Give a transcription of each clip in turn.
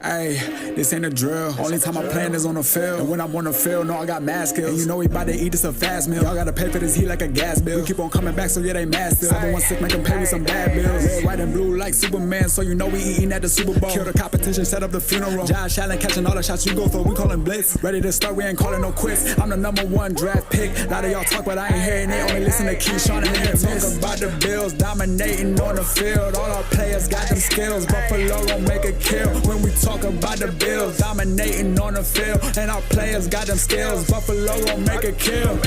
Ay, this ain't a drill. Only time I'm playing is on the field. And when I'm on the field, no, I got mad skills. And you know we bout to eat this a fast meal. Y'all gotta pay for this heat like a gas bill. We keep on coming back, so yeah, they mad still. Everyone sick, make them pay with some bad bills. Red, white, and blue like Superman, so you know we eating at the Super Bowl. Kill the competition, set up the funeral. Josh Allen catching all the shots you go for. We callin' blitz. Ready to start, we ain't calling no quits. I'm the #1 draft pick. A lot of y'all talk, but I ain't hearing it. Only listen to Keyshawn and Talk about the Bills dominating on the field. All our players got them skills. Buffalo don't make a kill when we talk about the Bills. Dominating on the field, and our players got them skills. Buffalo won't make a kill.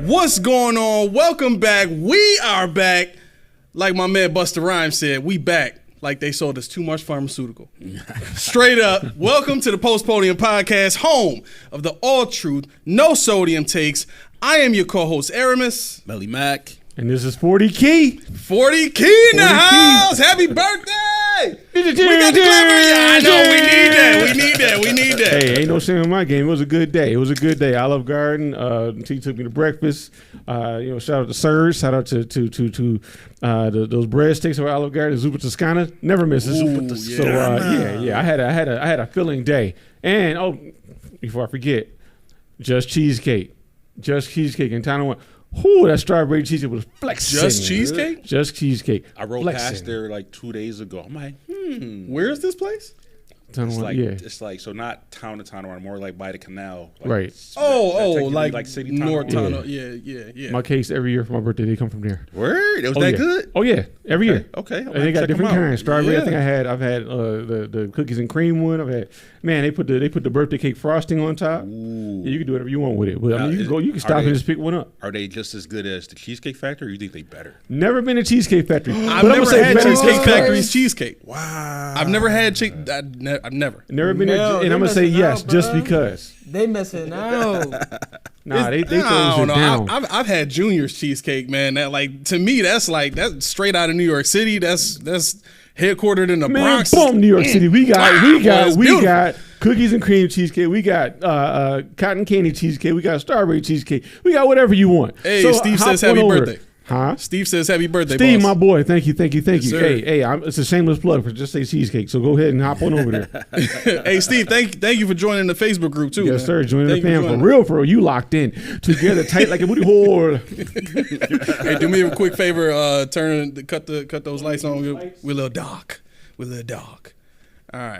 What's going on? Welcome back. We are back. Like my man Busta Rhymes said, we back. Like they sold us too much pharmaceutical. Straight up. Welcome to the Post Podium Podcast, home of the all truth, no sodium takes. I am your co-host Aramis, Melly Mac. And this is 40 Key. 40 Key in the house. Happy birthday. We got the clever. I know. We need that. Hey, ain't no shame in my game. It was a good day. Olive Garden. He took me to breakfast. Shout out to Serge. Shout out to those breadsticks over Olive Garden. Zupa Toscana. Never misses. I had a filling day. And before I forget, Just Cheesecake in Town of One. Ooh, that strawberry cheesecake was flexing. Just cheesecake? Just cheesecake. I rode past there like 2 days ago. I'm like, Where is this place? It's like so not town to town around, more like by the canal. Like, right. Like city North town. Yeah. My cakes every year for my birthday, they come from there. Word? It was that good? Oh yeah, every year. Okay. And they got different kinds. Strawberry. Yeah. I think I've had the cookies and cream one. They put the birthday cake frosting on top. Ooh. Yeah, you can do whatever you want with it. But you can stop and just pick one up. Are they just as good as the Cheesecake Factory, or you think they better? Never been a Cheesecake Factory. I've never had Cheesecake Factory's cheesecake. Wow. I've never had I've never been there, and I'm gonna say yes just because. They messing out. Nah, they throw it down. I've had Junior's cheesecake, man. That to me, that's straight out of New York City. That's headquartered in the Bronx. Boom, New York City. We got cookies and cream cheesecake. We got cotton candy cheesecake. We got strawberry cheesecake. We got whatever you want. Hey, so Steve says happy birthday. Huh? Steve says happy birthday, Steve, boss. my boy. Thank you. Yes, Hey, it's a shameless plug for Just Say Cheesecake. So go ahead and hop on over there. Hey, Steve, thank you for joining the Facebook group too. Yes, man. sir. Joining the fam for real. You locked in together, tight like a booty hole. Hey, do me a quick favor. Cut those lights on. We're a little dark. All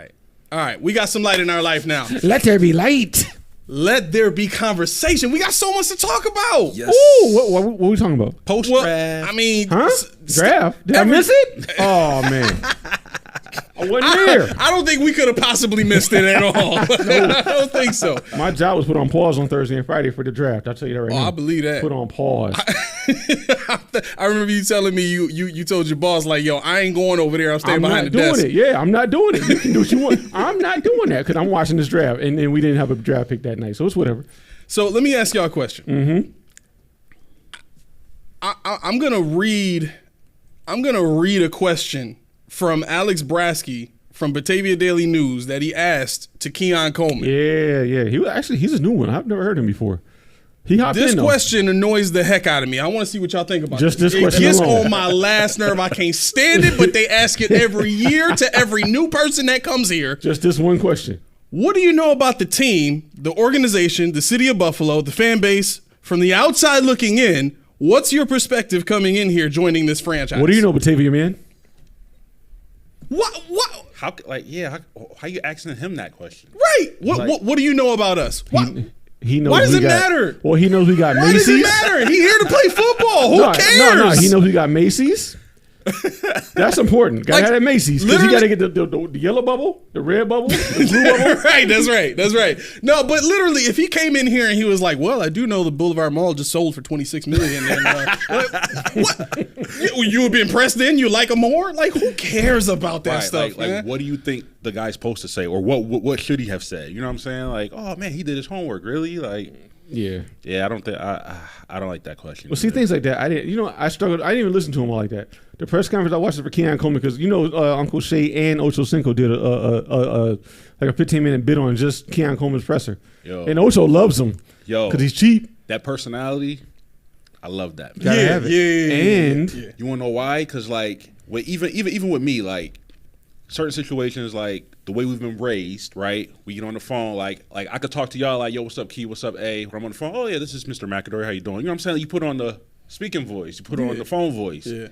right. We got some light in our life now. Let there be light. Let there be conversation. We got so much to talk about. Yes. Ooh, what are we talking about? Post-draft. I mean, draft? Did I miss it? Oh man, I wasn't there. I don't think we could have possibly missed it at all. I don't think so. My job was put on pause on Thursday and Friday for the draft. I'll tell you that right now. I believe that. Put on pause. I remember you telling me you told your boss like, yo, I ain't going over there. I'm staying behind the desk. I'm not doing it. Yeah, I'm not doing it. You can do what you want. I'm not doing that because I'm watching this draft, and then we didn't have a draft pick that night, so it's whatever. So let me ask y'all a question. Mm-hmm. I'm gonna read a question from Alex Brasky from Batavia Daily News that he asked to Keon Coleman. Yeah. He's a new one. I've never heard him before. This question annoys the heck out of me. I want to see what y'all think about this question. It gets alone. on my last nerve. I can't stand it, but they ask it every year to every new person that comes here. Just this one question. What do you know about the team, the organization, the city of Buffalo, the fan base, from the outside looking in? What's your perspective coming in here joining this franchise? What do you know, Batavia man? What? How you asking him that question? Right. What do you know about us? What? He knows. Why does it matter? Well, he knows we got Macy's. Why does it matter? He here to play football. Who cares? No. He knows we got Macy's. That's important. Got to have that Macy's because you got to get the yellow bubble, the red bubble, the blue bubble. Right. That's right. No, but literally, if he came in here and he was like, "Well, I do know the Boulevard Mall just sold for $26 million," and what? You would be impressed then? You like him more? Like, who cares about that stuff? Like, what do you think the guy's supposed to say, or what should he have said? You know what I'm saying? Like, oh man, he did his homework. Really? Like. Yeah. I don't think I don't like that question. Well, see, things like that, I struggled. I didn't even listen to him all like that. The press conference, I watched it for Keon Coleman because Uncle Shay and Ocho Cinco did a 15-minute bid on just Keon Coleman's presser. And Ocho loves him. Because he's cheap. That personality, I love that. Gotta have it. And you want to know why? Because like, even with me, like, certain situations, like the way we've been raised, right? We get on the phone, like I could talk to y'all like, yo, what's up, Key? What's up, A? When I'm on the phone, oh yeah, this is Mr. McAdory. How you doing? You know what I'm saying? You put on the speaking voice, you put on the phone voice. Yeah.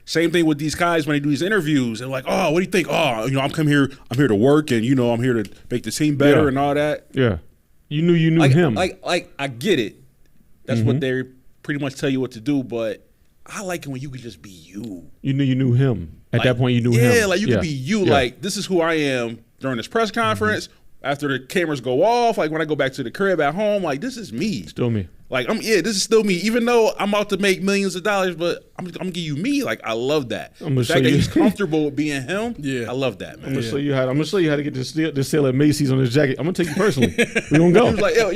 Same thing with these guys when they do these interviews. They're like, oh, what do you think? Oh, I'm here to work, and I'm here to make the team better and all that. Yeah. You knew him. Like I get it. That's what they pretty much tell you what to do, but I like it when you can just be you. You knew him. At that point, you knew him. Yeah, like you can be you. Yeah. Like, this is who I am during this press conference. After the cameras go off, like when I go back to the crib at home, like this is me. Still me. Like this is still me. Even though I'm about to make millions of dollars, but I'm gonna give you me. Like I love that. I'm gonna the show fact that you. he's comfortable with being him. Yeah. I love that, man. I'm gonna show you how to get this sale at Macy's on this jacket. I'm gonna take you personally. We gonna go. He was like, yo,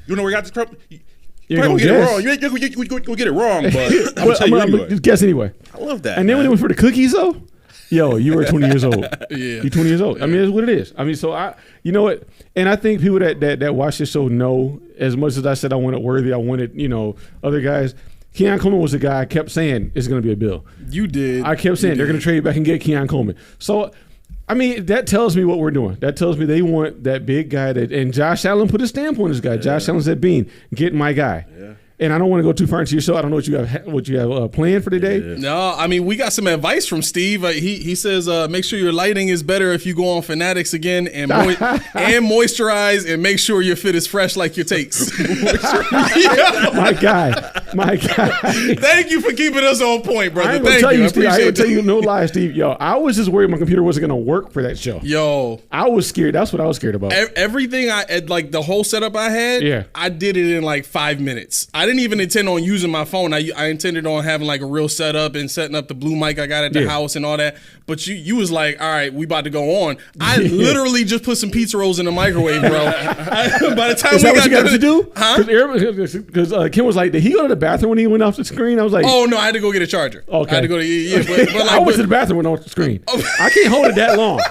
you know where I got this crap? You ain't probably gonna get it guess. wrong. You go get it wrong, but I'm gonna tell you I'm anyway. just guess anyway. I love that. And then when they man. went for the cookies, though, yo, you were 20 years old. Yeah. You're 20 years old. I mean, it's what it is. I mean, so you know what? And I think people that watch this show know, as much as I said I wanted Worthy, I wanted, other guys. Keon Coleman was the guy I kept saying it's going to be a Bill. You did. I kept saying they're going to trade back and get Keon Coleman. So, I mean, that tells me what we're doing. That tells me they want that big guy. And Josh Allen put a stamp on this guy. Yeah. Josh Allen said, Bean, get my guy. Yeah. And I don't want to go too far into your show. I don't know what you have planned for today. Yeah. No, I mean, we got some advice from Steve. He says make sure your lighting is better if you go on Fanatics again, and moisturize, and make sure your fit is fresh like your takes. My guy. Thank you for keeping us on point, brother. I ain't gonna Thank tell you. you, Steve. I ain't gonna tell that. you no lie, Steve. Yo, I was just worried my computer wasn't gonna work for that show. Yo, I was scared. That's what I was scared about. Everything like the whole setup I had, I did it in like 5 minutes. I didn't even intend on using my phone. I intended on having like a real setup and setting up the blue mic I got at the house and all that. But you was like, all right, we about to go on. I literally just put some pizza rolls in the microwave, bro. By the time Is that what you got to do? Huh? Because Kim was like, did he go to the bathroom when he went off the screen? I was like, oh no, I had to go get a charger. Okay. I had to go to but like, I went to the bathroom and went off the screen. I can't hold it that long.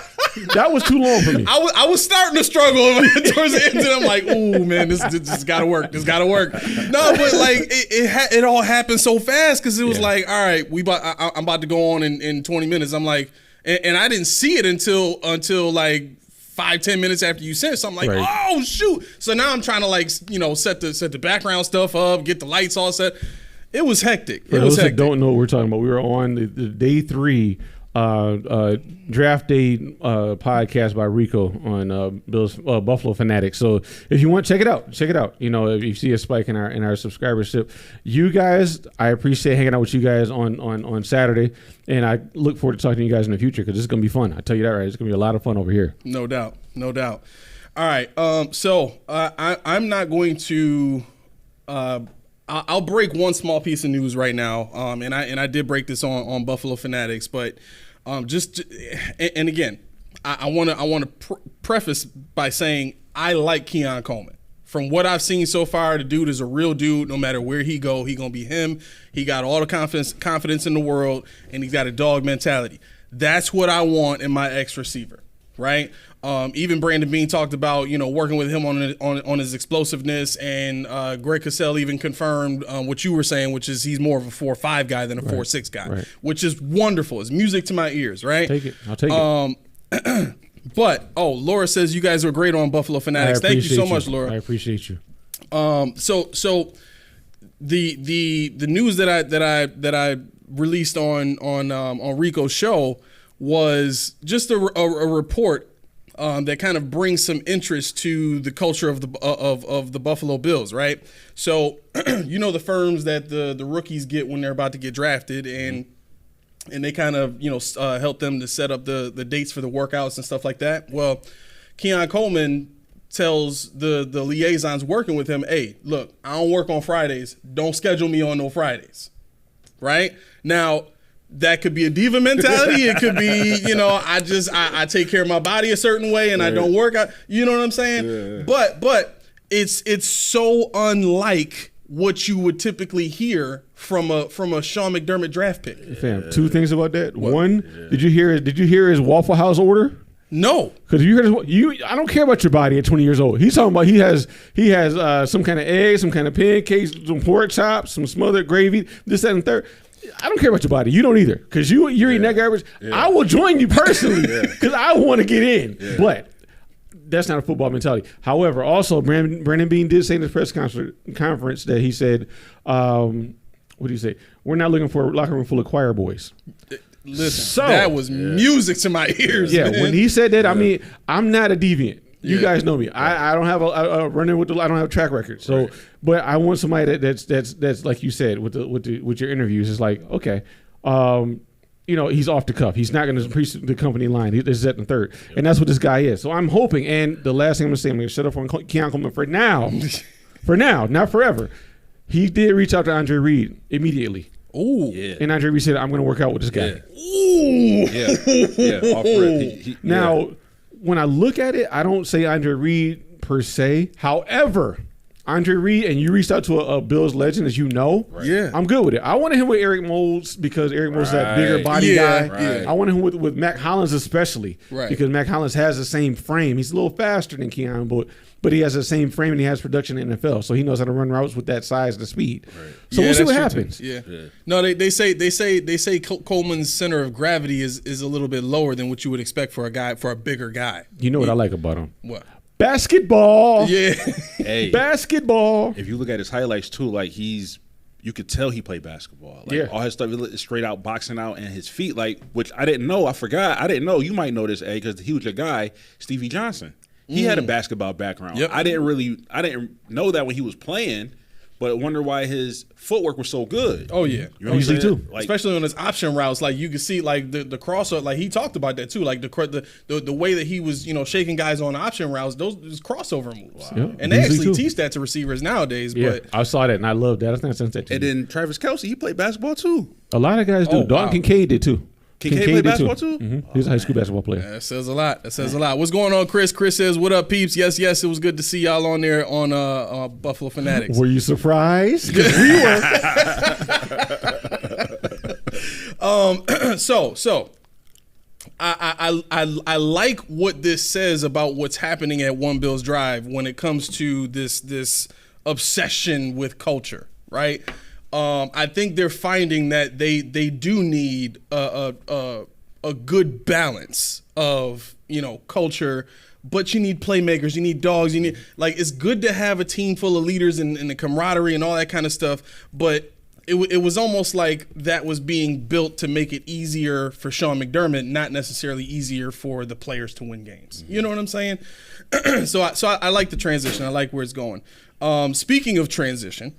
That was too long for me. I was starting to struggle towards the end, and I'm like, ooh, man, this got to work. This got to work. No, but like it all happened so fast because it was like, all right, I'm about to go on in 20 minutes. I'm like, and I didn't see it until like 5-10 minutes after you said something. Like, oh shoot! So now I'm trying to like set the background stuff up, get the lights all set. It was hectic. For those that don't know what we're talking about, we were on the day 3 draft day podcast by Rico on Bill's Buffalo Fanatics. So if you want, check it out. If you see a spike in our subscribership, you guys, I appreciate hanging out with you guys on Saturday, and I look forward to talking to you guys in the future because this is gonna be fun. I tell you that, right? It's gonna be a lot of fun over here. No doubt. All right. So I'm not going to. I'll break one small piece of news right now, and I did break this on Buffalo Fanatics, but and again, I want to preface by saying I like Keon Coleman. From what I've seen so far, the dude is a real dude. No matter where he go, he gonna be him. He got all the confidence in the world, and he's got a dog mentality. That's what I want in my X receiver, right? Even Brandon Beane talked about working with him on his explosiveness, and Greg Cosell even confirmed what you were saying, which is he's more of a 4-5 guy than a 4-6 guy, which is wonderful. It's music to my ears, right? I'll take it. But Laura says you guys are great on Buffalo Fanatics. Thank you so much, Laura. I appreciate you. So the news that I released on Rico's show was just a report that kind of brings some interest to the culture of the Buffalo Bills, right? So the firms that the rookies get when they're about to get drafted, and they kind of help them to set up the dates for the workouts and stuff like that. Well, Keon Coleman tells the liaisons working with him, hey, look, I don't work on Fridays. Don't schedule me on no Fridays, right? Now, that could be a diva mentality. It could be, I take care of my body a certain way and I don't work out. You know what I'm saying? Yeah. But it's so unlike what you would typically hear from a Sean McDermott draft pick. Fam, 2 things about that. What? One, did you hear his Waffle House order? No, because you heard I don't care about your body at 20 years old. He's talking about he has some kind of eggs, some kind of pancakes, some pork chops, some smothered gravy, this, that, and third. I don't care about your body. You don't either, because you're eating that garbage. I will join you personally because I want to get in. But that's not a football mentality. However, also Brandon Beane did say in his press conference that he said, what do you say? We're not looking for a locker room full of choir boys. Listen, that was music to my ears. Yeah, man. when he said that, I mean, I'm not a deviant. You guys know me. I don't have a running with I don't have a track record. So, but I want somebody that's like you said with your interviews. It's like, okay, he's off the cuff. He's not going to preach the company line. He's at the third, and that's what this guy is. So I'm hoping. And the last thing I'm going to shut up on Keon Coleman for now, not forever. He did reach out to Andre Reed immediately. Ooh, and Andre Reed said, "I'm going to work out with this guy." Off rip. Now, when I look at it, I don't say Andre Reed per se. However, Andre Reed, and you reached out to a Bills legend, as you know. Yeah. I'm good with it. I wanted him with Eric Moulds because Eric Moulds is that bigger body guy. Right. I wanted him with Mac Hollins especially because Mac Hollins has the same frame. He's a little faster than Keon, but he has the same frame and he has production in the NFL, so he knows how to run routes with that size and speed. Right. So we'll see what happens. Yeah. No, they say Coleman's center of gravity is a little bit lower than what you would expect for a bigger guy. You know what I like about him? What? Basketball. Yeah. Hey, basketball. If you look at his highlights too, like you could tell he played basketball. Like all his stuff is straight out boxing out, and his feet, like, which I didn't know. I forgot. I didn't know. You might know this, because he was your guy, Stevie Johnson. He had a basketball background. Yep. I didn't know that when he was playing, but I wonder why his footwork was so good. Oh yeah, you know easily too. Like, especially on his option routes, like you can see, like the crossover. Like he talked about that too, like the way that he was, shaking guys on option routes. Those crossover moves, and they actually teach that to receivers nowadays. Yeah, but I saw that and I loved that. I think I sent that to you. And then Travis Kelce, he played basketball too. A lot of guys do. Dalton Kincaid did too. Kincaid played basketball too? Mm-hmm. He was a high school basketball player. That says a lot. What's going on, Chris? Chris says, "What up, peeps? Yes, it was good to see y'all on there on Buffalo Fanatics." Were you surprised? We were. So I like what this says about what's happening at One Bills Drive when it comes to this obsession with culture, right? I think they're finding that they do need a good balance of culture, but you need playmakers, you need dogs, you need, like, it's good to have a team full of leaders and the camaraderie and all that kind of stuff, but it was almost like that was being built to make it easier for Sean McDermott, not necessarily easier for the players to win games. You know what I'm saying? So I like the transition. I like where it's going. Speaking of transition,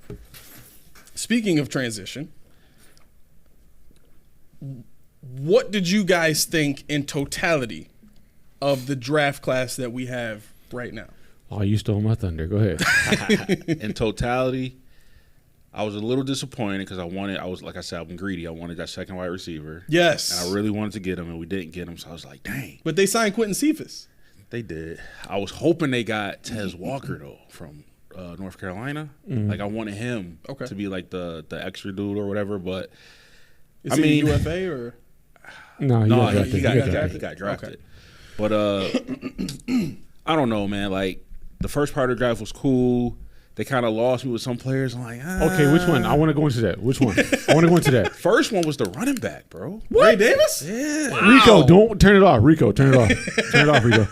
what did you guys think in totality of the draft class that we have right now? Oh, you stole my thunder. Go ahead. In totality, I was a little disappointed because I was, like I said, I'm greedy. I wanted that second wide receiver. Yes. And I really wanted to get him, and we didn't get him, so I was like, dang. But they signed Quentin Cephas. They did. I was hoping they got Tez Walker, though, from North Carolina. Mm-hmm. Like, I wanted him to be like the extra dude or whatever, but Is he UFA or? No, he got drafted. Okay. But I don't know, man. Like, the first part of the draft was cool. They kind of lost me with some players. I'm like, okay, which one? I want to go into that. Which one? I want to go into that. First one was the running back, bro. What? Ray Davis? Yeah. Wow. Rico, don't turn it off. Rico, turn it off. Turn it off, Rico.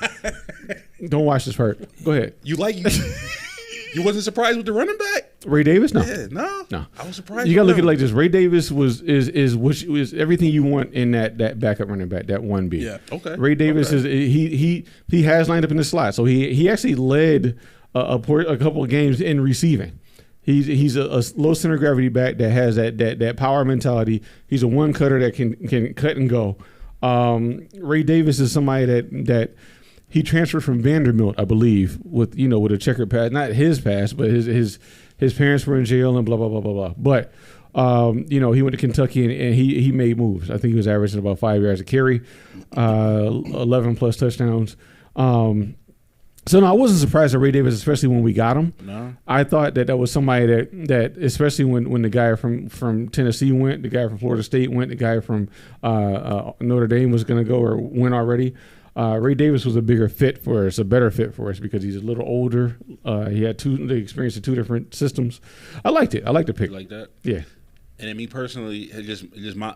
Don't watch this part. Go ahead. You wasn't surprised with the running back? Ray Davis? No. Yeah, no. I was surprised. You got to look at it like this. Ray Davis is everything you want in that backup running back, that 1B. Yeah. Okay. Ray Davis is he has lined up in the slot. So he actually led a couple of games in receiving. He's a low center gravity back that has that power mentality. He's a one cutter that can cut and go. Ray Davis is somebody that he transferred from Vanderbilt, I believe, with a checkered past. Not his past, but his parents were in jail and blah blah blah blah blah. But he went to Kentucky and he made moves. I think he was averaging about 5 yards a carry, 11 plus touchdowns. So no, I wasn't surprised at Ray Davis, especially when we got him. No. I thought that was somebody that especially when the guy from Tennessee went, the guy from Florida State went, the guy from Notre Dame was going to go or went already. Ray Davis was a better fit for us because he's a little older. He had the experience of two different systems. I liked it. I liked the pick. You like that? Yeah. And then me personally, it's just my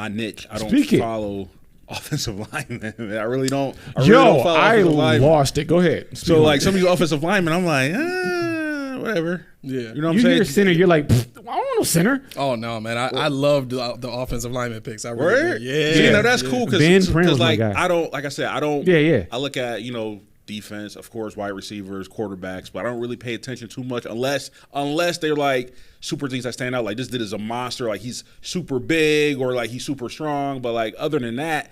niche. I don't Speak it. follow offensive linemen. I really don't. I don't follow I offensive linemen. lost it. Go ahead. Speak So on like it. some of these offensive linemen, I'm like, whatever. Yeah. You know what I'm you saying? hear center, you're like, I don't know center. Oh no, man! I love the offensive lineman picks. I really Right? do. Yeah, No, that's cool because Ben Prim was my like guy. I don't, like I said, I don't. Yeah. I look at defense, of course, wide receivers, quarterbacks, but I don't really pay attention too much unless they're like super things that stand out. Like this dude is a monster, like he's super big or like he's super strong. But like other than that,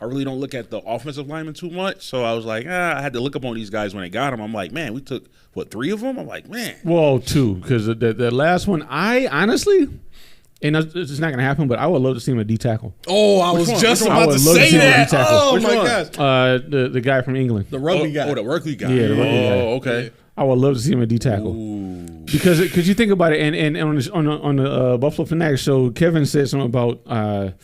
I really don't look at the offensive linemen too much. So I was like, I had to look up on these guys when they got them. I'm like, man, we took 3 of them. I'm like, man. Well, 2, because the last one, I honestly, and it's not going to happen, but I would love to see him at D tackle. Oh, I was one? just Which one? about I to would love to say see him that. tackle. Oh Which my one? gosh, The guy from England. the rugby guy. Oh, the Berkeley guy. Yeah, the rugby guy. Oh, okay. I would love to see him at D tackle. Because you think about it, and on the Buffalo Fanatics show, Kevin said something about, or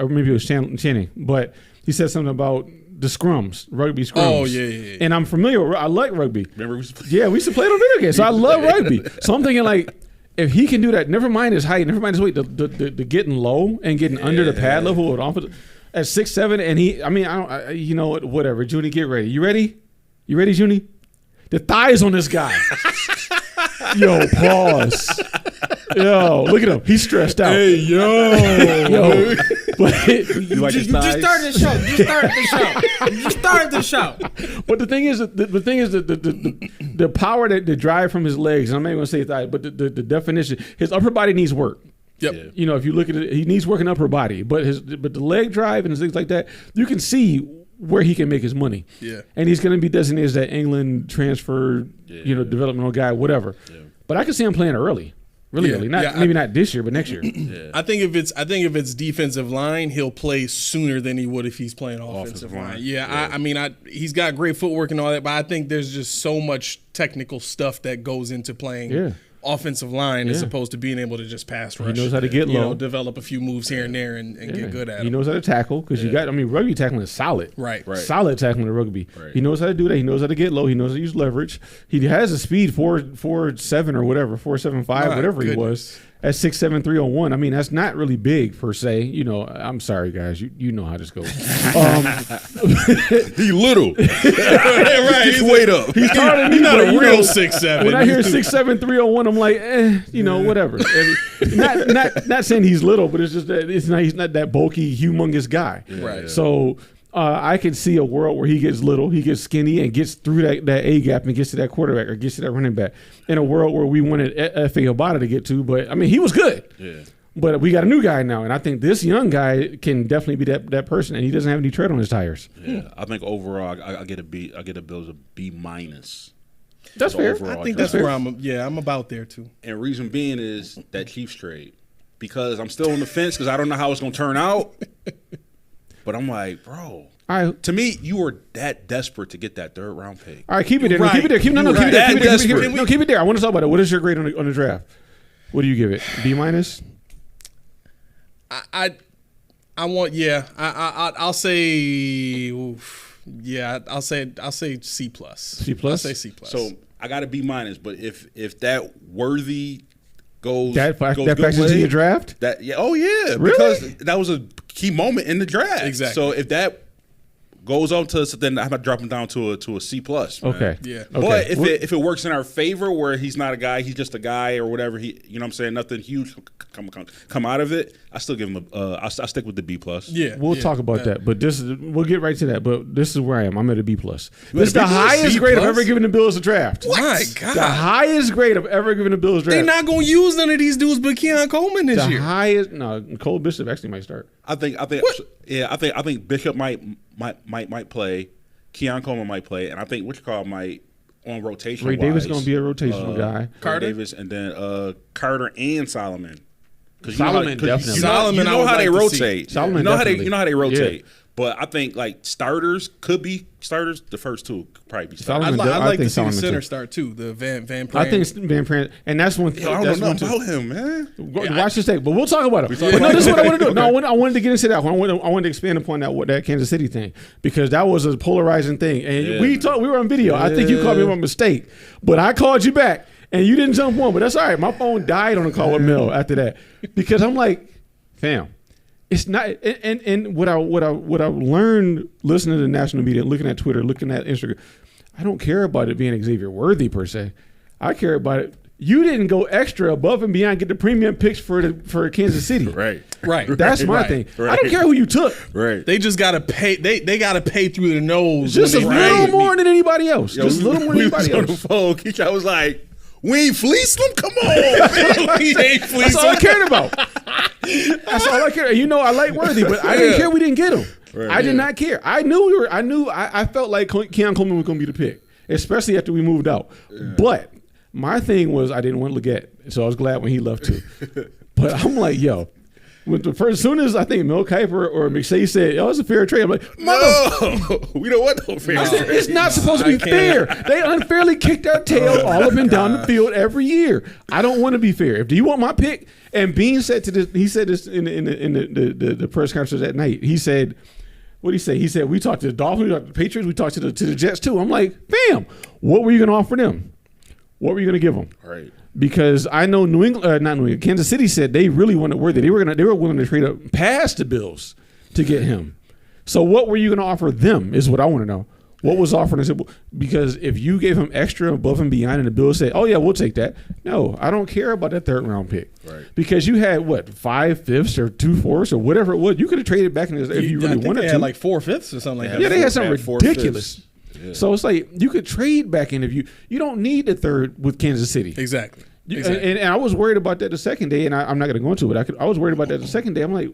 maybe it was Channing, but he said something about the scrums, rugby scrums. Oh, yeah. And I'm familiar with, I like rugby. Remember we used to play? Yeah, we used to play it on video games, so I love rugby. So I'm thinking like, if he can do that, never mind his height, never mind his weight, the getting low and getting under the pad level at 6'7", and you know what, whatever. Junie, get ready. You ready? You ready, Junie? The thighs on this guy. Yo, pause. Yo, look at him. He's stressed out. Hey, yo. But You like his thighs? You started the show. But the thing is, the power that the drive from his legs. And I'm not even gonna say thigh, but the definition, his upper body needs work. Yep. Yeah. You know, if you look at it, he needs work in upper body. But the leg drive and things like that, you can see where he can make his money. Yeah. And he's going to be designated as that England transfer, developmental guy, whatever. Yeah. But I can see him playing early. Really Yeah. early. Yeah, Not this year, but next year. I think if it's defensive line, he'll play sooner than he would if he's playing offensive line. line. Yeah. He's got great footwork and all that, but I think there's just so much technical stuff that goes into playing offensive line as opposed to being able to just pass rush. He knows how to get low. Develop a few moves here and there and get good at He it. knows how to tackle because rugby tackling is solid. Right. Solid tackling in rugby. Right. He knows how to do that. He knows how to get low. He knows how to use leverage. He has a speed 4.7 or whatever, 4.75, My whatever he goodness. was. At 6'7", 301. I mean, that's not really big per se. You know, I'm sorry, guys. You know how this goes. He little. right. Get your weight up. He's taller than me, He's not but, a you real know, 6'7". When I hear 6'7", 301, I'm like, whatever. Not saying he's little, but it's just that he's not that bulky, humongous guy. Right. So I can see a world where he gets little, he gets skinny, and gets through that A gap and gets to that quarterback or gets to that running back. In a world where we wanted F.A. Obata to get to, but I mean, he was good. Yeah. But we got a new guy now, and I think this young guy can definitely be that person, and he doesn't have any tread on his tires. Yeah, I think overall I get a B. I get a Bills a B minus. That's fair. I think that's where I'm about there too. And reason being is that Chiefs trade, because I'm still on the fence because I don't know how it's gonna turn out. But I'm like, bro. All right. To me, you were that desperate to get that 3rd round pick. All right, keep it there. Right. Keep it there. Keep it there. That Keep it desperate. there. Keep it there. I want to talk about it. What is your grade on the draft? What do you give it? B minus? I'll say I'll say C plus. C plus? I'll say C plus. So I got a B minus. But if that worthy goes That goes factors good into way, your draft? Really? Really? Because that was a key moment in the draft. Exactly. So if that goes up to, then I'm gonna drop him down to a C plus. Okay. Yeah. But Okay. if it works in our favor, where he's not a guy, he's just a guy or whatever, you know what I'm saying, nothing huge come out of it, I still give him I stick with the B plus. yeah, We'll yeah, talk about that, but we'll get right to that. But this is where I am. I'm at a B plus. This is at a the B plus? highest B grade I've plus? ever given the Bills a draft. My God, The highest grade I've ever given the Bills draft. they're not gonna use none of these dudes but Keon Coleman this the year. highest. No, Cole Bishop actually might start. I think Bishop might play, Keon Coleman might play, and I think might on rotation. Ray Davis gonna be a rotational guy. Carter? Ray Davis, and then Carter and Solomon. Solomon definitely. Solomon, I You know would how they like to see. rotate. Solomon you know definitely. how they rotate. But I think like starters could be starters. The first two could probably be starters. Solomon I'd like think to see the Solomon center too. start too. The Van Pran. I think Van Pran, and that's one. Yo, I don't know nothing about him, man. Watch this tape, but we'll talk about it. talk But no, about this is it? what I want to do. No, I wanted to get into that. I wanted to expand upon that Kansas City thing because that was a polarizing thing, and Yeah. we were on video. I think you called me by mistake, but I called you back. And you didn't jump on, but that's all right. My phone died on a call with Mel after that because I'm like, fam, it's not. And what I learned listening to the national media, looking at Twitter, looking at Instagram, I don't care about it being Xavier Worthy per se. I care about it. You didn't go extra above and beyond, get the premium picks for Kansas City. Right. That's my thing. Right. I don't care who you took. Right. They just gotta pay. They gotta pay through the nose. Just a when they little ride with more me. than anybody else. Just a little more than we was anybody on the else. phone. Keisha was like, "We ain't fleeced them. Come on." He ain't That's fleeced all I him. cared about. That's all I cared. You know, I like Worthy, but I didn't care we didn't get him. Right. I did not care. I felt like Keon Coleman was going to be the pick, especially after we moved out. But my thing was I didn't want Leggett, so I was glad when he left too. But I'm like, yo, as soon as I think Mel Kiper or McShay said, "Oh, it's a fair trade," I'm like, No, we don't want no fair I said, trade. it's not supposed to be fair. They unfairly kicked our tail all up and down the field every year. I don't want to be fair. Do you want my pick? And Bean said to this, he said this in the press conference that night. He said, what did he say? He said, we talked to the Dolphins, we talked to the Patriots, we talked to the Jets too. I'm like, bam, what were you going to offer them? What were you going to give them? Right. Because I know Kansas City said they really wanted Worthy. They were willing to trade up past the Bills to get him. So what were you going to offer them is what I want to know. What was offered? Because if you gave him extra above and beyond and the Bills said, "Oh yeah, we'll take that." No, I don't care about that third round pick. Right. Because you had 5 fifths or 2 fourths or whatever it was. You could have traded back in this if you I really think wanted they to. had like 4 fifths or something like that. Yeah, they had something Had 4 ridiculous. fifths. Yeah. So it's like you could trade back in if you don't need the third with Kansas City. Exactly. And I was worried about that the second day, and I'm not going to go into it. I was worried about that the second day. I'm like,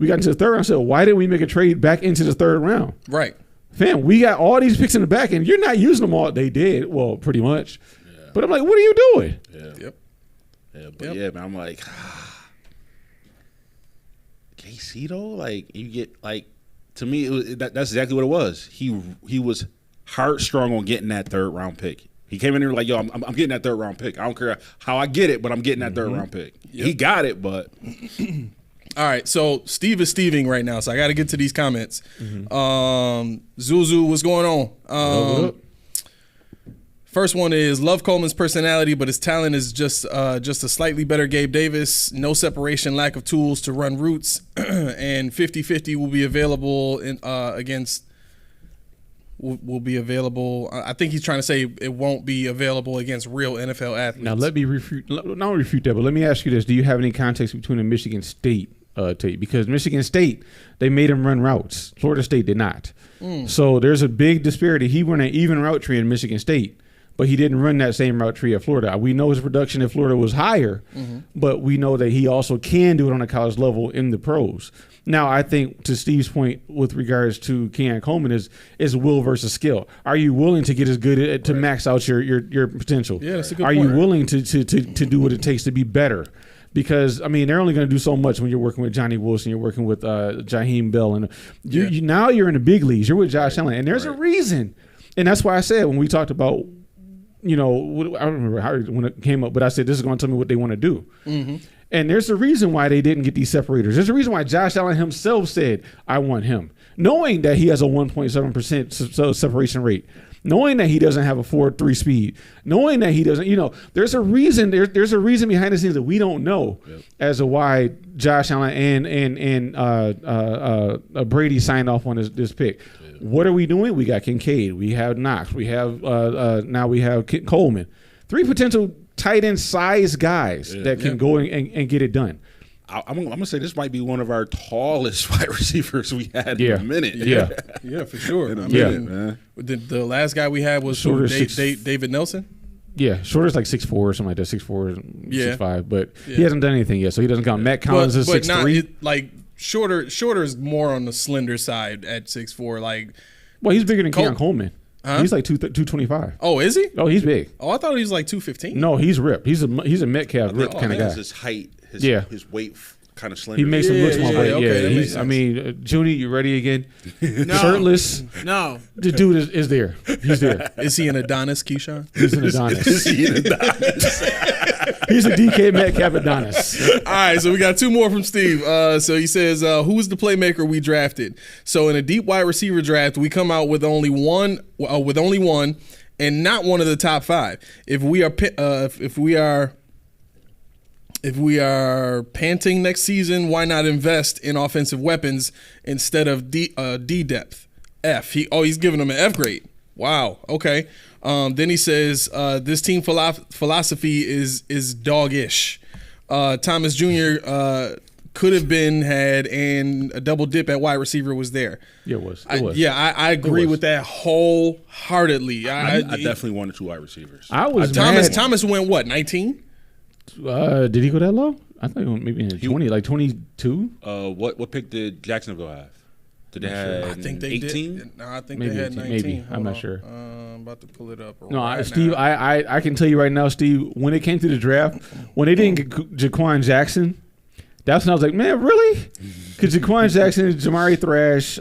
we got into the third round. I said, why didn't we make a trade back into the third round? Right. Fam, we got all these picks in the back, and you're not using them all. They did, well, pretty much. Yeah. But I'm like, what are you doing? Yeah. Yep. Yeah, but yeah, man, I'm like, KC though, like you get like, to me, that's exactly what it was. He was heart strong on getting that third round pick. He came in there like, yo, I'm getting that third round pick. I don't care how I get it, but I'm getting that third round pick. Yep. He got it, but. All right, so Steve is Steving right now, so I got to get to these comments. Zuzu, what's going on? First one is, love Coleman's personality, but his talent is just a slightly better Gabe Davis. No separation, lack of tools to run routes, and 50-50 will be available will be available. I think he's trying to say it won't be available against real NFL athletes. Now, let me refute that, but let me ask you this. Do you have any context between the Michigan State tape? Because Michigan State, they made him run routes. Florida State did not. So there's a big disparity. He ran an even route tree in Michigan State, but he didn't run that same route tree at Florida. We know his production at Florida was higher, but we know that he also can do it on a college level in the pros. Now, I think to Steve's point with regards to Keon Coleman is will versus skill. Are you willing to get as good to max out your potential? Yeah, that's a good Are point. you willing to do what it takes to be better? Because, I mean, they're only going to do so much when you're working with Johnny Wilson, you're working with Jaheim Bell, and now you're in the big leagues. You're with Josh Allen, and there's a reason. And that's why I said when we talked about, I don't remember how when it came up, but I said this is going to tell me what they want to do. And there's a reason why they didn't get these separators. There's a reason why Josh Allen himself said, I want him, knowing that he has a 1.7% separation rate, knowing that he doesn't have a 4.3 speed, knowing that he doesn't, there's a reason. There's a reason behind the scenes that we don't know as to why Josh Allen and Brady signed off on this pick. What are we doing? We got Kincaid. We have Knox. We have now we have Coleman. 3 potential tight end size guys that can go and get it done. I'm going to say this might be one of our tallest wide receivers we had in a minute. Yeah, for sure. Man. The last guy we had was David Nelson. Yeah, Shorter's like 6'4" or something like that, 6'4", 6'5", but he hasn't done anything yet, so he doesn't count. Matt Collins is 6'3". Like Shorter is more on the slender side at 6'4". Like, well, he's bigger than Keon Coleman. Huh? He's like 225. Oh, is he? Oh, he's big. Oh, I thought he was like 215. No, he's ripped. He's a Metcalf ripped kind of guy. His height, his weight kind of slender. He makes him look small. Okay, I mean, Junie, you ready again? No. Shirtless. No. The dude is there. He's there. Is he an Adonis, Keyshawn? He's an Adonis. He's a DK Metcalf Adonis. All right, so we got 2 more from Steve. So he says, who's the playmaker we drafted? So in a deep wide receiver draft, we come out with only one, and not one of the top 5. If we are panting next season, why not invest in offensive weapons instead of D depth? F. He's giving them an F grade. Had. Okay. Then he says this team philosophy is doggish. Thomas Jr. Could have been had, and a double dip at wide receiver was there. Yeah, it was. I agree with that wholeheartedly. I definitely wanted 2 wide receivers. I was Thomas went what, 19? Did he go that low? I think maybe in 20, like 22. What pick did Jacksonville have? Did they have? I think they 18? did. No, I think Maybe they had 19. 19. Maybe. I'm not sure. I'm about to pull it up. No, Steve, I can tell you right now, Steve, when it came to the draft, when they didn't get Jaquan Jackson, that's when I was like, man, really? Because Jaquan Jackson, Jamari Thrash,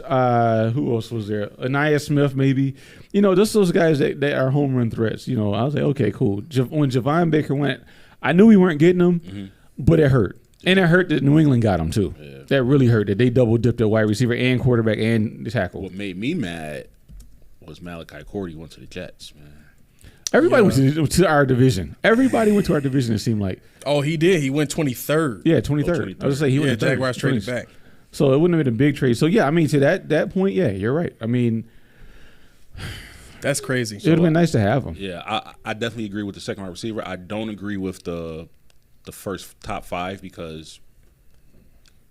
who else was there? Anaya Smith, maybe. Just those guys that are home run threats. I was like, okay, cool. When Javon Baker went, I knew we weren't getting him, but it hurt. And it hurt that New England got him, too. Yeah. That really hurt that they double-dipped at wide receiver and quarterback and the tackle. What made me mad was Malachi Cordy went to the Jets, man. Everybody went to our division. Everybody went to our division, it seemed like. Oh, he did. He went 23rd. Yeah, 23rd. I was going to say he went 23rd. Jaguars traded back. So it wouldn't have been a big trade. So, yeah, I mean, to that point, yeah, you're right. I mean, that's crazy. It would have been nice to have him. Yeah, I definitely agree with the second wide receiver. I don't agree with the first top 5 because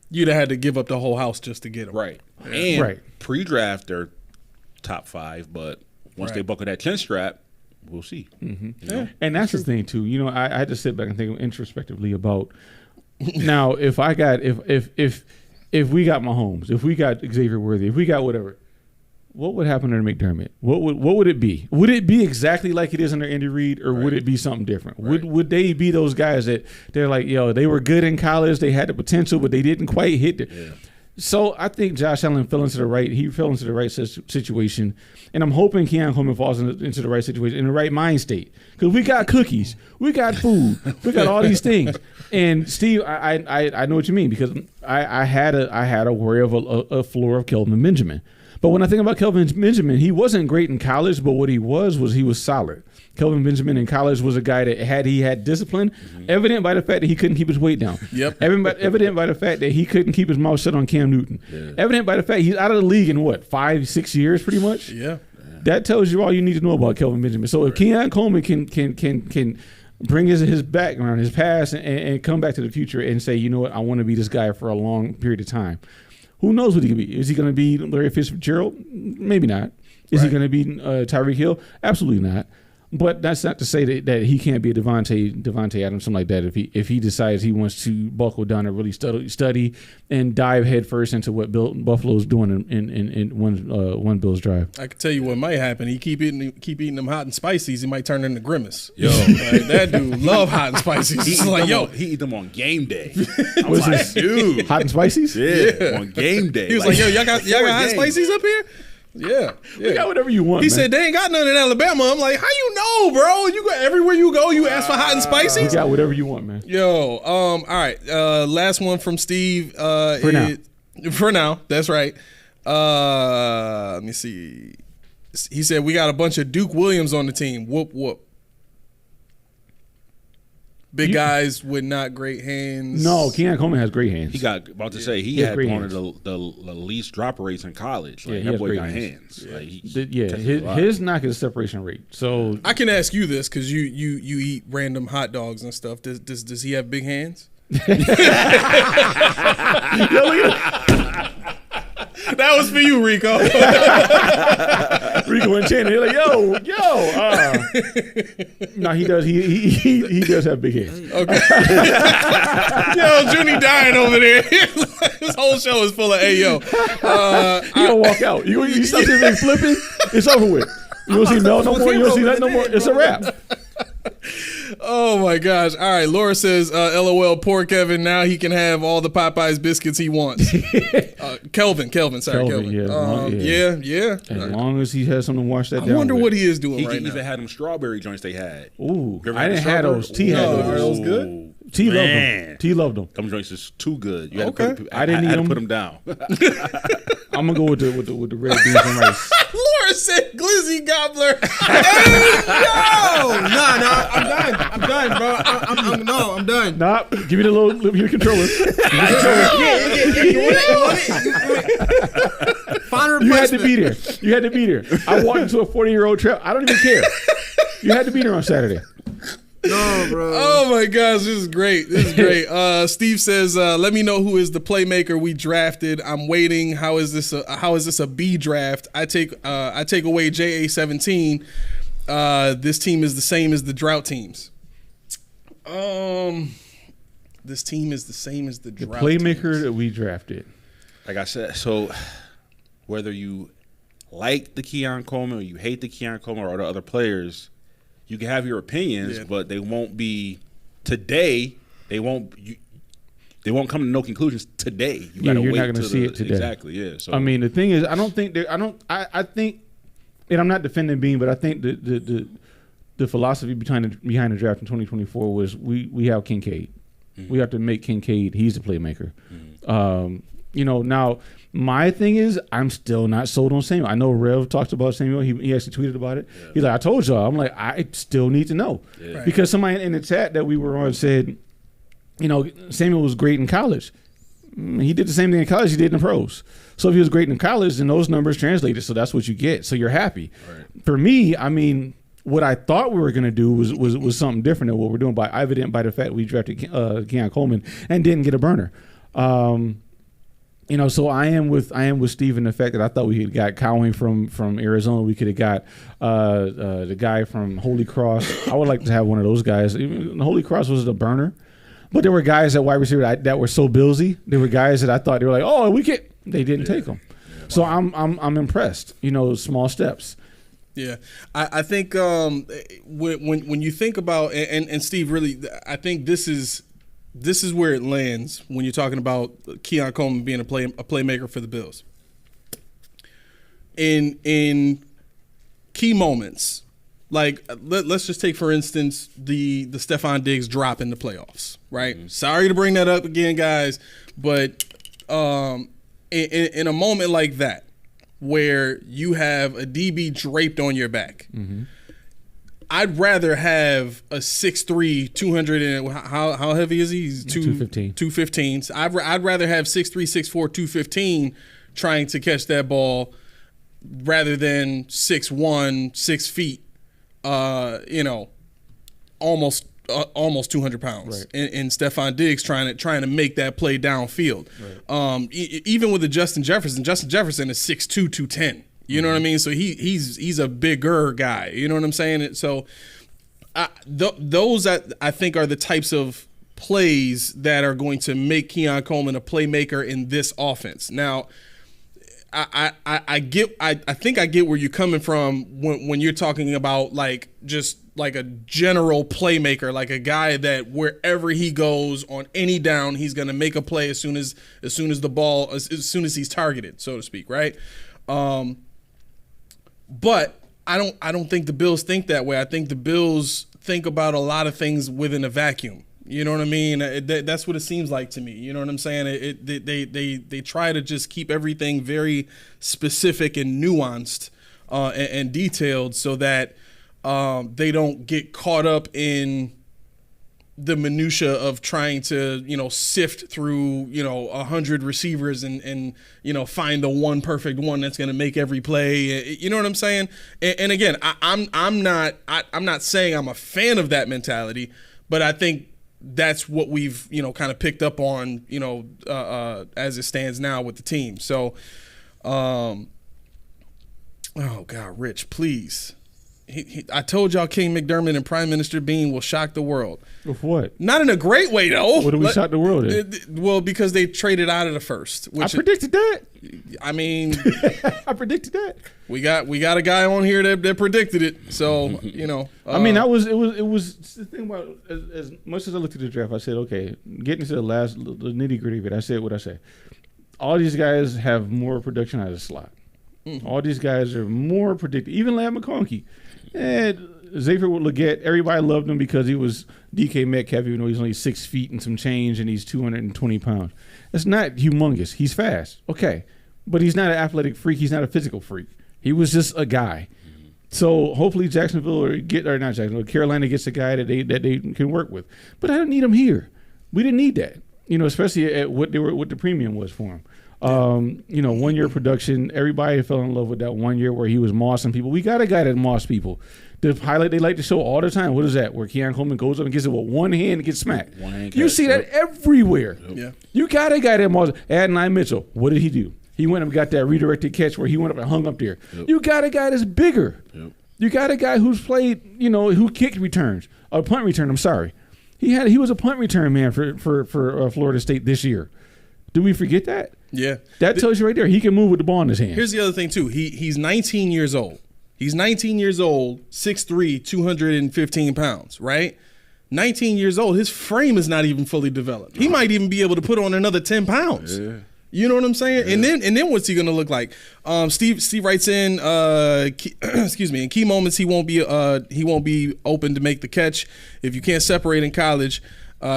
you'd have had to give up the whole house just to get him. Right. And pre-draft, they're top 5, but once they buckle that chin strap, we'll see. Mm-hmm. And that's the thing, too. I had to sit back and think introspectively about now if we got Mahomes, if we got Xavier Worthy, if we got whatever, what would happen under McDermott? What would it be? Would it be exactly like it is under Andy Reid, or would it be something different? Right. Would they be those guys that they're like, they were good in college, they had the potential, but they didn't quite hit it? Yeah. So I think Josh Allen fell into the right situation, and I'm hoping Keon Coleman falls into the right situation, in the right mind state, because we got cookies, we got food, we got all these things. And Steve, I know what you mean, because I had a worry of a floor of Kelvin Benjamin. But when I think about Kelvin Benjamin, he wasn't great in college, but what he was he was solid. Kelvin Benjamin in college was a guy that had discipline, evident by the fact that he couldn't keep his weight down. Yep. Evident by the fact that he couldn't keep his mouth shut on Cam Newton. Yeah. Evident by the fact he's out of the league in 5-6 years, pretty much. Yeah. That tells you all you need to know about Kelvin Benjamin. So if Keon Coleman can bring his background, his past, and come back to the future and say, you know what, I want to be this guy for a long period of time. Who knows what he could be? Is he going to be Larry Fitzgerald? Maybe not. Is he going to be Tyreek Hill? Absolutely not. But that's not to say that he can't be a Devontae Adams, something like that. If he decides he wants to buckle down and really study and dive headfirst into what Buffalo's doing in one Bills drive. I can tell you what might happen. He keep eating them hot and spices. He might turn into Grimace. Yo, that dude love hot and spices. He eat them on game day. I was like, dude, hot and spices? Yeah, on game day. He was like, yo, y'all got hot spices up here? Yeah. You got whatever you want. He said they ain't got none in Alabama. I'm like, how you know, bro? You go everywhere you go, you ask for hot and spicy. You got whatever you want, man. Yo, all right. Last one from Steve. For now, that's right. Let me see. He said we got a bunch of Duke Williams on the team. Whoop whoop. Big guys with not great hands. No, Keon Coleman has great hands. He had one of the least drop rates in college. Like, that boy got hands. His knock is separation rate. So I can ask you this because you eat random hot dogs and stuff. Does he have big hands? That was for you, Rico. Rico and Channing, they're like, yo. No, he does. He does have big hands. Okay. Yo, Junie dying over there. This whole show is full of ayo. He gonna walk out. You stop this thing flipping. It's over with. You don't see Mel no more. You don't see that no more. It's a wrap. Oh my gosh. All right. Laura says, LOL, poor Kevin. Now he can have all the Popeyes biscuits he wants. Kelvin. Yeah. As long as he has something to wash that down. I wonder with. what he is doing he right now. He even had them strawberry joints they had. Ooh. I didn't have those. T had those. Are those good? T loved them. T loved them. Them joints is too good. You had I didn't had eat to put them down. I'm gonna go with the red beans and rice. Laura 100% Glizzy Gobbler. Hey, yo! Nah, I'm done, bro. I'm done. Nah, give me the little, give me the controller. Final You had to replacement. be there. You had to be there. I walked into a 40-year-old trap. I don't even care. You had to be there on Saturday. No, bro. Oh my gosh, this is great. This is great. Steve says, "Let me know who is the playmaker we drafted. I'm waiting. How is this a B draft? I take away JA-17. This team is the same as the drought teams. This team is the same as the drought Playmaker teams. that we drafted. Like I said, so whether you like the Keon Coleman or you hate the Keon Coleman or the other players, you can have your opinions, Yeah. but they won't be today. They won't come to no conclusions today. You gotta you're wait not going to till see it today. Exactly. Yeah. So I mean, the thing is, I think, and I'm not defending Bean, but I think the philosophy behind the draft in 2024 was we have Kincaid. Mm-hmm. We have to make Kincaid. He's the playmaker. Now my thing is I'm still not sold on Samuel. I know Rev talked about Samuel. He actually tweeted about it. Yeah. He's like, I told y'all. I'm like, I still need to know. Yeah. Right. Because somebody in the chat that we were on said, Samuel was great in college. He did the same thing in college he did in the pros. So if he was great in college, then those numbers translated. So that's what you get. So you're happy. Right. For me, I mean, what I thought we were going to do was something different than what we're doing, evident by the fact we drafted Keon Coleman and didn't get a burner. So I am with Steve in the fact that I thought we had got Cowing from Arizona. We could have got the guy from Holy Cross. I would like to have one of those guys. Even Holy Cross was a burner, but there were guys at wide receiver that were so billsy. There were guys that I thought they were like, oh, we could. They didn't take them. Yeah, so I'm impressed. Small steps. Yeah, I think when you think about and Steve, really, I think this is where it lands when you're talking about Keon Coleman being a playmaker for the Bills. In key moments, like let's just take for instance the Stephon Diggs drop in the playoffs, right? Mm-hmm. Sorry to bring that up again, guys, but in a moment like that, where you have a DB draped on your back, mm-hmm. I'd rather have a 6'3", 200 and how heavy is he? He's 215. 215. So I'd rather have 6'3", 6'4", 215 trying to catch that ball rather than 6'1", 6 feet. Almost 200 pounds, right. and Stephon Diggs trying to make that play downfield. Right. Even with the Justin Jefferson is 6'2", 210. You know what I mean? So he's a bigger guy. You know what I'm saying? So those I think are the types of plays that are going to make Keon Coleman a playmaker in this offense. Now, I think I get where you're coming from when you're talking about like just like a general playmaker, like a guy that wherever he goes on any down, he's going to make a play as soon as he's targeted, so to speak, right? But I don't think the Bills think that way. I think the Bills think about a lot of things within a vacuum. You know what I mean? That's what it seems like to me. You know what I'm saying? They try to just keep everything very specific and nuanced and detailed so that they don't get caught up in the minutia of trying to, sift through, 100 receivers and find the one perfect one that's going to make every play. You know what I'm saying? And again, I'm not saying I'm a fan of that mentality, but I think that's what we've, kind of picked up on, as it stands now with the team. So, oh God, Rich, please. I told y'all King McDermott and Prime Minister Bean will shock the world. With what? Not in a great way, though. What do we shock the world in? Well, because they traded out of the first. I predicted that. I mean, I predicted that. We got a guy on here that predicted it. So I mean, it was the thing about as much as I looked at the draft, I said, okay, getting to the nitty gritty of it, I said what I said. All these guys have more production out of the slot. Mm-hmm. All these guys are more predictive. Even Ladd McConkey. Xavier Legette, everybody loved him because he was DK Metcalf, even though he's only 6 feet and some change and he's 220 pounds. That's not humongous. He's fast. Okay. But he's not an athletic freak. He's not a physical freak. He was just a guy. So hopefully Carolina gets a guy that they can work with. But I didn't need him here. We didn't need that. Especially at what the premium was for him. 1 year production. Everybody fell in love with that 1 year where he was mossing people. We got a guy that mossed people. The highlight they like to show all the time. What is that? Where Keon Coleman goes up and gets it with one hand and gets smacked. You see that everywhere. Yep. Yeah. You got a guy that mossed. Adonai Mitchell. What did he do? He went and got that redirected catch where he went up and hung up there. Yep. You got a guy that's bigger. Yep. You got a guy who's played, who kicked returns. A punt return, I'm sorry. He was a punt return man for Florida State this year. Do we forget that? Yeah. That tells you right there. He can move with the ball in his hand. Here's the other thing, too. He's 19 years old. He's 19 years old, 6'3", 215 pounds, right? 19 years old. His frame is not even fully developed. He might even be able to put on another 10 pounds. Yeah. You know what I'm saying? Yeah. And then what's he gonna look like? Steve writes in, in key moments he won't be open to make the catch. If you can't separate in college,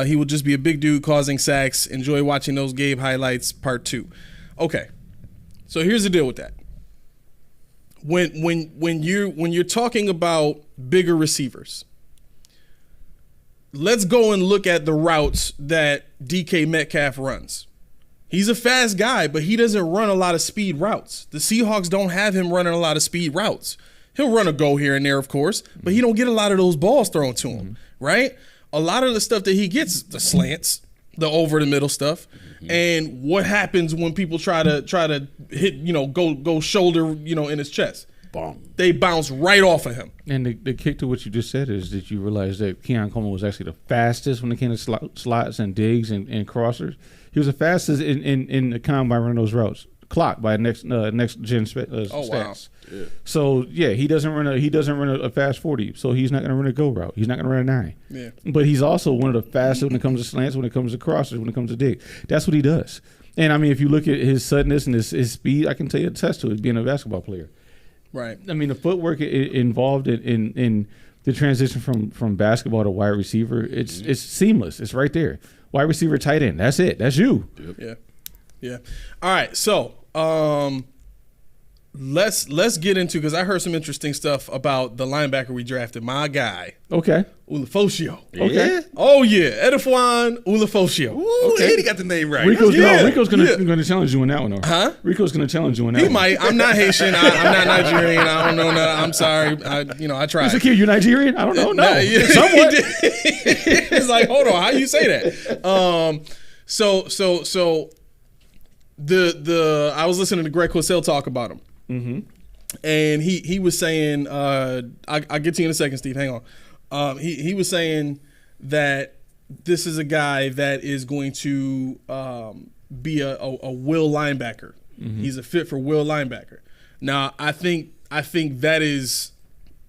he will just be a big dude causing sacks. Enjoy watching those Gabe highlights. Part 2. Okay, so here's the deal with that. When you're talking about bigger receivers, let's go and look at the routes that DK Metcalf runs. He's a fast guy, but he doesn't run a lot of speed routes. The Seahawks don't have him running a lot of speed routes. He'll run a go here and there, of course, but he don't get a lot of those balls thrown to him, right? A lot of the stuff that he gets, the slants, the over the middle stuff, and what happens when people try to hit, go shoulder, in his chest. Bong. They bounce right off of him. And the kick to what you just said is that you realize that Keon Coleman was actually the fastest when it came to slots and digs and crossers. He was the fastest in the combine running those routes, clocked by next gen stats. Wow. Yeah. So he doesn't run a fast 40, so he's not going to run a go route. He's not going to run a 9. Yeah. But he's also one of the fastest when it comes to slants, when it comes to crossers, when it comes to dig. That's what he does. And I mean, if you look at his suddenness and his speed, I can tell you attest to it being a basketball player. Right. I mean, the footwork involved in the transition from basketball to wide receiver, it's seamless. It's right there. Wide receiver, tight end. That's it. That's you. Yep. Yeah. All right. So let's get into, because I heard some interesting stuff about the linebacker we drafted. My guy. Okay. Ulofoshio. Okay. Yeah. Oh yeah, Edifwan Ulofoshio. Ooh, Okay. he got the name right. Rico's Yeah. gonna challenge you on that one, though. Huh? Rico's gonna challenge you on that He one. might. I'm not Haitian. I'm not Nigerian. I don't know. I'm sorry. I tried. Mr. Q, you Nigerian? I don't know. No. Nah, yeah, Somewhat. It's like, hold on, how you say that? So I was listening to Greg Cosell talk about him, and he was saying, I'll get to you in a second, Steve. Hang on. He was saying that this is a guy that is going to be a will linebacker. He's a fit for will linebacker. Now, I think that is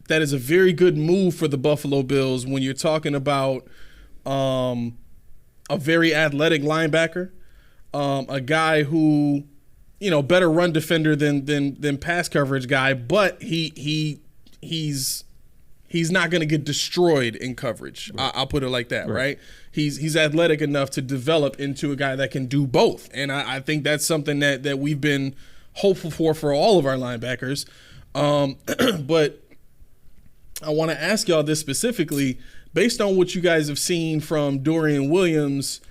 a very good move for the Buffalo Bills when you're talking about a very athletic linebacker, a guy who, better run defender than pass coverage guy, but he's not going to get destroyed in coverage. Right. I'll put it like that, right? He's athletic enough to develop into a guy that can do both, and I think that's something that we've been hopeful for all of our linebackers. But I want to ask y'all this specifically, based on what you guys have seen from Dorian Williams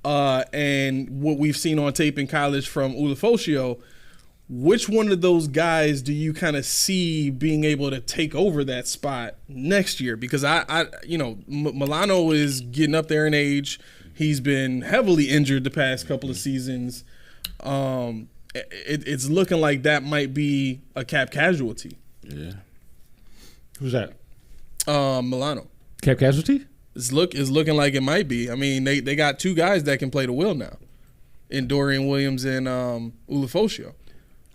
and what we've seen on tape in college from Ulofoshio, which one of those guys do you kind of see being able to take over that spot next year? Because Milano is getting up there in age. He's been heavily injured the past couple of seasons. It's looking like that might be a cap casualty. Yeah. Who's that? Milano. Cap casualty? It's looking like it might be. I mean, they got two guys that can play the will now, in Dorian Williams and Ulofoshio.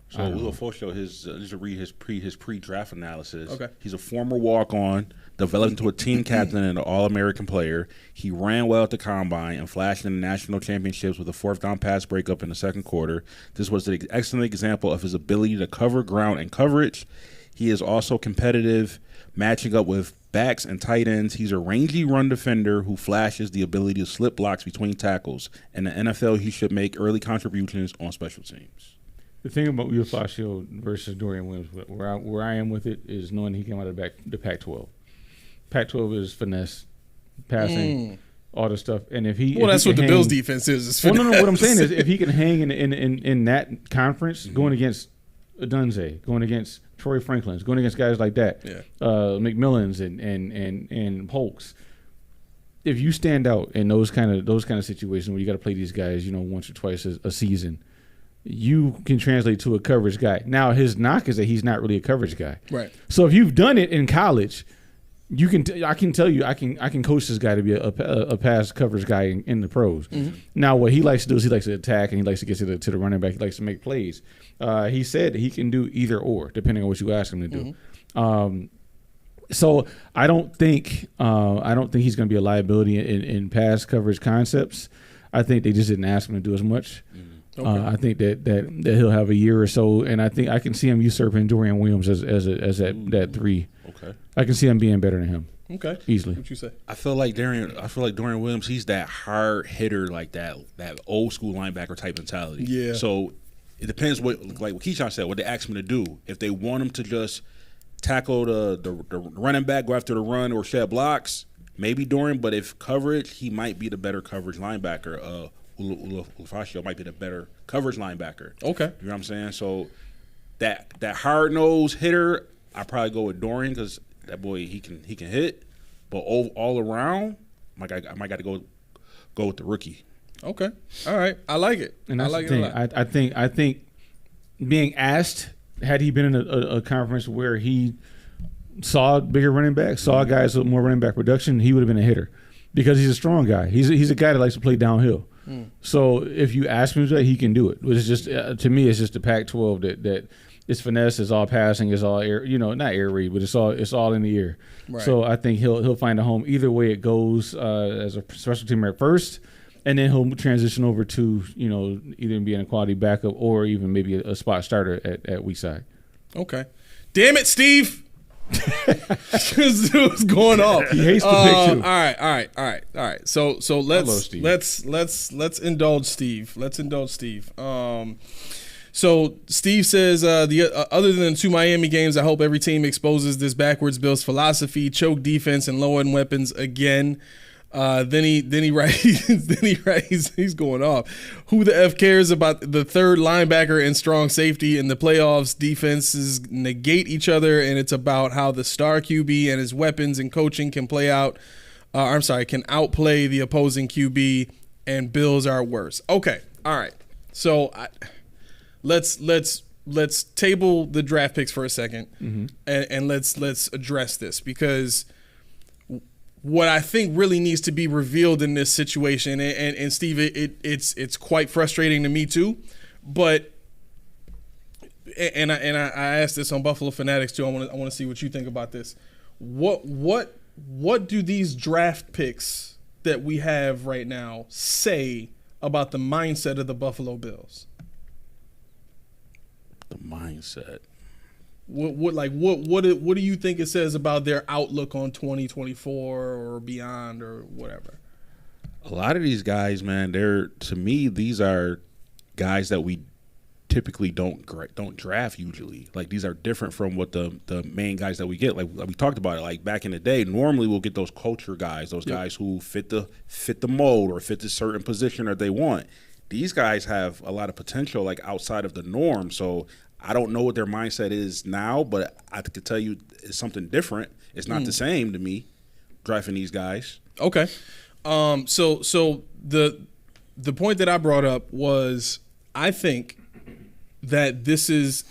So Ulofoshio, just to read his pre-draft analysis. Okay. He's a former walk-on, developed into a team captain and an All-American player. He ran well at the combine and flashed in the national championships with a fourth down pass breakup in the second quarter. This was an excellent example of his ability to cover ground and coverage. He is also competitive, matching up with backs and tight ends. He's a rangy run defender who flashes the ability to slip blocks between tackles. In the NFL, he should make early contributions on special teams. The thing about Ulofoshio versus Dorian Williams, where I am with it, is knowing he came out of the Pac-12. Pac-12 is finesse, passing, all the stuff. And if he, that's what the Bills defense is. Well, no. What I'm saying is, if he can hang in that conference, going against Dunze, going against Troy Franklin's, going against guys like that, McMillans and Polks. If you stand out in those kind of situations where you got to play these guys, once or twice a season, you can translate to a coverage guy. Now, his knock is that he's not really a coverage guy. Right. So if you've done it in college, I can tell you I can coach this guy to be a pass coverage guy in the pros. Mm-hmm. Now, what he likes to do is he likes to attack and he likes to get to the running back. He likes to make plays. He said he can do either or, depending on what you ask him to do. Mm-hmm. So I don't think he's going to be a liability in pass coverage concepts. I think they just didn't ask him to do as much. Mm-hmm. Okay. I think that he'll have a year or so, and I think I can see him usurping Dorian Williams as that 3. Okay. I can see him being better than him. Okay. Easily. What you say? I feel like Dorian Williams, he's that hard hitter, like that old school linebacker type mentality. Yeah. So it depends what Keyshawn said, what they ask him to do. If they want him to just tackle the running back, go after the run, or shed blocks, maybe Dorian. But if coverage, he might be the better coverage linebacker. Ulofoshio might be the better coverage linebacker. Okay. You know what I'm saying? So that hard-nosed hitter, I probably go with Dorian because that boy, he can hit. But all around, I might got to go with the rookie. Okay. All right. I like it. And that's I like the thing. it a lot. I think being asked, had he been in a conference where he saw bigger running backs, saw guys with more running back production, he would have been a hitter because he's a strong guy. He's a guy that likes to play downhill. So if you ask him that, he can do it. Which is just to me, it's just the Pac-12 that it's finesse, it's all passing, it's all air. Not air raid, but it's all in the air. Right. So I think he'll find a home either way it goes as a special teamer at first, and then he'll transition over to either being a quality backup or even maybe a spot starter at weak side. Okay. Damn it, Steve. What's going on? He hates the pick too. All right. So let's indulge Steve. So Steve says other than 2 Miami games, I hope every team exposes this backwards Bills philosophy, choke defense, and low end weapons again. Then he writes, he's going off. Who the F cares about the third linebacker and strong safety in the playoffs? Defenses negate each other, and it's about how the star QB and his weapons and coaching can can outplay the opposing QB, and Bills are worse. Okay, all right. So let's table the draft picks for a second, and let's address this because what I think really needs to be revealed in this situation, and Steve, it's quite frustrating to me too, but I asked this on Buffalo Fanatics too. I want to see what you think about this. What do these draft picks that we have right now say about the mindset of the Buffalo Bills? The mindset. What do you think it says about their outlook on 2024 or beyond or whatever? A lot of these guys, man, to me these are guys that we typically don't draft usually. Like these are different from what the main guys that we get. Like we talked about it. Like back in the day, normally we'll get those culture guys, those guys who fit the mold or fit the certain position that they want. These guys have a lot of potential, like outside of the norm. So I don't know what their mindset is now, but I could tell you it's something different. It's not the same to me, drafting these guys. Okay. So the point that I brought up was I think that this is,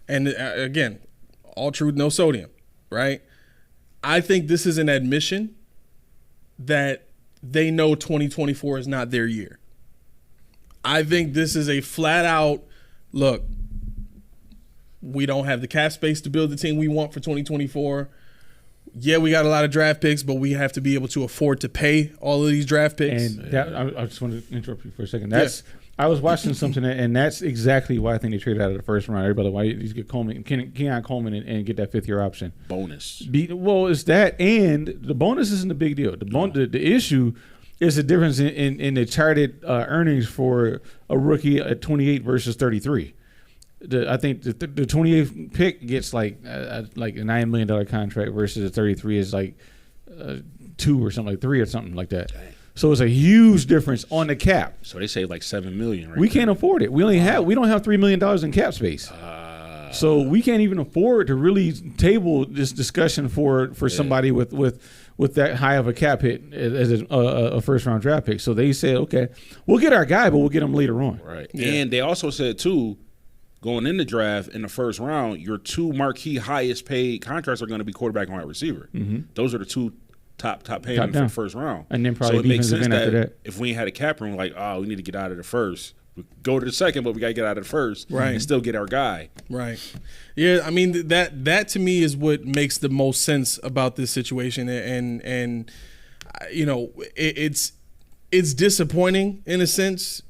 and again, all truth, no sodium, right? I think this is an admission that they know 2024 is not their year. I think this is a flat out, look, we don't have the cap space to build the team we want for 2024. Yeah, we got a lot of draft picks, but we have to be able to afford to pay all of these draft picks. And I just want to interrupt you for a second. I was watching something, and that's exactly why I think they traded out of the first round. Everybody, why you get Keon Coleman and get that 5th-year option. Bonus. Well, it's that, and the bonus isn't a big deal. The issue it's a difference in the charted earnings for a rookie at 28 versus 33. I think the 28th pick gets like a $9 million contract versus the 33 is like 2 or something, like 3 or something like that. Dang. So it's a huge difference on the cap. So they save like $7 million. Right We there. can't afford it. We don't have $3 million in cap space. So we can't even afford to really table this discussion for somebody with that high of a cap hit as a first round draft pick. So they said, okay, we'll get our guy, but we'll get him later on. Right. Yeah. And they also said too, going in the draft in the first round, your 2 marquee highest paid contracts are going to be quarterback and wide receiver. Mm-hmm. Those are the 2 top paying for the first round. And then probably so it makes sense defensive end after that. if we ain't had a cap room, like, oh, we need to get out of the first. We go to the second, but we got to get out of the first, Right. and still get our guy. Right. Yeah, I mean that to me is what makes the most sense about this situation, and you know, it's disappointing in a sense,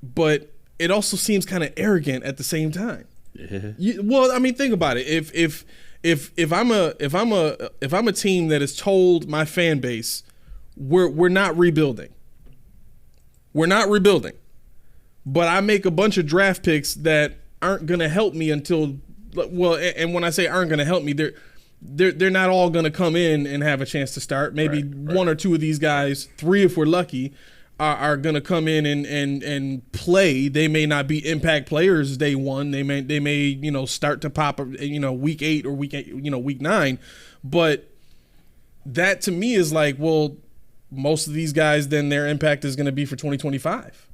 but it also seems kind of arrogant at the same time. Yeah. Well, I mean, think about it. If I'm a team that has told my fan base we're not rebuilding. We're not rebuilding. But I make a bunch of draft picks that aren't going to help me until, well, and when I say aren't going to help me, they're not all going to come in and have a chance to start. Maybe one or two of these guys, 3 if we're lucky, are going to come in and play. They may not be impact players day one. They may start to pop week 8 or week 9, but that to me is like, well, most of these guys, then their impact is going to be for 2025.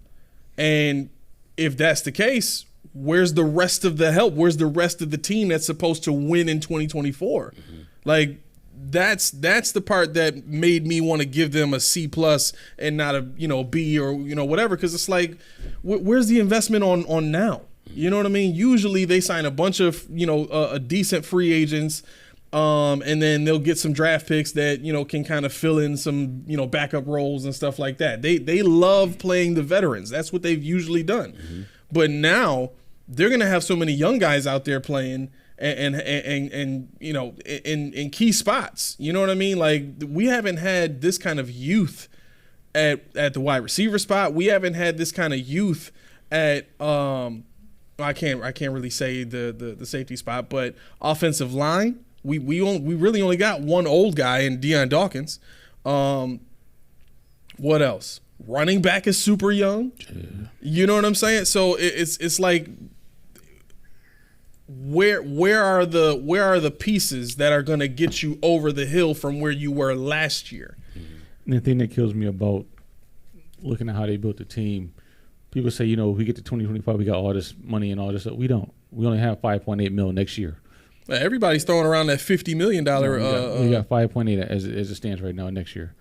And if that's the case, where's the rest of the help? Where's the rest of the team that's supposed to win in 2024? Mm-hmm. Like that's the part that made me want to give them a C+ and not a B or whatever, because it's like, where's the investment on now? You know what I mean? Usually they sign a bunch of a decent free agents. And then they'll get some draft picks that, can kind of fill in some, backup roles and stuff like that. They love playing the veterans. That's what they've usually done. Mm-hmm. But now they're going to have so many young guys out there playing and in key spots. You know what I mean? Like, we haven't had this kind of youth at the wide receiver spot. We haven't had this kind of youth at I can't really say the safety spot, but offensive line. We really only got one old guy in Deion Dawkins. What else? Running back is super young. Yeah. You know what I'm saying? So it's like, where are the pieces that are going to get you over the hill from where you were last year? And the thing that kills me about looking at how they built the team, people say, if we get to 2025, we got all this money and all this stuff. We don't. We only have $5.8 million next year. Everybody's throwing around that $50 million. We got 5.8 as it stands right now next year.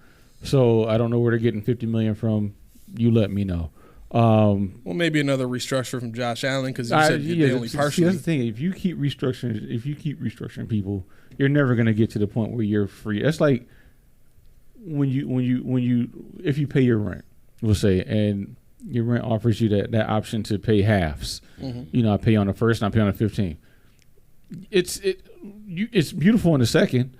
So I don't know where they're getting $50 million from. You let me know. Well, maybe another restructure from Josh Allen, because you said they only partially. See, that's the thing. If you keep restructuring people, you're never going to get to the point where you're free. That's like when if you pay your rent, we'll say, and your rent offers you that option to pay halves. Mm-hmm. I pay on the first and I pay on the 15th. It's beautiful in the second,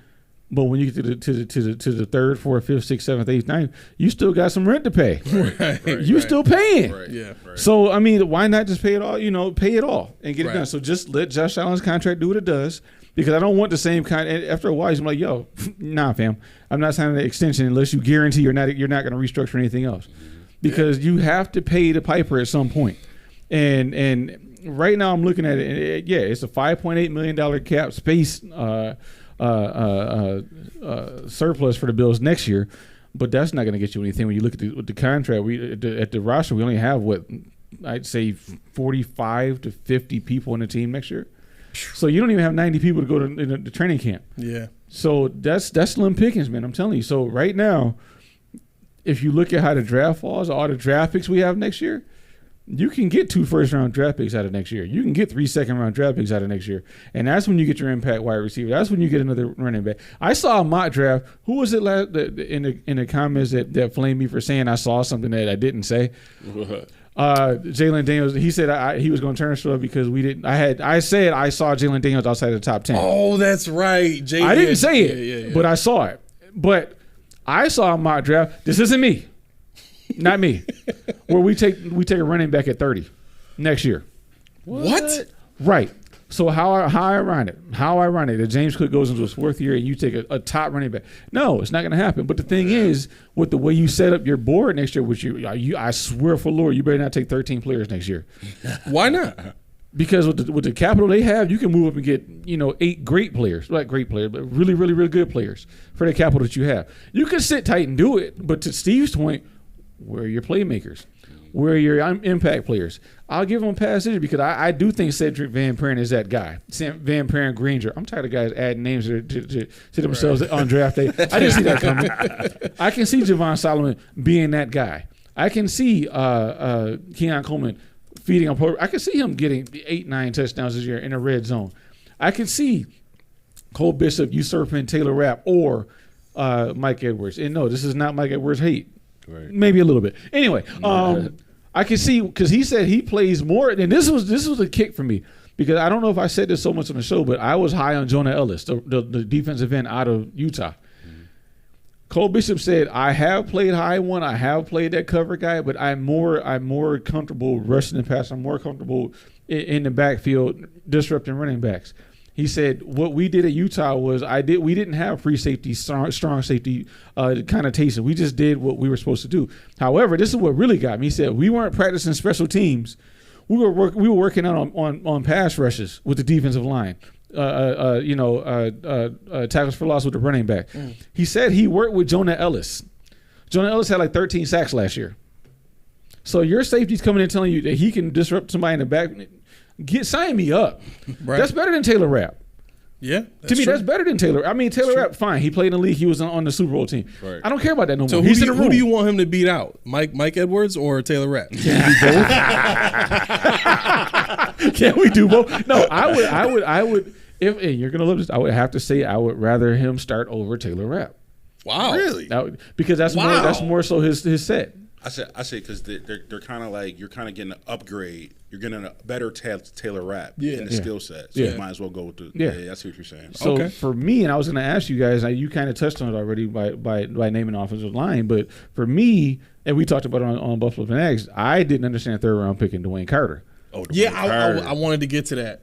but when you get to the third, fourth, fifth, sixth, seventh, eighth, ninth, you still got some rent to pay. Right, still paying. Right, yeah. Right. So I mean, why not just pay it all? Pay it all and get it done. So just let Josh Allen's contract do what it does, because I don't want the same kind. And after a while, he's like, "Yo, nah, fam, I'm not signing the extension unless you guarantee you're not going to restructure anything else, because you have to pay the piper at some point." And right now I'm looking at it, and it's a $5.8 million cap space surplus for the Bills next year, but that's not going to get you anything. When you look at the contract, at the roster, we only have I'd say 45 to 50 people on the team next year. So you don't even have 90 people to go to the training camp. Yeah. So that's slim pickings, man. I'm telling you. So right now, if you look at how the draft falls, all the draft picks we have next year, you can get 2 first-round draft picks out of next year. You can get 3 second-round draft picks out of next year. And that's when you get your impact wide receiver. That's when you get another running back. I saw a mock draft. Who was it in the comments that flamed me for saying I saw something that I didn't say? Jalen Daniels. He said he was going to turn us off because we didn't. I said I saw Jalen Daniels outside the top 10. Oh, that's right. I didn't say it, but I saw it. But I saw a mock draft. This isn't me. Not me. Where we take a running back at 30 next year. What? Right. So how I run it, that James Cook goes into his fourth year and you take a top running back. No, it's not going to happen. But the thing is, with the way you set up your board next year, which I swear for Lord, you better not take 13 players next year. Why not? Because with the capital they have, you can move up and get 8 great players, not great players, but really, really, really good players for the capital that you have. You can sit tight and do it, but to Steve's point, where are your playmakers? Where are your impact players? I'll give them passage because I do think Cedric Van Peren is that guy. Van Peren Granger. I'm tired of guys adding names to themselves on draft day. I didn't see that coming. I can see Javon Solomon being that guy. I can see Keon Coleman feeding on. I can see him getting 8-9 touchdowns this year in a red zone. I can see Cole Bishop usurping Taylor Rapp or Mike Edwards. And no, this is not Mike Edwards' hate. Right. Maybe a little bit. Anyway, I can see because he said he plays more, and this was a kick for me because I don't know if I said this so much on the show, but I was high on Jonah Ellis, the defensive end out of Utah. Mm-hmm. Cole Bishop said, "I have played high one, I have played that cover guy, but I'm more comfortable rushing the pass. I'm more comfortable in the backfield disrupting running backs." He said, what we did at Utah was we didn't have free safety, strong safety connotation. We just did what we were supposed to do. However, this is what really got me. He said, we weren't practicing special teams. We were working out on pass rushes with the defensive line, tackles for loss with the running back. Mm. He said he worked with Jonah Ellis. Jonah Ellis had like 13 sacks last year. So your safety's coming in telling you that he can disrupt somebody in the back. Sign me up. Right. That's better than Taylor Rapp. Yeah. To me, that's better than Taylor. I mean, Taylor Rapp, fine. He played in the league. He was on the Super Bowl team. Right. I don't care about that no more. So who do you want him to beat out? Mike Edwards or Taylor Rapp? Can we do both? Can we do both? No, I would. If you're gonna love this, I would have to say I would rather him start over Taylor Rapp. Wow. Really? Because that's more so his set. I said because they're kind of like you're kind of getting an upgrade. You're getting a better Taylor Rapp in the skill set. So you might as well go with the. Yeah, I see what you're saying. So for me, and I was going to ask you guys, you kind of touched on it already by naming offensive line, but for me, and we talked about it on Buffalo Fanatics, I didn't understand third round picking Dwayne Carter. Oh, I wanted to get to that.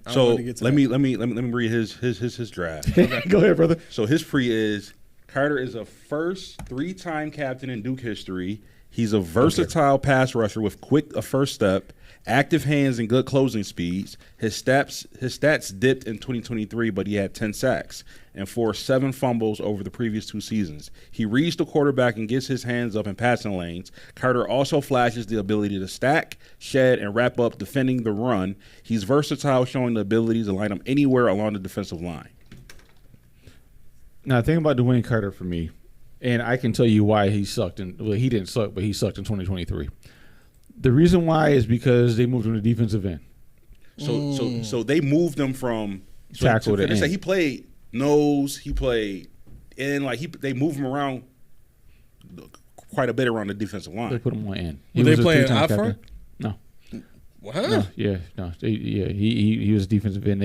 Let me read his draft. Go ahead, brother. So his pre is Carter is a first 3-time captain in Duke history. He's a versatile pass rusher with quick first step, active hands, and good closing speeds. His stats dipped in 2023, but he had 10 sacks and forced 7 fumbles over the previous 2 seasons. He reads the quarterback and gets his hands up in passing lanes. Carter also flashes the ability to stack, shed, and wrap up defending the run. He's versatile, showing the ability to line up anywhere along the defensive line. Now, think about Dwayne Carter for me. And I can tell you why he sucked. He didn't suck, but he sucked in 2023. The reason why is because they moved him to defensive end. So they moved him from tackle to end. He played nose. He played in they moved him around quite a bit around the defensive line. They put him on end. Were they playing out front? No. What? No. No. He was defensive end.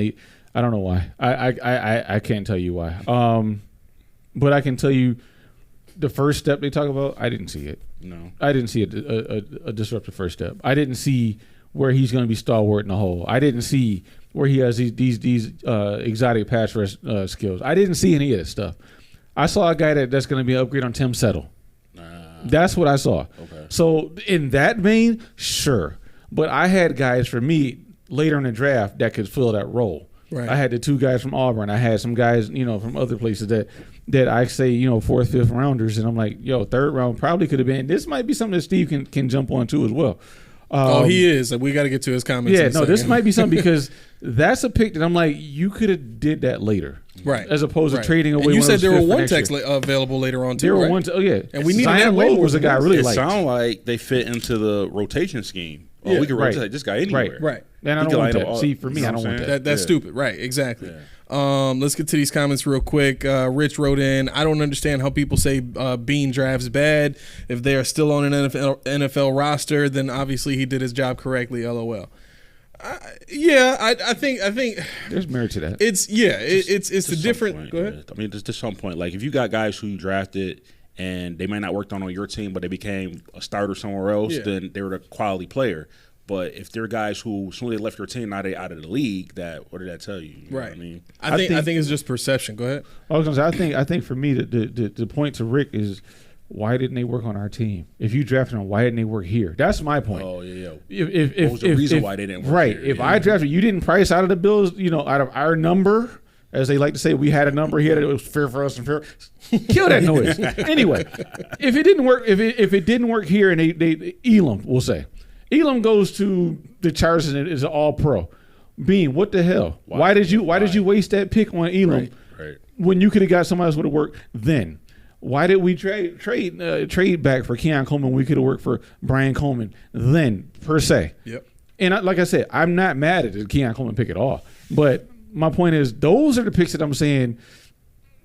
I don't know why. I can't tell you why. But I can tell you. The first step they talk about, I didn't see it. No, I didn't see a disruptive first step. I didn't see where he's going to be stalwart in the hole. I didn't see where he has these exotic pass rush skills. I didn't see any of this stuff. I saw a guy that's going to be an upgrade on Tim Settle. That's what I saw. Okay. So in that vein, sure. But I had guys for me later in the draft that could fill that role. Right. I had the 2 guys from Auburn. I had some guys, from other places that I say, 4th, 5th rounders, and I'm like, 3rd round probably could have been. This might be something that Steve can jump on too as well. He is. We got to get to his comments. Yeah, this might be something because that's a pick that I'm like, you could have did that later, right? As opposed to trading away. And you said there were one text available later on too. There were one. And we needed Zion Lowe was a guy I really liked. It sounded like they fit into the rotation scheme. Oh, we could rotate this guy anywhere. Right. And I don't want that. See, for me, I don't want that. That's stupid. Right. Exactly. Yeah. Let's get to these comments real quick. Rich wrote in, I don't understand how people say Bean draft's bad. If they are still on an NFL roster, then obviously he did his job correctly, LOL. I think there's merit to that. It's a different. Point, go ahead. I mean, to some point, like if you got guys who you drafted and they might not worked on your team, but they became a starter somewhere else, then they were a quality player. But if they're guys who, as soon as they left your team, now they out of the league, what did that tell you? You know what I mean? I think it's just perception. Go ahead. I was gonna say, I think for me, the point to Rick is, why didn't they work on our team? If you drafted them, why didn't they work here? That's my point. Oh, yeah. What was the reason why they didn't work right. here? If I drafted, you didn't price out of the Bills, out of our number, as they like to say, we had a number here that it was fair for us and fair. Kill that noise. Anyway, if it didn't work, if it didn't work here, and they Elam, we'll say, Elam goes to the Chargers and is an All-Pro. Bean, what the hell? Why did you waste that pick on Elam when you could have got somebody else would have worked then? Why did we trade back for Keon Coleman when we could have worked for Brian Coleman then, per se? Yep. And like I said, I'm not mad at the Keon Coleman pick at all. But my point is, those are the picks that I'm saying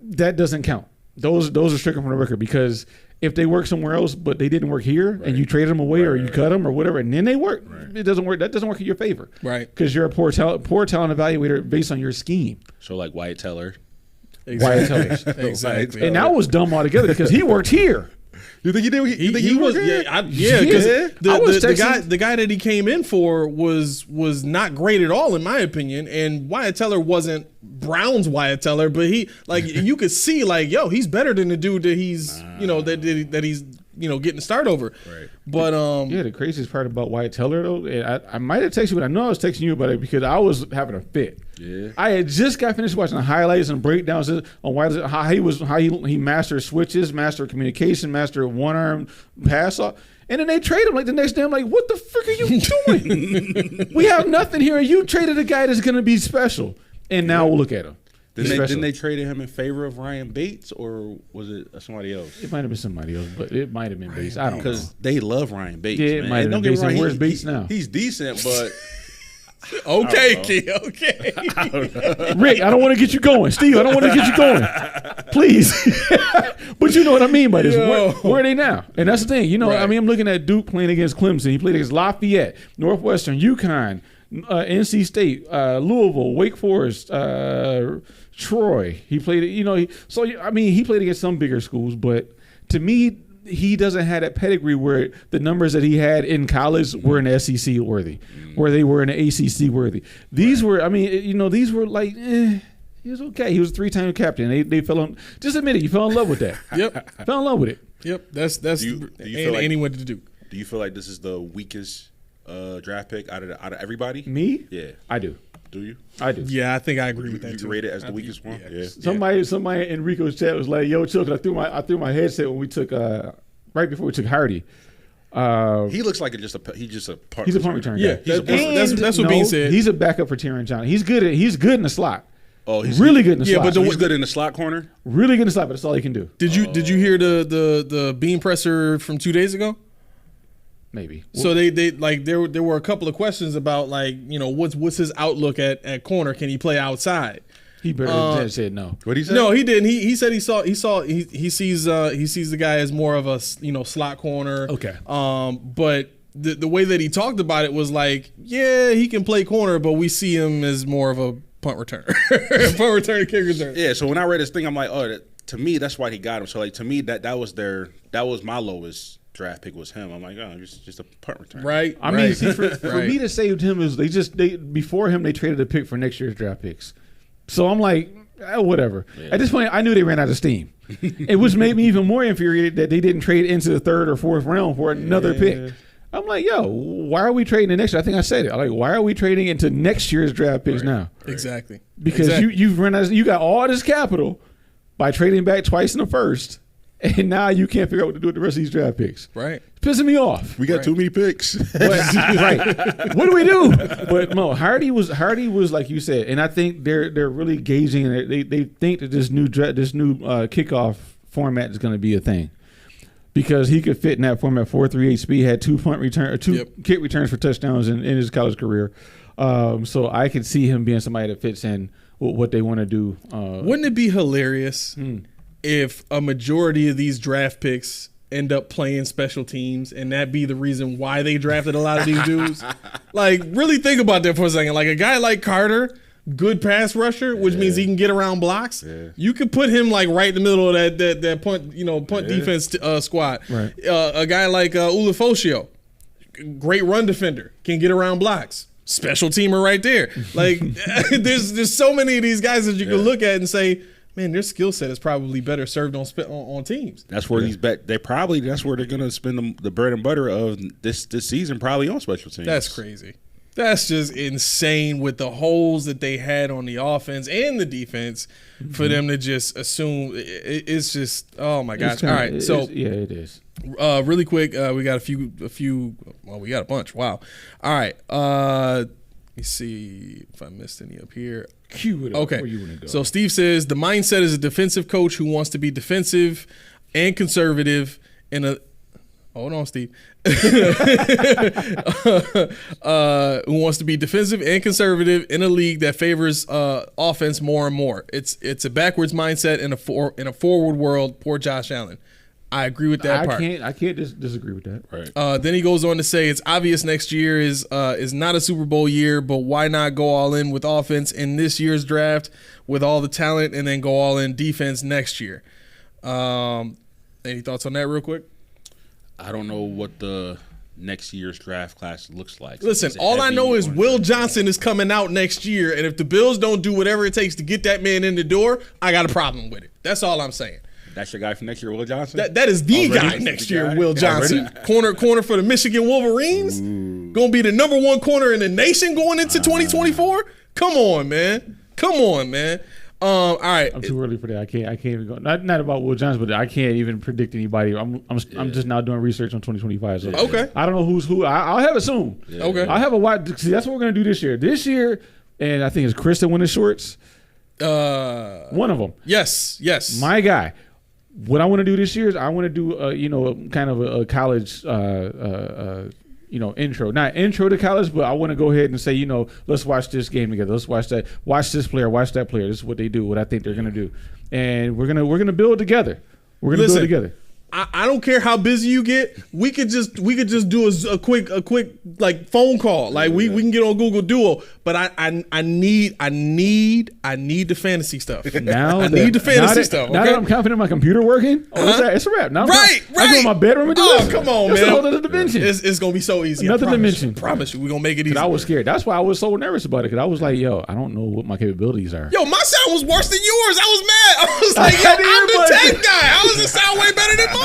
that doesn't count. Those are stricken from the record, because if they work somewhere else but they didn't work here and you traded them away or you cut them or whatever and then they work, it doesn't work. That doesn't work in your favor. Right. Because you're a poor talent evaluator based on your scheme. So like Wyatt Teller. Exactly. Exactly. And that was dumb altogether because he worked here. You think he did? He was because the guy that he came in for was not great at all in my opinion, and Wyatt Teller wasn't Brown's Wyatt Teller, but he you could see he's better than the dude that he's that he's getting the start over. Right. But the craziest part about Wyatt Teller though, and I might have texted you, but I know I was texting you about it because I was having a fit. Yeah. I had just got finished watching the highlights and breakdowns on how he mastered switches, mastered communication, mastered one arm pass off. And then they trade him the next day. I'm like, what the frick are you doing? We have nothing here. You traded a guy that's going to be special. And now we'll look at him. Didn't they trade him in favor of Ryan Bates, or was it somebody else? It might have been somebody else, but it might have been Bates. I don't know. Because they love Ryan Bates. Yeah, it might have been Bates. Where's Bates now? He's decent, but... Okay, Key, okay. Rick, I don't want to get you going. Steve, I don't want to get you going. Please. But you know what I mean by this. Where are they now? And that's the thing. I mean, I'm looking at Duke playing against Clemson. He played against Lafayette, Northwestern, UConn, NC State, Louisville, Wake Forest, Troy. He played, he played against some bigger schools, but to me, he doesn't have that pedigree where the numbers that he had in college were in the SEC worthy, where they were in the ACC worthy. These were, these were he was okay. He was a 3-time captain. They fell on, just admit it, you fell in love with that. Yep. Fell in love with it. Yep. That's anyone to do. Do you feel like this is the weakest draft pick out of everybody? Me? Yeah. I do. Do you? I do. Yeah, I think I agree with that too. You rate it as the weakest one? Yeah. Somebody in Rico's chat was like, "Yo, chill," because I threw my headset when we took right before we took Hardy. He looks like he's just a punt. He's a punt return guy. Yeah, that's what Bean said. He's a backup for Taron Johnson. He's good in the slot. Oh, he's really good in the slot. But he's good in the slot corner. Really good in the slot, but that's all he can do. Did you hear the Bean presser from 2 days ago? Maybe. So they there were a couple of questions about what's his outlook at corner? Can he play outside? He better said no. What he said? No, he didn't. He said he sees the guy as more of a slot corner. Okay. But the way that he talked about it was he can play corner, but we see him as more of a punt returner, kick return. Yeah. So when I read this thing, I'm like, to me that's why he got him. So to me that was my lowest draft pick was him. I'm like, just a punt return. Right. I mean, see, for me to say with him is before him they traded a pick for next year's draft picks. So I'm like, whatever. Yeah. At this point, I knew they ran out of steam. It which made me even more infuriated that they didn't trade into the 3rd or 4th round for another pick. I'm like, why are we trading the next year? I think I said it. I'm like, why are we trading into next year's draft picks now? Exactly. Because you've run out. You got all this capital by trading back twice in the first. And now you can't figure out what to do with the rest of these draft picks. Right. It's pissing me off. We got too many picks. Right. What do we do? But no, Hardy was like you said, and I think they're really gauging. They think that this new kickoff format is going to be a thing because he could fit in that format. 4.38 speed, had 2 kick returns for touchdowns in his college career. So I could see him being somebody that fits in what they want to do. Wouldn't it be hilarious if a majority of these draft picks end up playing special teams and that be the reason why they drafted a lot of these dudes? Really think about that for a second. A guy like Carter good pass rusher, which means he can get around blocks. You could put him like right in the middle of that punt defense squad. Right. A guy like Ulofoshio, great run defender, can get around blocks. Special teamer right there. Like there's so many of these guys that you can look at and say, man, their skill set is probably better served on teams. That's where that's where they're gonna spend the bread and butter of this season, probably on special teams. That's crazy. That's just insane with the holes that they had on the offense and the defense for them to just assume it's just, oh my gosh. All right. So it is. Really quick, we got a few, well, we got a bunch. Wow. All right. Let me see if I missed any up here. Cue it up. Okay. Where you want to go? So Steve says the mindset is a defensive coach who wants to be defensive and conservative in a. Hold on, Steve. Who wants to be defensive and conservative in a league that favors offense more and more? It's a backwards mindset in a forward world. Poor Josh Allen. I agree with that part. I can't disagree with that. Right. Then he goes on to say it's obvious next year is not a Super Bowl year, but why not go all in with offense in this year's draft with all the talent and then go all in defense next year? Any thoughts on that real quick? I don't know what the next year's draft class looks like. Listen, all I know is Will Johnson is coming out next year, and if the Bills don't do whatever it takes to get that man in the door, I got a problem with it. That's all I'm saying. That's your guy for next year, Will Johnson? That is the guy next year, Will Johnson. Corner for the Michigan Wolverines. Gonna be the number one corner in the nation going into 2024. Come on, man. All right. I'm too early for that. I can't even go. Not about Will Johnson, but I can't even predict anybody. I'm just now doing research on 2025. So Okay. I don't know who's who. I'll have it soon. Yeah. Okay. I'll have a wide. See, that's what we're gonna do this year. This year, and I think it's Chris that won the shorts. One of them. Yes. My guy. What I want to do this year is I want to do kind of a college intro. Not intro to college, but I want to go ahead and say, let's watch this game together. Let's watch that. Watch this player. Watch that player. This is what they do. What I think they're gonna do, and we're gonna build together. We're gonna build together. I don't care how busy you get. We could just do a quick like phone call. Like we can get on Google Duo. But I need the fantasy stuff. Now I need the fantasy stuff. Now that I'm confident my computer working, it's a wrap. Now Right. I go in my bedroom and do this. Come on, It's man. a whole other dimension. It's gonna be so easy. Another dimension. I promise you, we're gonna make it easy. I was scared. That's why I was so nervous about it. Because I was like, I don't know what my capabilities are. Yo, my sound was worse than yours. I was mad. I was like, yo, I'm the tech guy. How does it sound way better than mine?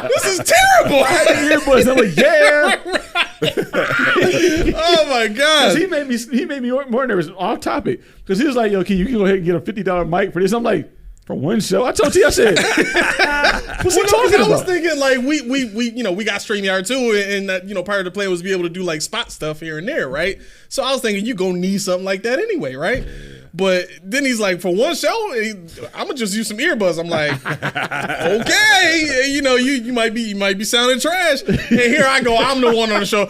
This is terrible. I had the earbuds. I'm like, Oh my god. He made me more nervous off topic because he was like, "Yo, Key, you can go ahead and get a $50 mic for this." I'm like, "For one show?" I told you, I said, "What's he talking about?" I was thinking like we got StreamYard too, and that part of the plan was to be able to do like spot stuff here and there, right? So I was thinking you gonna need something like that anyway, right? But then he's like, for one show, I'm gonna just use some earbuds. I'm like, okay, you might be sounding trash. And here I go, I'm the one on the show.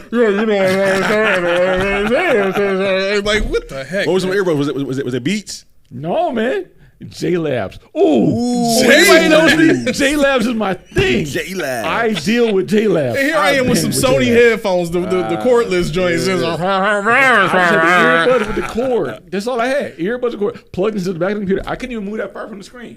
Like, what the heck? What was some earbuds? Was it Beats? No, man. J-Labs. Ooh. J-Labs. Everybody knows me. J-Labs is my thing. J-Labs. I deal with J-Labs. And here I am with some Sony headphones, the cordless joints. I just had the earbuds with the cord. That's all I had. Earbuds with cord. Plugged into the back of the computer. I couldn't even move that far from the screen.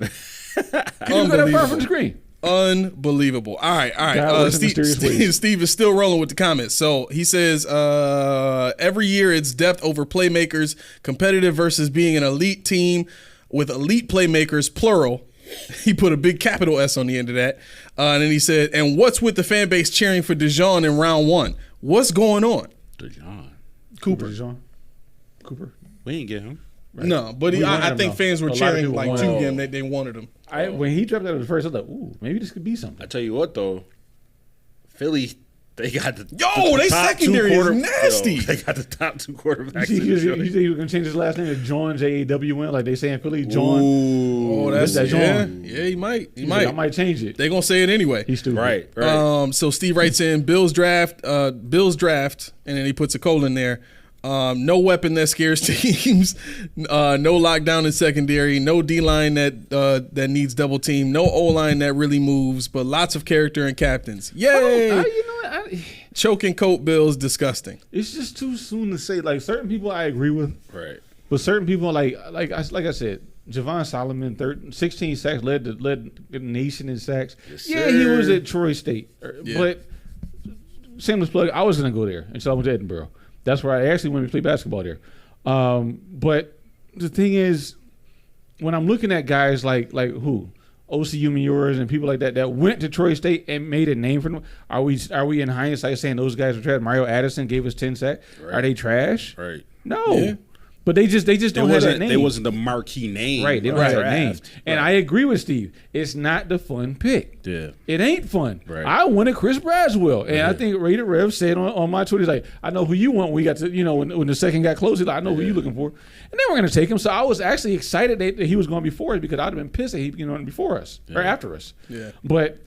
Couldn't even go that far from the screen. Unbelievable. All right. God works in mysterious ways. Steve is still rolling with the comments. So he says, every year it's depth over playmakers, competitive versus being an elite team with elite playmakers, plural. He put a big capital S on the end of that. And then he said, and what's with the fan base cheering for DeJean in round 1? What's going on? DeJean. Cooper. Cooper. We ain't get him. Right. No, but I think fans were A lot of cheering people like wanted to him. him. They wanted him. When he dropped out at the first, I was like, ooh, maybe this could be something. I tell you what, though, Philly, they got the they top secondary two is nasty. They got the top two quarterbacks. You say he was going to change his last name to John, J-A-W-N, like they say in Philly, John. Oh, that's that John. Yeah, he might. I might change it. They're gonna say it anyway. He's stupid. Right. So Steve writes in Bills draft, and then he puts a colon there. No weapon that scares teams. No lockdown in secondary. No D-line that needs double team. No O-line that really moves. But lots of character and captains. Yay! You know what? Choking coat Bills, disgusting. It's just too soon to say. Like certain people, I agree with. Right. But certain people like I said, Javon Solomon, 16 sacks, led the nation in sacks. Yes, Yeah, he sir. was at Troy State, but shameless plug, I was gonna go there until I went to Edinburgh. That's where I actually went to play basketball there. But the thing is, when I'm looking at guys like who, OCU Muras and people like that went to Troy State and made a name for them, are we in hindsight saying those guys are trash? Mario Addison gave us 10 sacks. Right. Are they trash? Right. No. Yeah. But they just don't have that name. They wasn't the marquee name. Right, they don't of have the that name. draft. And I agree with Steve. It's not the fun pick. Yeah. It ain't fun. Right. I wanted Chris Braswell. And I think Rated Rev said on my Twitter, he's like, I know who you want. We got to, when the second got close, he's like, I know who you looking for. And they were going to take him. So I was actually excited that he was going before us because I'd have been pissed that he'd been before us or after us. Yeah. But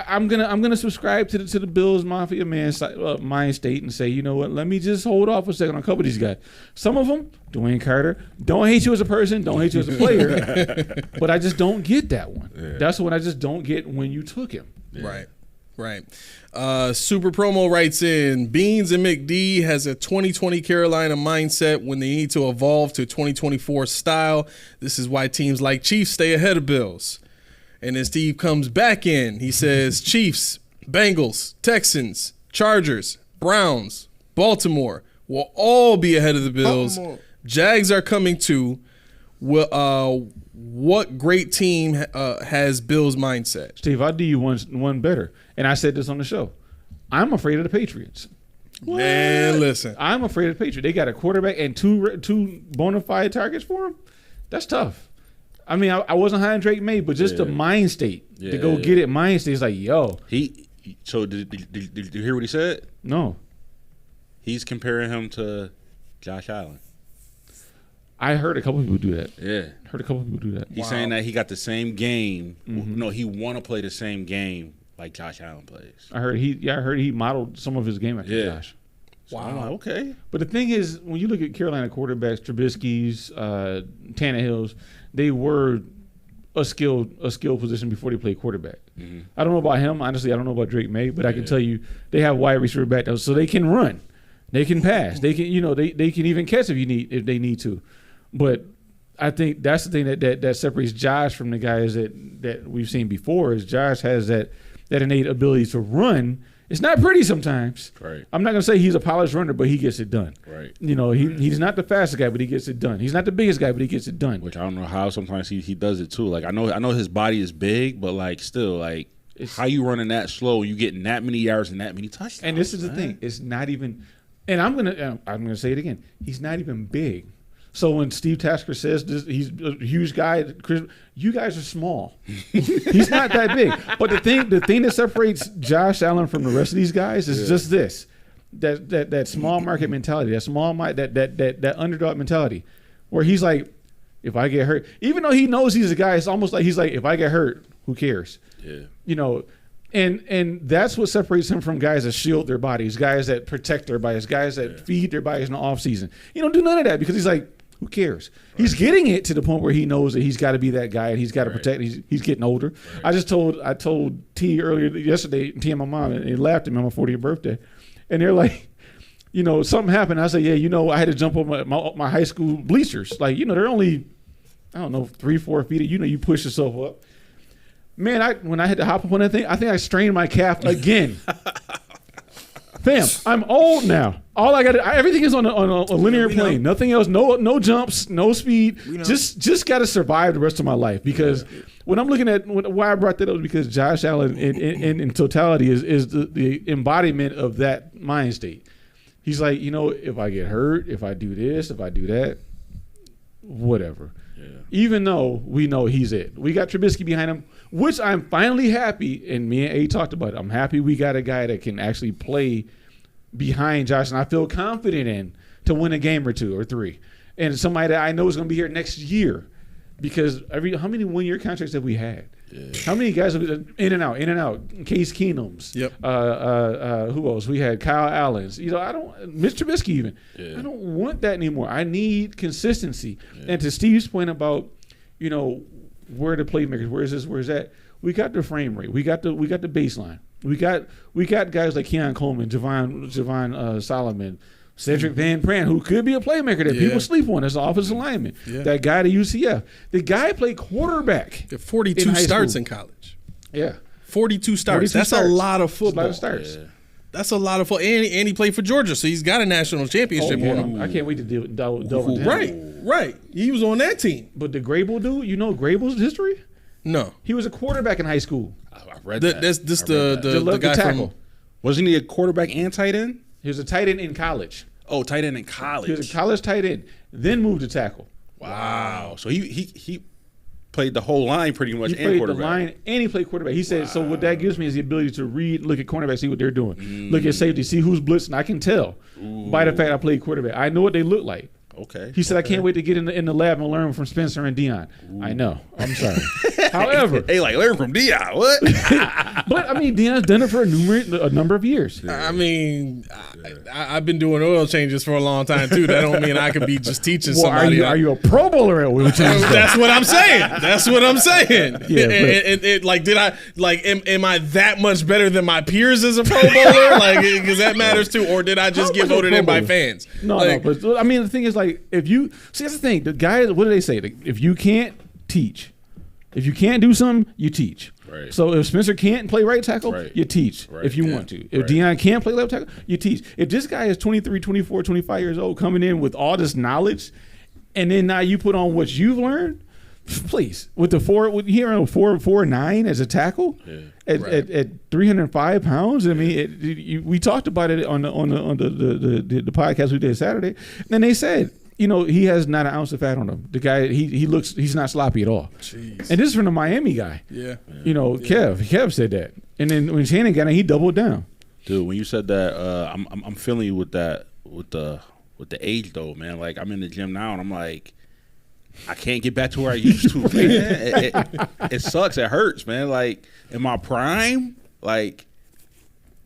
I'm gonna subscribe to the Bills Mafia mind state and say, you know what? Let me just hold off a second on a couple of these guys. Some of them, Dwayne Carter, don't hate you as a person, don't hate you as a player, but I just don't get that one. Yeah. That's what I just don't get when you took him. Yeah. Right. Super Promo writes in, Beans and McD has a 2020 Carolina mindset when they need to evolve to 2024 style. This is why teams like Chiefs stay ahead of Bills. And then Steve comes back in. He says, Chiefs, Bengals, Texans, Chargers, Browns, Baltimore will all be ahead of the Bills. Jags are coming too. What great team has Bills mindset? Steve, I'll do you one better. And I said this on the show. I'm afraid of the Patriots. What? Man, listen. I'm afraid of the Patriots. They got a quarterback and two bona fide targets for him. That's tough. I mean, I wasn't high on Drake May, but just the mind state to go get it. Mind state is like, yo. So did you hear what he said? No. He's comparing him to Josh Allen. I heard a couple people do that. Yeah. Heard a couple people do that. He's saying that he got the same game. Mm-hmm. No, he want to play the same game like Josh Allen plays. I heard he modeled some of his game after Josh. Wow. Okay. But the thing is, when you look at Carolina quarterbacks, Trubisky's, Tannehill's, they were a skill position before they played quarterback. Mm-hmm. I don't know about him. Honestly, I don't know about Drake May, but I can tell you they have wide receiver back there, so they can run, they can pass, they can they can even catch if they need to. But I think that's the thing that separates Josh from the guys that we've seen before. Is Josh has that innate ability to run. It's not pretty sometimes. Right. I'm not going to say he's a polished runner, but he gets it done. Right. He's not the fastest guy, but he gets it done. He's not the biggest guy, but he gets it done. Which I don't know how sometimes he does it too. Like I know his body is big, but like still like how you running that slow, you getting that many yards and that many touchdowns. And this is the thing. It's not even – and I'm gonna say it again. He's not even big. So when Steve Tasker says he's a huge guy, Chris, you guys are small. He's not that big. But the thing that separates Josh Allen from the rest of these guys is just this: that small market mentality, that underdog mentality, where he's like, if I get hurt, even though he knows he's a guy, it's almost like he's like, if I get hurt, who cares? Yeah. And that's what separates him from guys that shield their bodies, guys that protect their bodies, guys that feed their bodies in the off season. He don't do none of that because he's like, who cares? Right. He's getting it to the point where he knows that he's got to be that guy and he's got to protect. He's getting older. Right. I told T yesterday, T and my mom, and they laughed at me on my 40th birthday, and they're like, something happened. I said, I had to jump on my high school bleachers. Like, they're only, I don't know, 3-4 feet. You push yourself up. Man, when I had to hop up on that thing, I think I strained my calf again. Fam, I'm old now. All I got, everything is on a linear plane. Nothing else. No jumps. No speed. Just got to survive the rest of my life. Because when I'm looking at why I brought that up, is because Josh Allen in totality is the embodiment of that mind state. He's like, if I get hurt, if I do this, if I do that, whatever. Yeah. Even though we know he's it. We got Trubisky behind him, which I'm finally happy, and me and A talked about it. I'm happy we got a guy that can actually play behind Josh, and I feel confident in to win a game or 2 or 3. And somebody that I know is going to be here next year, because how many 1-year contracts have we had? Yeah. How many guys have in and out? Case Keenum's. Yep. Who else? We had Kyle Allen's. Mitch Trubisky even. Yeah. I don't want that anymore. I need consistency. Yeah. And to Steve's point about, where the playmakers, where is this, where is that? We got the frame rate. We got the baseline. We got guys like Keon Coleman, Javon Solomon, Cedric Van Pran, who could be a playmaker that people sleep on as an offensive lineman. Yeah. That guy at UCF. The guy played quarterback. 42 in high starts school. in college. Yeah. 42 starts. 42 That's starts. a lot of That's a football. lot of starts. That's a lot of football. And he played for Georgia, so he's got a national championship on him. I can't wait to double down. Right. He was on that team. But the Grable dude, you know Grable's history? No. He was a quarterback in high school. I read that. This the guy tackle. from. Wasn't he a quarterback and tight end? He was a tight end in college. Oh, tight end in He was college. a college tight end, then moved to tackle. Wow. So he played the whole line pretty much He and played the quarterback. line and he played quarterback. He said, so what that gives me is the ability to read, look at cornerbacks, see what they're doing. Look at safety, see who's blitzing. I can tell by the fact I played quarterback. I know what they look like. Okay. He said, I can't wait to get in the lab and learn from Spencer and Dion. I know. I'm sorry. However, Hey, like learn from Dion. What? but I mean, Dion's done it for a number of years. I mean, I've been doing oil changes for a long time too. That don't mean I could be just teaching Well, somebody. are you a Pro Bowler at oil change? That's what I'm saying. That's what I'm saying. Yeah, and like, did I like? Am I that much better than my peers as a Pro Bowler? Like, because that matters too. Or did I just get much of a voted Pro in by Bowler? fans? No, Like, but I mean, the thing is, like, if you see, that's the thing. The guys, what do they say? If you can't teach, if you can't do something, you teach. Right. So if Spencer can't play right tackle, Right. you teach Right. if you Yeah. want to. If Right. Dion can't play left tackle, you teach. If this guy is 23, 24, 25 years old coming in with all this knowledge, and then now you put on what you've learned, please, with the 4'9" as a tackle, at 305 pounds. I mean, we talked about it on the podcast we did Saturday, and they said, you know, he has not an ounce of fat on him. The guy, he's not sloppy at all. Jeez. And this is from the Miami guy. Yeah. You know, Kev said that, and then when Shannon got in, he doubled down. Dude, when you said that, I'm feeling you with that with the age though, man. Like I'm in the gym now and I'm like, I can't get back to where I used to, man. It sucks. It hurts, man. Like in my prime, like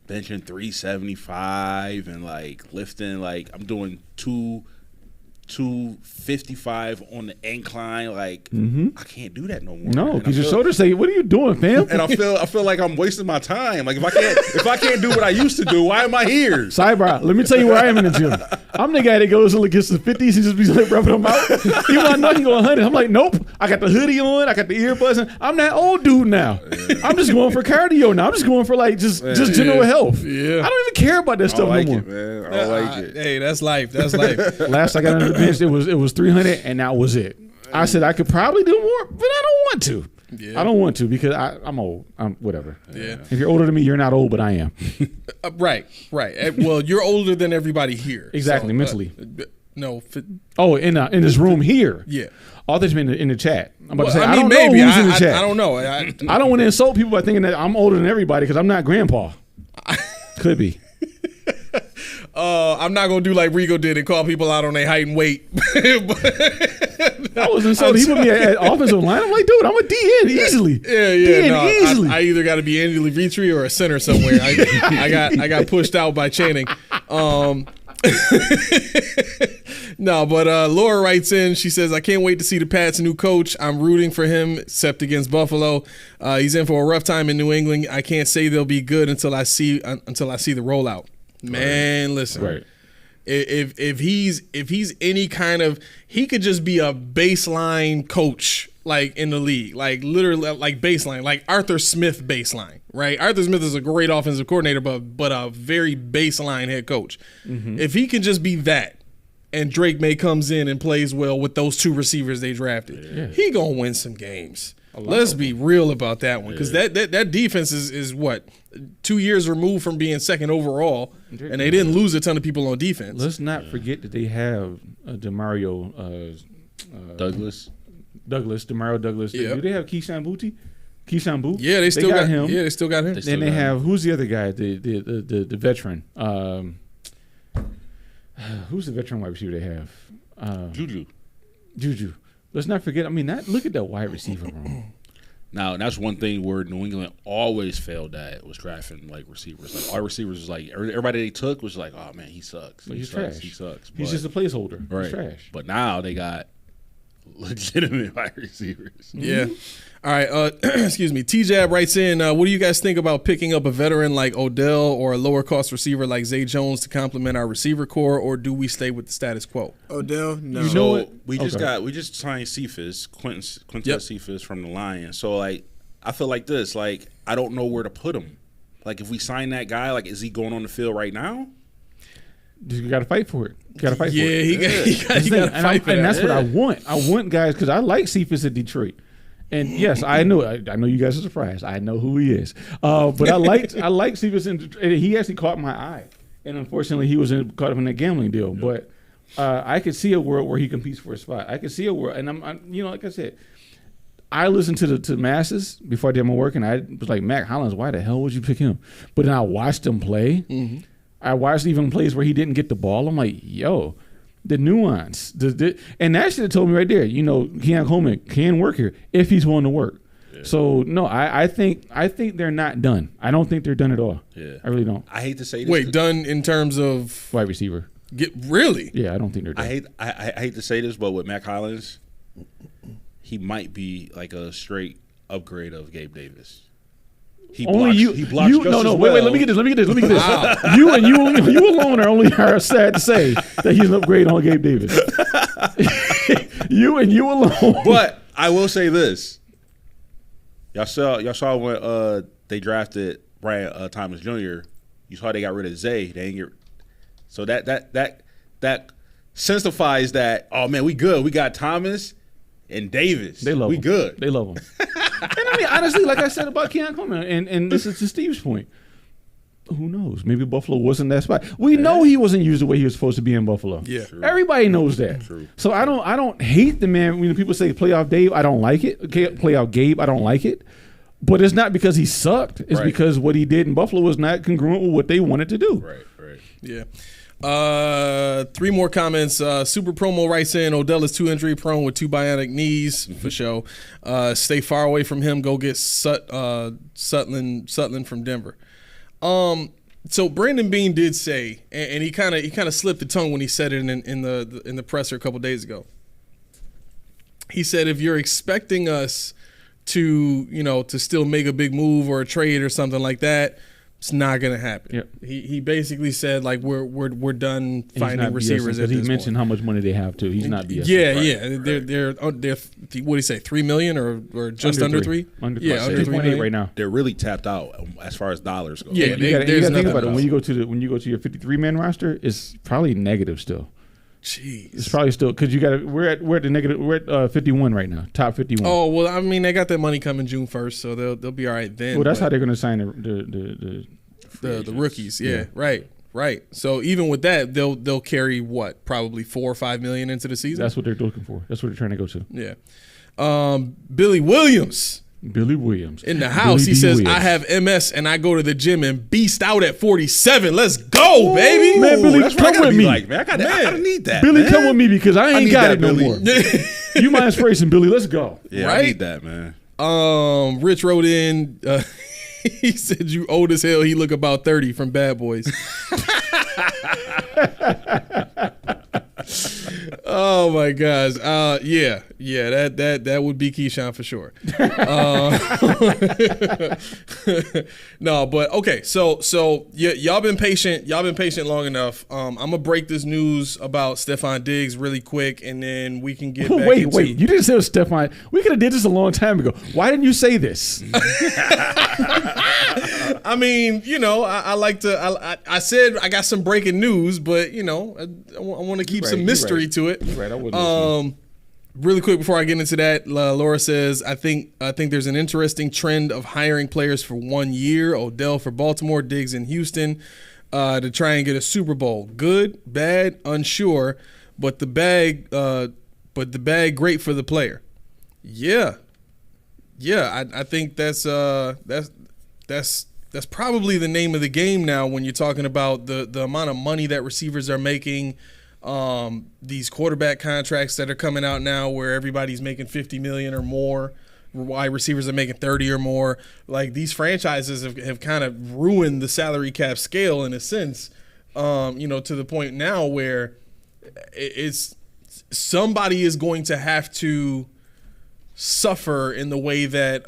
benching 375 and like lifting, like I'm doing 255 on the incline. Like I can't do that no more. No, man. because I your feel- shoulders say, "What are you doing, fam?" and I feel like I'm wasting my time. Like if I can't do what I used to do, why am I here? Sidebar. Let me tell you where I am in the gym. I'm the guy that goes and gets the 50s. He just be like rubbing them out. You want to know he going 100? I'm like, nope. I got the hoodie on. I got the earbuds on. I'm that old dude now. I'm just going for cardio now. I'm just going for like just general health. Yeah. I don't even care about that I stuff don't like no it, more. man. I don't like it. Hey, that's life. That's life. Last I got on the bench, it was 300, and that was it. I said I could probably do more, but I don't want to. Yeah. I don't want to because I'm old. I'm whatever. Yeah. If you're older than me, you're not old, but I am. Right. Well, you're older than everybody here. Exactly, mentally. No. Oh, in this room here. Yeah. All this been in the chat. I'm about Well, to say, I I mean, don't maybe. know who's in the chat. I don't know. I don't want to insult people by thinking that I'm older than everybody because I'm not grandpa. Could be. I'm not gonna do like Rigo did and call people out on their height and weight. I was insulted. He put me at offensive line. I'm like, dude, I'm a DN easily. Yeah. DN No, easily. I either got to be Andy Levitri or a center somewhere. I got pushed out by Channing. No, but Laura writes in. She says, "I can't wait to see the Pats' new coach. I'm rooting for him, except against Buffalo. He's in for a rough time in New England. I can't say they'll be good until I see the rollout. Man, listen." Right. If he's any kind of, he could just be a baseline coach like in the league, like literally like baseline, like Arthur Smith baseline, right? Arthur Smith is a great offensive coordinator, but a very baseline head coach. If he can just be that, and Drake May comes in and plays well with those two receivers they drafted, he gonna win some games. Let's be real about that one, because that defense is what, 2 years removed from being second overall, and they didn't lose a ton of people on defense. Let's not forget that they have Demario Douglas. Demario Douglas. Yeah. Do they have Keyshawn Booty? Keyshawn Booty? Yeah, they still got him. Yeah, they still got him. Then they have, who's the other guy? The veteran. Who's the veteran wide receiver they have? Juju. Let's not forget. I mean, look at that wide receiver room. Now, that's one thing where New England always failed at, was drafting like receivers. Like our receivers was like, everybody they took was like, oh man, he sucks. But he's sucks. trash. He sucks. He's But- just a placeholder. right. He's trash. But now they got legitimate wide receivers. Yeah. All right. Excuse me. T-Jab writes in, what do you guys think about picking up a veteran like Odell or a lower cost receiver like Zay Jones to complement our receiver core, or do we stay with the status quo? Odell, no. You know So what? we just signed Cephas, Quintus Yep. Cephas from the Lions. So like I feel like this, like I don't know where to put him. Like if we sign that guy, like is he going on the field right now? You got to fight for it. You got to fight for Yeah, it. he got to fight for And that. that's what I want. I want guys because I like Cephas at Detroit. And yes, I know you guys are surprised. I know who he is. But I like Cephas in Detroit. And he actually caught my eye. And unfortunately, he was caught up in that gambling deal. But I could see a world where he competes for a spot. I could see a world, and I'm like I said, I listened to masses before I did my work, and I was like, Mac Hollins, why the hell would you pick him? But then I watched him play. Mm-hmm. I watched even plays where he didn't get the ball. I'm like, yo, the nuance. And that should have told me right there, Keon Coleman can work here if he's willing to work. Yeah. So, no, I think they're not done. I don't think they're done at all. Yeah. I really don't. I hate to say this. Wait, done in terms of Wide receiver. really? Yeah, I don't think they're done. I hate to say this, but with Mac Hollins, he might be like a straight upgrade of Gabe Davis. He blocks just as well. Wait, let me get this. Wow. you alone are sad to say that he's an upgrade on Gabe Davis. you alone. But I will say this. Y'all saw when they drafted Brian Thomas Jr. You saw they got rid of Zay. They didn't get so that sensifies that, oh man, we good. We got Thomas and Davis. They love we him. good. They love him. And I mean, honestly, like I said about Keon Coleman, and this is to Steve's point. Who knows? Maybe Buffalo wasn't that spot. We know he wasn't used the way he was supposed to be in Buffalo. Yeah. True. Everybody knows that. True. So I don't hate the man. When people say playoff Dave, I don't like it. Okay, playoff Gabe, I don't like it. But it's not because he sucked. It's Right. because what he did in Buffalo was not congruent with what they wanted to do. Right. Yeah. 3 more comments. Super Promo writes in, Odell is too injury prone with 2 bionic knees for show. Stay far away from him. Go get Sutton from Denver. So Brandon Beane did say, and he kind of slipped the tongue when he said it in the presser a couple days ago. He said, if you're expecting us to still make a big move or a trade or something like that, it's not going to happen. Yep. He basically said like we're done finding receivers at He this mentioned point. how much money they have too. He's not BS. Yeah. They're what do you say, $3 million or just under three? Under yeah, under 3.8 $3 right now. They're really tapped out as far as dollars go. Yeah, You got to there's think nothing about it. else. When you go to your 53-man roster, it's probably negative still. Jeez. It's probably still because we're at the negative. We're at 51 right now, top 51. Oh well, I mean they got that money coming June 1st, so they'll be all right then. well, that's but how they're going to sign the rookies. Yeah, right. So even with that, they'll carry what, probably $4 or $5 million into the season. That's what they're looking for. That's what they're trying to go to. Yeah. Billy Williams Billy Williams in the house. Billy He D. says, Williams. "I have MS and I go to the gym and beast out at 47. Let's go, baby." Man, Billy, That's what I come gotta with be me. like, man. I gotta need that. Billy, man. come with me because I ain't need got that, it no Billy. more. You my inspiration, Billy. Let's go. Yeah, Right? I need that, man. Rich wrote in. He said, "You old as hell." He look about 30 from Bad Boys. Oh my gosh. Yeah. That would be Keyshawn for sure. No, but okay. So y'all been patient. Y'all been patient long enough. I'm gonna break this news about Stephon Diggs really quick, and then we can get back Wait. into. You didn't say it was Stephon. We could have did this a long time ago. Why didn't you say this? I mean, I like to. I said I got some breaking news, but I want to keep some mystery to it. Right. I wasn't listening. Really quick before I get into that, Laura says, I think there's an interesting trend of hiring players for 1 year. Odell for Baltimore, Diggs in Houston, to try and get a Super Bowl. Good, bad, unsure, but the bag great for the player. Yeah. I think that's probably the name of the game now when you're talking about the amount of money that receivers are making. These quarterback contracts that are coming out now where everybody's making $50 million or more, wide receivers are making 30 or more. Like, these franchises have kind of ruined the salary cap scale in a sense, to the point now where it's somebody is going to have to suffer in the way that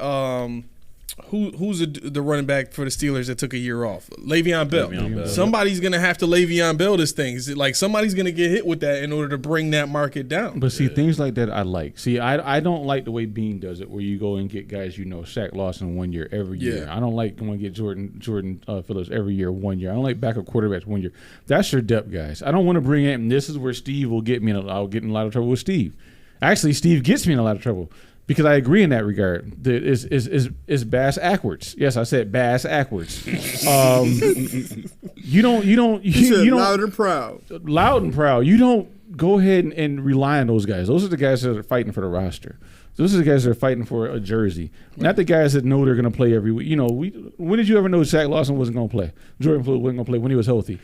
who's the running back for the Steelers that took a year off? Le'Veon Bell. Somebody's going to have to Le'Veon Bell this thing. Like somebody's going to get hit with that in order to bring that market down. But see, things like that I like. See, I don't like the way Bean does it, where you go and get guys, Shaq Lawson 1 year every year. I don't like going to get Jordan Phillips every year 1 year. I don't like backup quarterbacks 1 year. That's your depth guys. I don't want to bring in. And this is where Steve will get me. I'll get in a lot of trouble with Steve. Actually, Steve gets me in a lot of trouble. Because I agree in that regard. Is bass backwards. Yes, I said bass backwards. You don't loud and proud. Loud and proud. You don't go ahead and rely on those guys. Those are the guys that are fighting for the roster. Those are the guys that are fighting for a jersey. Not the guys that know they're going to play every week. When did you ever know Shaq Lawson wasn't going to play? Jordan Floyd wasn't going to play when he was healthy.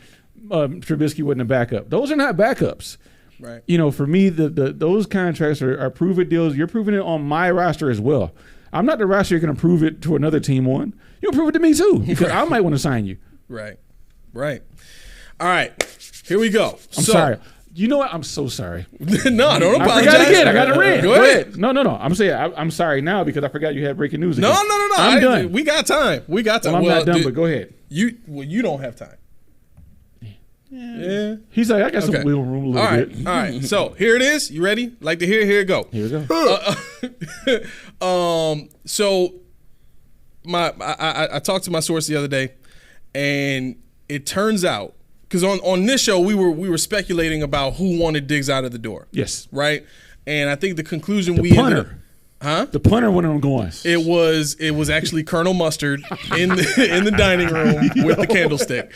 Trubisky wasn't a backup. Those are not backups. Right. For me, those contracts are prove-it deals. You're proving it on my roster as well. I'm not the roster you're going to prove it to another team on. You'll prove it to me too, because I might want to sign you. Right. All right. Here we go. I'm sorry. You know what? I'm so sorry. No, don't apologize. I forgot again. I got to rant. Go ahead. No. I'm saying I'm sorry now because I forgot you had breaking news again. No. I'm done. We got time. Well, I'm not done, but go ahead. You don't have time. Yeah. He's like, I got some wiggle room a little bit. All right. So here it is. You ready? Like to hear? Here it go. Here we go. So I talked to my source the other day, and it turns out because on this show we were speculating about who wanted Diggs out of the door. Yes. Right. And I think the conclusion The punter went on going. It was actually Colonel Mustard in the dining room with the candlestick.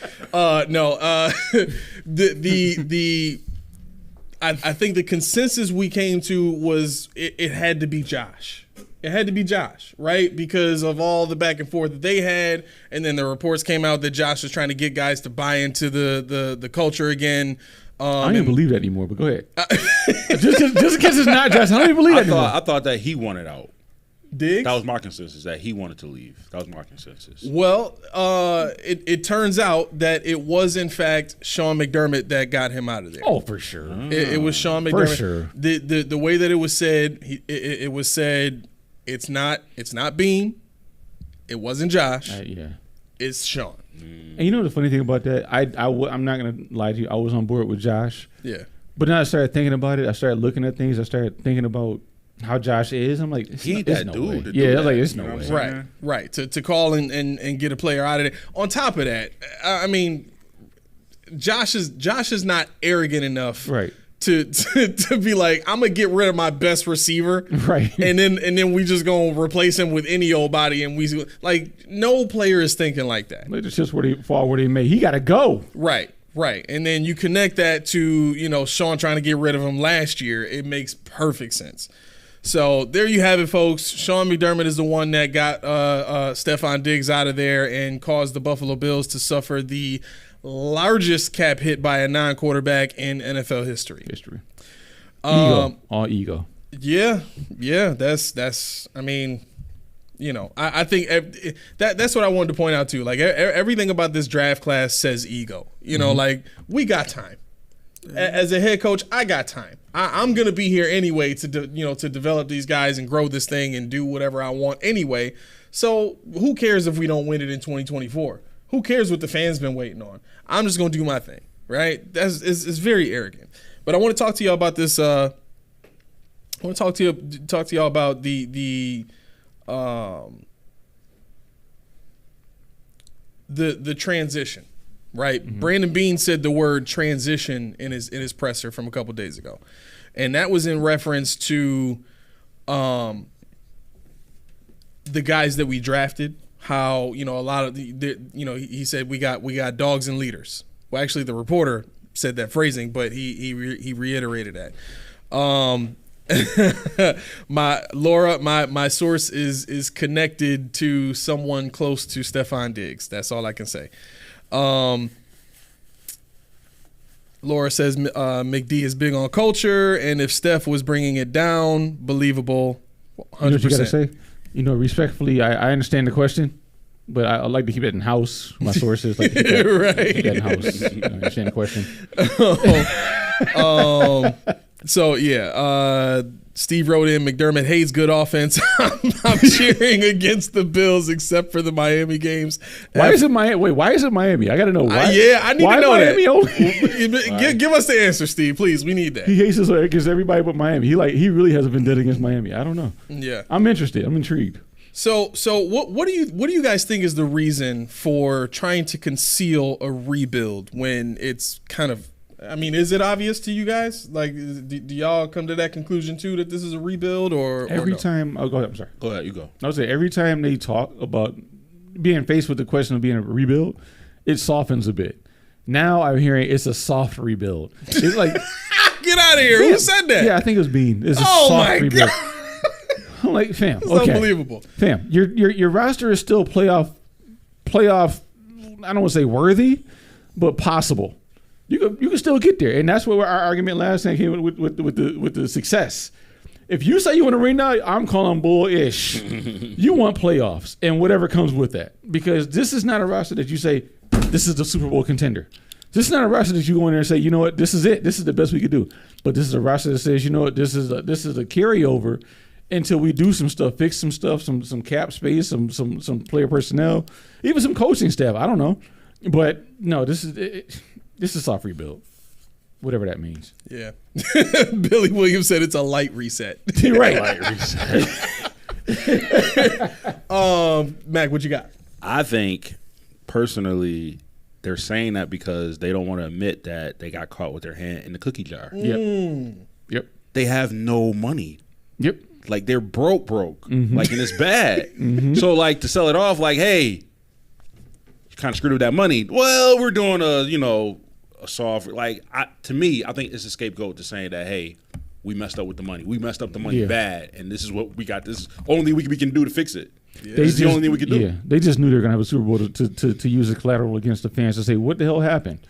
I think the consensus we came to was it had to be Josh. It had to be Josh, right? Because of all the back and forth that they had, and then the reports came out that Josh was trying to get guys to buy into the culture again. I don't even believe that anymore, but go ahead. just in case it's not Josh, I don't even believe that anymore. I thought that he wanted out. Diggs? That was my consensus, that he wanted to leave. That was my consensus. Well, it turns out that it was, in fact, Sean McDermott that got him out of there. Oh, for sure. It was Sean McDermott. For sure. The way that it was said, it was said, it's not Bean. It wasn't Josh. Yeah. It's Sean. And you know the funny thing about that? I'm not going to lie to you. I was on board with Josh. Yeah. But then I started thinking about it. I started looking at things. I started thinking about how Josh is. I'm like, he ain't that dude. Yeah, I was like, it's no way. Right. To call and get a player out of there. On top of that, I mean, Josh is not arrogant enough. Right. To be like, I'm gonna get rid of my best receiver, right? And then we just gonna replace him with any old body, and we like no player is thinking like that. It's just where they may. He got to go. Right. And then you connect that to Sean trying to get rid of him last year. It makes perfect sense. So there you have it, folks. Sean McDermott is the one that got Stephon Diggs out of there and caused the Buffalo Bills to suffer the largest cap hit by a non-quarterback in NFL history. Ego. All ego. Yeah. That's. I mean, I think that's what I wanted to point out too. Like everything about this draft class says ego. Like we got time. As a head coach, I got time. I'm gonna be here anyway to develop these guys and grow this thing and do whatever I want anyway. So who cares if we don't win it in 2024? Who cares what the fans been waiting on? I'm just gonna do my thing, right? It's very arrogant. But I want to talk to y'all about this. I want to talk to y'all about the transition, right? Mm-hmm. Brandon Beane said the word transition in his presser from a couple days ago, and that was in reference to the guys that we drafted. How a lot of he said we got dogs and leaders. Well, actually, the reporter said that phrasing, but he reiterated that. My source is connected to someone close to Stephon Diggs. That's all I can say. Laura says McD is big on culture, and if Steph was bringing it down, believable. 100%. You know what you gotta say? Respectfully, I understand the question, but I like to keep it in house. My sources like to keep that, right. keep that in house. I understand the question. So yeah, Steve wrote in, McDermott hates good offense. I'm cheering against the Bills except for the Miami games. Why is it Miami? Wait, why is it Miami? I got to know why. I need to know Miami that. Give us the answer, Steve, please. We need that. He hates us against everybody but Miami. He really has a vendetta against Miami. I don't know. Yeah, I'm interested. I'm intrigued. So what do you guys think is the reason for trying to conceal a rebuild when it's kind of, I mean, is it obvious to you guys? Like, do y'all come to that conclusion too, that this is a rebuild, or every no? time? Oh, go ahead. I'm sorry. Go ahead, you go. I would say every time they talk about being faced with the question of being a rebuild, it softens a bit. Now I'm hearing it's a soft rebuild. It's like, get out of here. Who said that? Yeah, I think it was Bean. It's a Oh soft my rebuild. God. I'm like, fam, It's okay. unbelievable. Fam, your roster is still playoff. I don't want to say worthy, but possible. You can still get there, and that's what our argument last time came with the success. If you say you want to ring now, I'm calling bullish. You want playoffs and whatever comes with that, because this is not a roster that you say this is the Super Bowl contender. This is not a roster that you go in there and say, you know what, this is it. This is the best we could do. But this is a roster that says, you know what, this is a carryover until we do some stuff, fix some stuff, some cap space, some player personnel, even some coaching staff. I don't know, but no, this is soft rebuild, whatever that means. Yeah. Billy Williams said it's a light reset. You're right. Light reset. Mac, what you got? I think personally, they're saying that because they don't want to admit that they got caught with their hand in the cookie jar. Yep. They have no money. Yep. Like, they're broke. Mm-hmm. Like, and it's bad. So, like, to sell it off, like, hey, you kind of screwed with that money. Well, we're doing a soft, like, to me, I think it's a scapegoat to saying that, hey, we messed up with the money. We messed up the money bad, and this is what we got. This is the only thing we can do to fix it. Yeah. This is the only thing we can do. Yeah, they just knew they were going to have a Super Bowl to use as collateral against the fans to say, what the hell happened?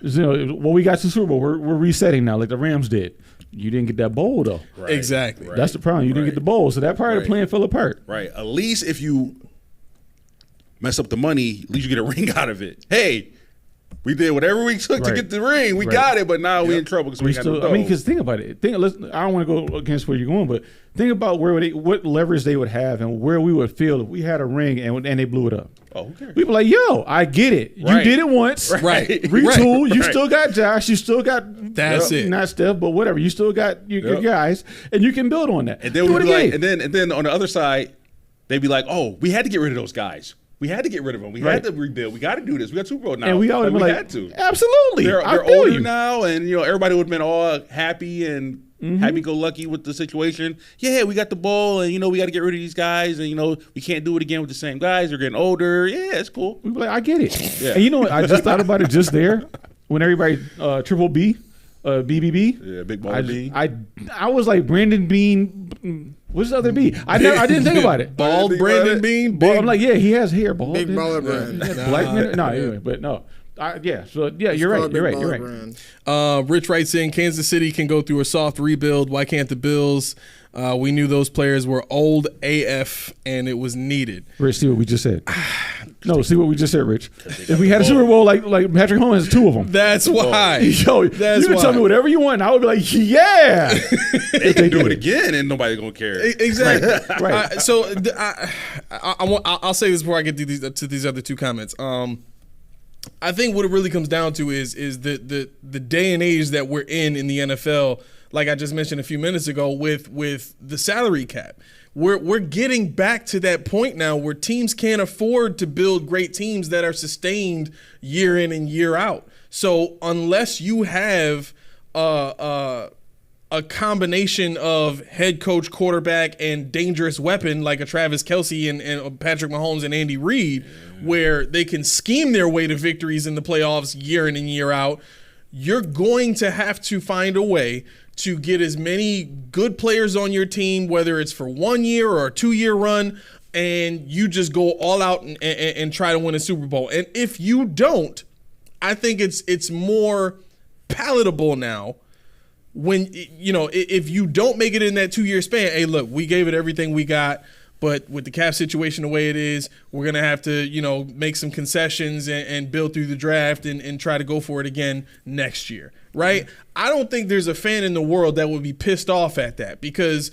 Well, we got to the Super Bowl. We're resetting now like the Rams did. You didn't get that bowl, though. Right. Exactly. Right. That's the problem. You didn't get the bowl, so that part of the plan fell apart. Right. At least if you mess up the money, at least you get a ring out of it. Hey, we did whatever we took to get the ring. We got it, but now we're in trouble because we got no dough. I mean, because think about it. I don't want to go against where you're going, but think about what leverage they would have and where we would feel if we had a ring and they blew it up. Oh, who cares? We'd be like, yo, I get it. You did it once. Right. Retool. You still got Josh. You still got That's it. Not Steph, but whatever. You still got your guys, and you can build on that. And then we'd be like, and then on the other side, they'd be like, oh, we had to get rid of those guys. We had to get rid of them. We had to rebuild. We got to do this. We got Super Bowl now. And we always we like, had to. Absolutely. They're I feel older you. now, and everybody would have been all happy and happy-go-lucky with the situation. Yeah, we got the ball, and we got to get rid of these guys, and we can't do it again with the same guys. They're getting older. Yeah, it's cool. We'd be like, I get it. Yeah. And you know what? I just thought about it just there when everybody triple B. BBB. Yeah, Big Baller B. I was like Brandon Bean. What's the other B? I didn't think about it. Bald Brandon Bean. I'm like, yeah, he has hair. Bald. Big baller brand. Black men. No, anyway, but no. You're right. You're right. Rich writes in, Kansas City can go through a soft rebuild. Why can't the Bills? We knew those players were old AF and it was needed. Rich, see what we just said. No, see what we just said, Rich. If we had a Super Bowl like Patrick Mahomes has 2 of them. That's why. Yo, That's you can tell me whatever you want, and I would be like, yeah. They can do it again, and nobody gonna care. Exactly. Right. I'll say this before I get to these other 2 comments. I think what it really comes down to is the day and age that we're in the NFL. Like I just mentioned a few minutes ago, with the salary cap, we're getting back to that point now where teams can't afford to build great teams that are sustained year in and year out. So unless you have a combination of head coach, quarterback, and dangerous weapon like a Travis Kelce and Patrick Mahomes and Andy Reid, where they can scheme their way to victories in the playoffs year in and year out, you're going to have to find a way to get as many good players on your team, whether it's for 1 year or a 2-year run, and you just go all out and try to win a Super Bowl. And if you don't, I think it's more palatable now when, if you don't make it in that 2-year span, hey, look, we gave it everything we got. But with the cap situation the way it is, we're going to have to, make some concessions and build through the draft and try to go for it again next year, right? Mm-hmm. I don't think there's a fan in the world that would be pissed off at that because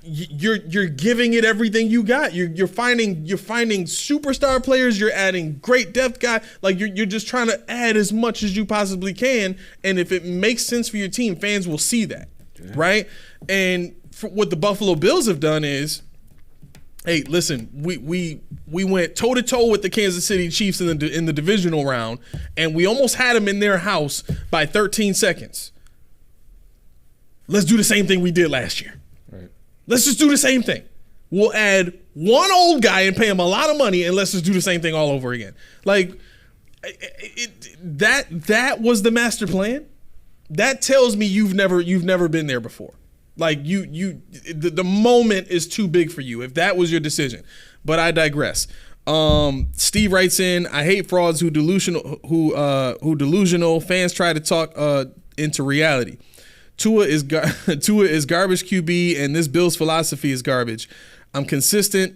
you're giving it everything you got. You're finding superstar players. You're adding great depth guy. Like you're just trying to add as much as you possibly can. And if it makes sense for your team, fans will see that, right? And what the Buffalo Bills have done is, hey, listen, we went toe to toe with the Kansas City Chiefs in the divisional round, and we almost had them in their house by 13 seconds. Let's do the same thing we did last year. Right. Let's just do the same thing. We'll add one old guy and pay him a lot of money, and let's just do the same thing all over again. Like that was the master plan. That tells me you've never been there before. Like the moment is too big for you if that was your decision. But I digress. Steve writes in, I hate frauds who delusional fans try to talk into reality. Tua is garbage QB, and this Bills philosophy is garbage. I'm consistent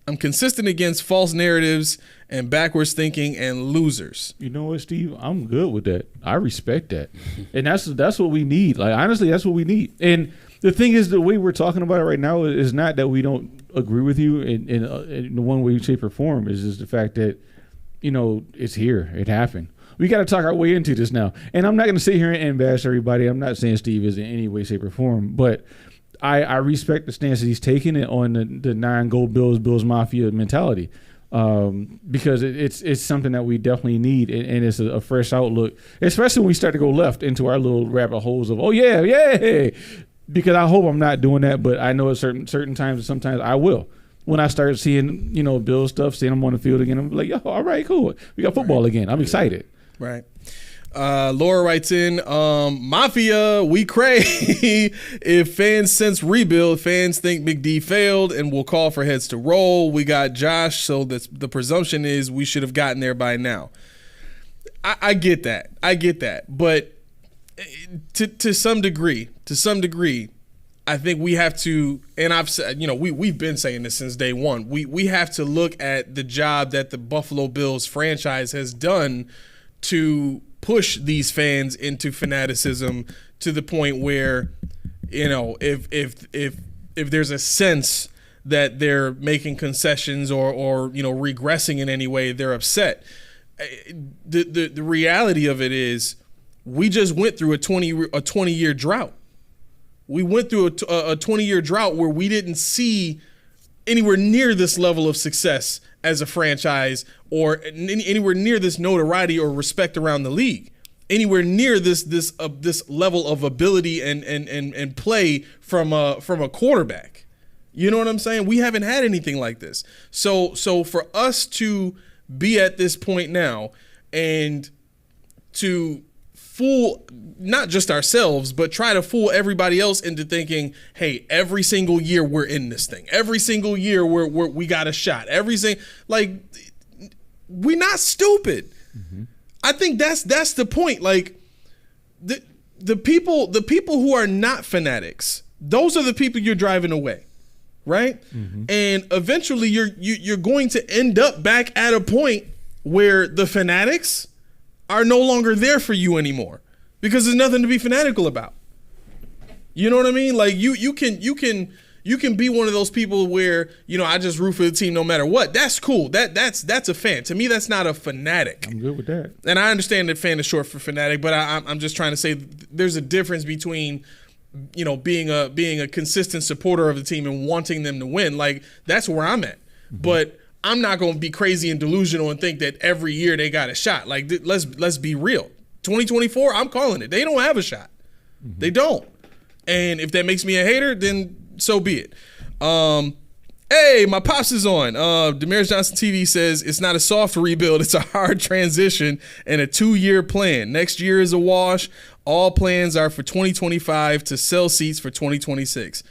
against false narratives and backwards thinking and losers. You know what, Steve? I'm good with that. I respect that. And that's what we need. Like, honestly, that's what we need. And the thing is, the way we're talking about it right now is not that we don't agree with you in one way, shape, or form. It's just the fact that, it's here. It happened. We got to talk our way into this now. And I'm not going to sit here and bash everybody. I'm not saying Steve is in any way, shape, or form. But I respect the stance that he's taking on the non-Go Bills Mafia mentality. Because it's something that we definitely need, and it's a fresh outlook, especially when we start to go left into our little rabbit holes of, oh yeah, because I hope I'm not doing that, but I know at certain times, sometimes I will. When I start seeing, Bill stuff, seeing them on the field again, I'm like, yo, all right, cool. We got football again. I'm excited. Right. Laura writes in, Mafia, we cray. If fans sense rebuild, fans think Big D failed and will call for heads to roll. We got Josh, so the presumption is we should have gotten there by now. I get that. But to some degree, I think we have to, and I've said, we've been saying this since day one. We have to look at the job that the Buffalo Bills franchise has done to push these fans into fanaticism to the point where, if there's a sense that they're making concessions or regressing in any way, they're upset. The reality of it is, we just went through a 20-year drought. We went through a 20-year drought where we didn't see anywhere near this level of success as a franchise, or anywhere near this notoriety or respect around the league, anywhere near this level of ability and play from a quarterback. You know what I'm saying? We haven't had anything like this. So for us to be at this point now and to fool not just ourselves, but try to fool everybody else into thinking, hey, every single year we're in this thing. Every single year we got a shot. We're not stupid. Mm-hmm. I think that's the point. Like the people who are not fanatics, those are the people you're driving away, right? Mm-hmm. And eventually you're going to end up back at a point where the fanatics are no longer there for you anymore because there's nothing to be fanatical about. You know what I mean? Like you can be one of those people where, I just root for the team no matter what. That's cool. That's a fan. To me, that's not a fanatic. I'm good with that. And I understand that fan is short for fanatic, but I'm just trying to say there's a difference between, being a consistent supporter of the team and wanting them to win. Like, that's where I'm at. Mm-hmm. But I'm not going to be crazy and delusional and think that every year they got a shot. Like, let's be real. 2024, I'm calling it. They don't have a shot. Mm-hmm. They don't. And if that makes me a hater, then so be it. Hey, my pops is on. Damaris Johnson TV says it's not a soft rebuild. It's a hard transition and a 2-year plan. Next year is a wash. All plans are for 2025 to sell seats for 2026.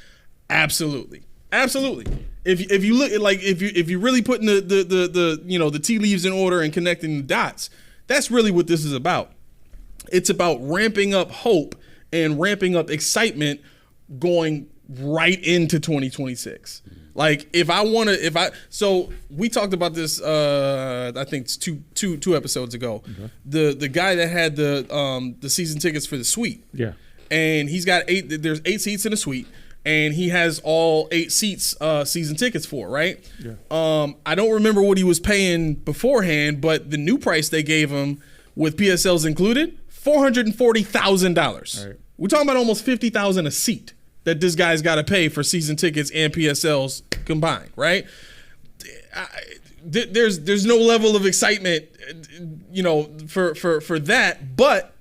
Absolutely. If you look at, like, if you really putting the tea leaves in order and connecting the dots, that's really what this is about. It's about ramping up hope and ramping up excitement going right into 2026. Like so we talked about this. I think it's two episodes ago. Okay. The guy that had the season tickets for the suite. Yeah. And he's got there's 8 seats in the suite, and he has all 8 seats season tickets for, right? Yeah. I don't remember what he was paying beforehand, but the new price they gave him with PSLs included, $440,000. Right. We're talking about almost $50,000 a seat that this guy's got to pay for season tickets and PSLs combined, right? There's no level of excitement, for that, but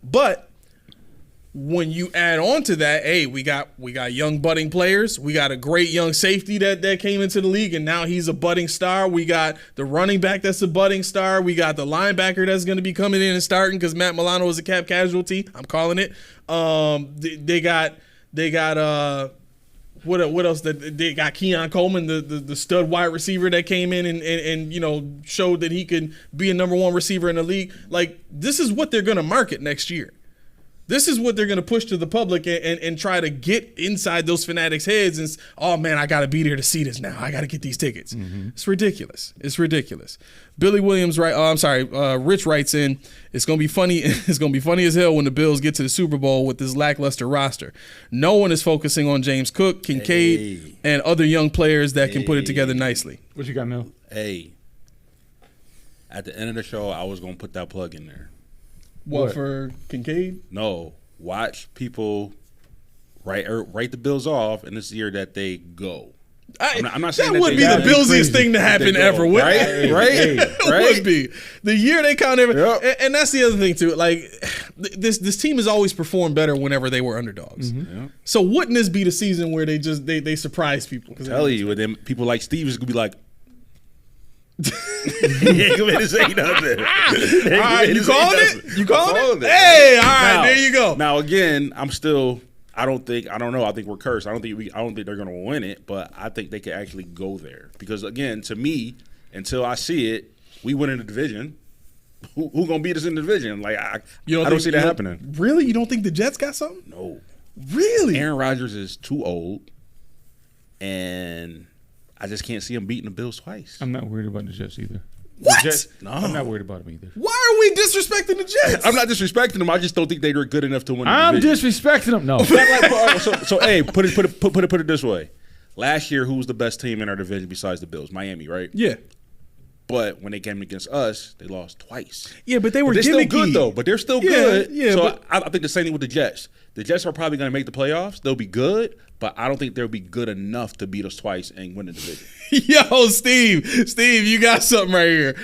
when you add on to that, hey, we got young budding players. We got a great young safety that came into the league, and now he's a budding star. We got the running back that's a budding star. We got the linebacker that's going to be coming in and starting because Matt Milano is a cap casualty. I'm calling it. They got what else? They got Keon Coleman, the stud wide receiver that came in and showed that he could be a number 1 receiver in the league. Like, this is what they're going to market next year. This is what they're going to push to the public and try to get inside those fanatics' heads and, oh, man, I got to be there to see this now. I got to get these tickets. Mm-hmm. It's ridiculous. It's ridiculous. Billy Williams, Rich writes in, it's going to be funny. It's going to be funny as hell when the Bills get to the Super Bowl with this lackluster roster. No one is focusing on James Cook, Kincaid, and other young players that can put it together nicely. What you got, Mel? Hey, at the end of the show, I was going to put that plug in there. What, for Kincaid? No. Watch people write the Bills off in this year that they go. I'm not saying that would be the Billsiest thing to happen ever, wouldn't it? Right? Would be the year they count every. Yep. And that's the other thing too. Like this team has always performed better whenever they were underdogs. Mm-hmm. Yep. So wouldn't this be the season where they surprise people? I'm telling you, and then people like Steve is gonna be like. He ain't gonna say nothing. All right, you calling it? You calling it? Hey, all right, there you go. Now again, I don't know. I think we're cursed. I don't think they're gonna win it, but I think they could actually go there. Because again, to me, until I see it, we win in the division. Who gonna beat us in the division? Like I don't see that happening. Really? You don't think the Jets got something? No. Really? Aaron Rodgers is too old, and I just can't see him beating the Bills twice. I'm not worried about the Jets either. What? No. I'm not worried about them either. Why are we disrespecting the Jets? I'm not disrespecting them. I just don't think they're good enough to win. I'm disrespecting them. No. So hey, put it this way. Last year, who was the best team in our division besides the Bills? Miami, right? Yeah. But when they came against us, they lost twice. Yeah, but they're still good though. But they're still good. Yeah. So I think the same thing with the Jets. The Jets are probably going to make the playoffs. They'll be good, but I don't think they'll be good enough to beat us twice and win the division. Yo, Steve, you got something right here.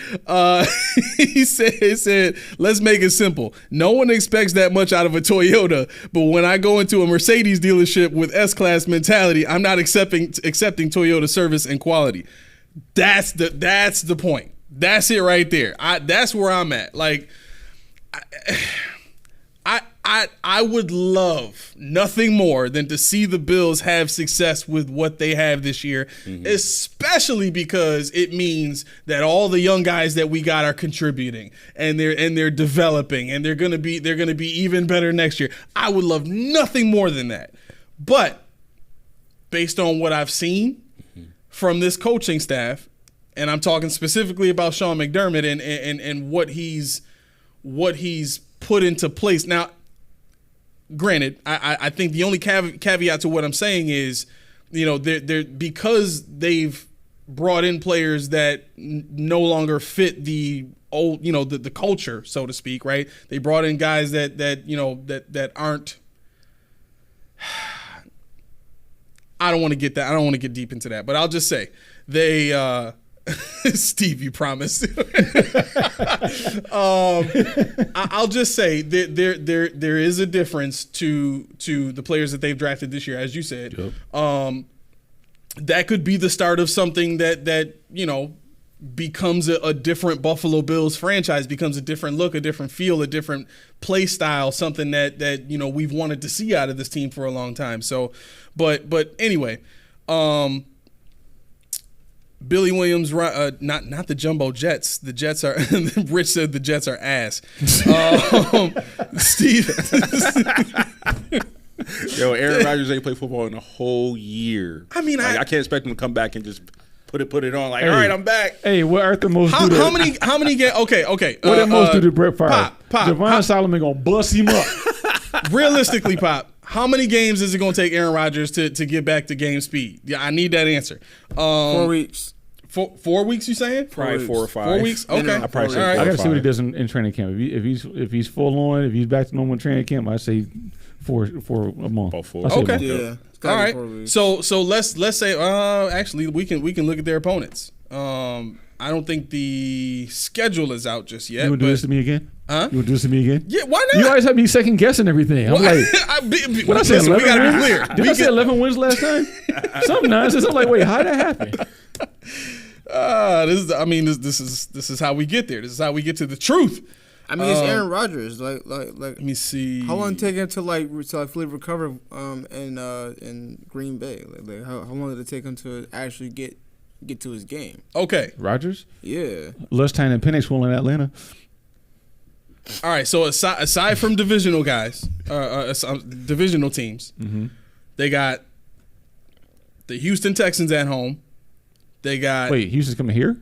He said, let's make it simple. No one expects that much out of a Toyota, but when I go into a Mercedes dealership with S-Class mentality, I'm not accepting Toyota service and quality. That's the point. That's it right there. That's where I'm at. Like, I would love nothing more than to see the Bills have success with what they have this year, especially because it means that all the young guys that we got are contributing and they're developing and they're gonna be even better next year. I would love nothing more than that. But based on what I've seen from this coaching staff, and I'm talking specifically about Sean McDermott and what he's put into place now. Granted, I think the only caveat to what I'm saying is, they're because they've brought in players that no longer fit the old, the culture, so to speak, right? They brought in guys that aren't. I don't want to get that. I don't want to get deep into that, but I'll just say they. Steve, you promised. I'll just say that there is a difference to the players that they've drafted this year, as you said. Yep. That could be the start of something that becomes a different Buffalo Bills franchise, becomes a different look, a different feel, a different play style, something that we've wanted to see out of this team for a long time. So, but anyway. Billy Williams, not the jumbo Jets. The Jets are. Rich said the Jets are ass. Steve. Yo, Aaron Rodgers ain't played football in a whole year. I mean, I can't expect him to come back and just put it on. Like, Hey. all right, I'm back. Hey, what Arthur most do How to many games? Okay. what did most do to Brett Favre? Pop. Javon Solomon gonna bust him up. Realistically, Pop, how many games is it going to take Aaron Rodgers to get back to game speed? Yeah, I need that answer. 4 weeks. 4 weeks, you saying? Probably 4 or 5. 4 weeks? Okay. Minimum. I probably say All right. I got to see what he 5. does in training camp. If he's full on, if he's back to normal training camp, I say for a month. About 4. I say a Okay. month. Yeah. It's All gotta be right. 4 weeks. So let's say actually we can look at their opponents. I don't think the schedule is out just yet. You want to do but- this to me again? Huh? You want to do this to me again? Yeah, why not? You always have me second guessing everything. I'm like, what I said, listen, 11 we gotta wins? be clear. Did I say 11 wins last time? Something nonsense. I'm like, wait, how did that happen? This is how we get there. This is how we get to the truth. I mean, it's Aaron Rodgers. Like. Let me see. How long did it take him to fully recover in Green Bay? Like how long did it take him to actually get to his game? Okay. Rogers? Yeah. Less time than Penix will in Atlanta. All right. So aside from divisional guys, divisional teams, they got the Houston Texans at home. They got Wait, Houston's coming here?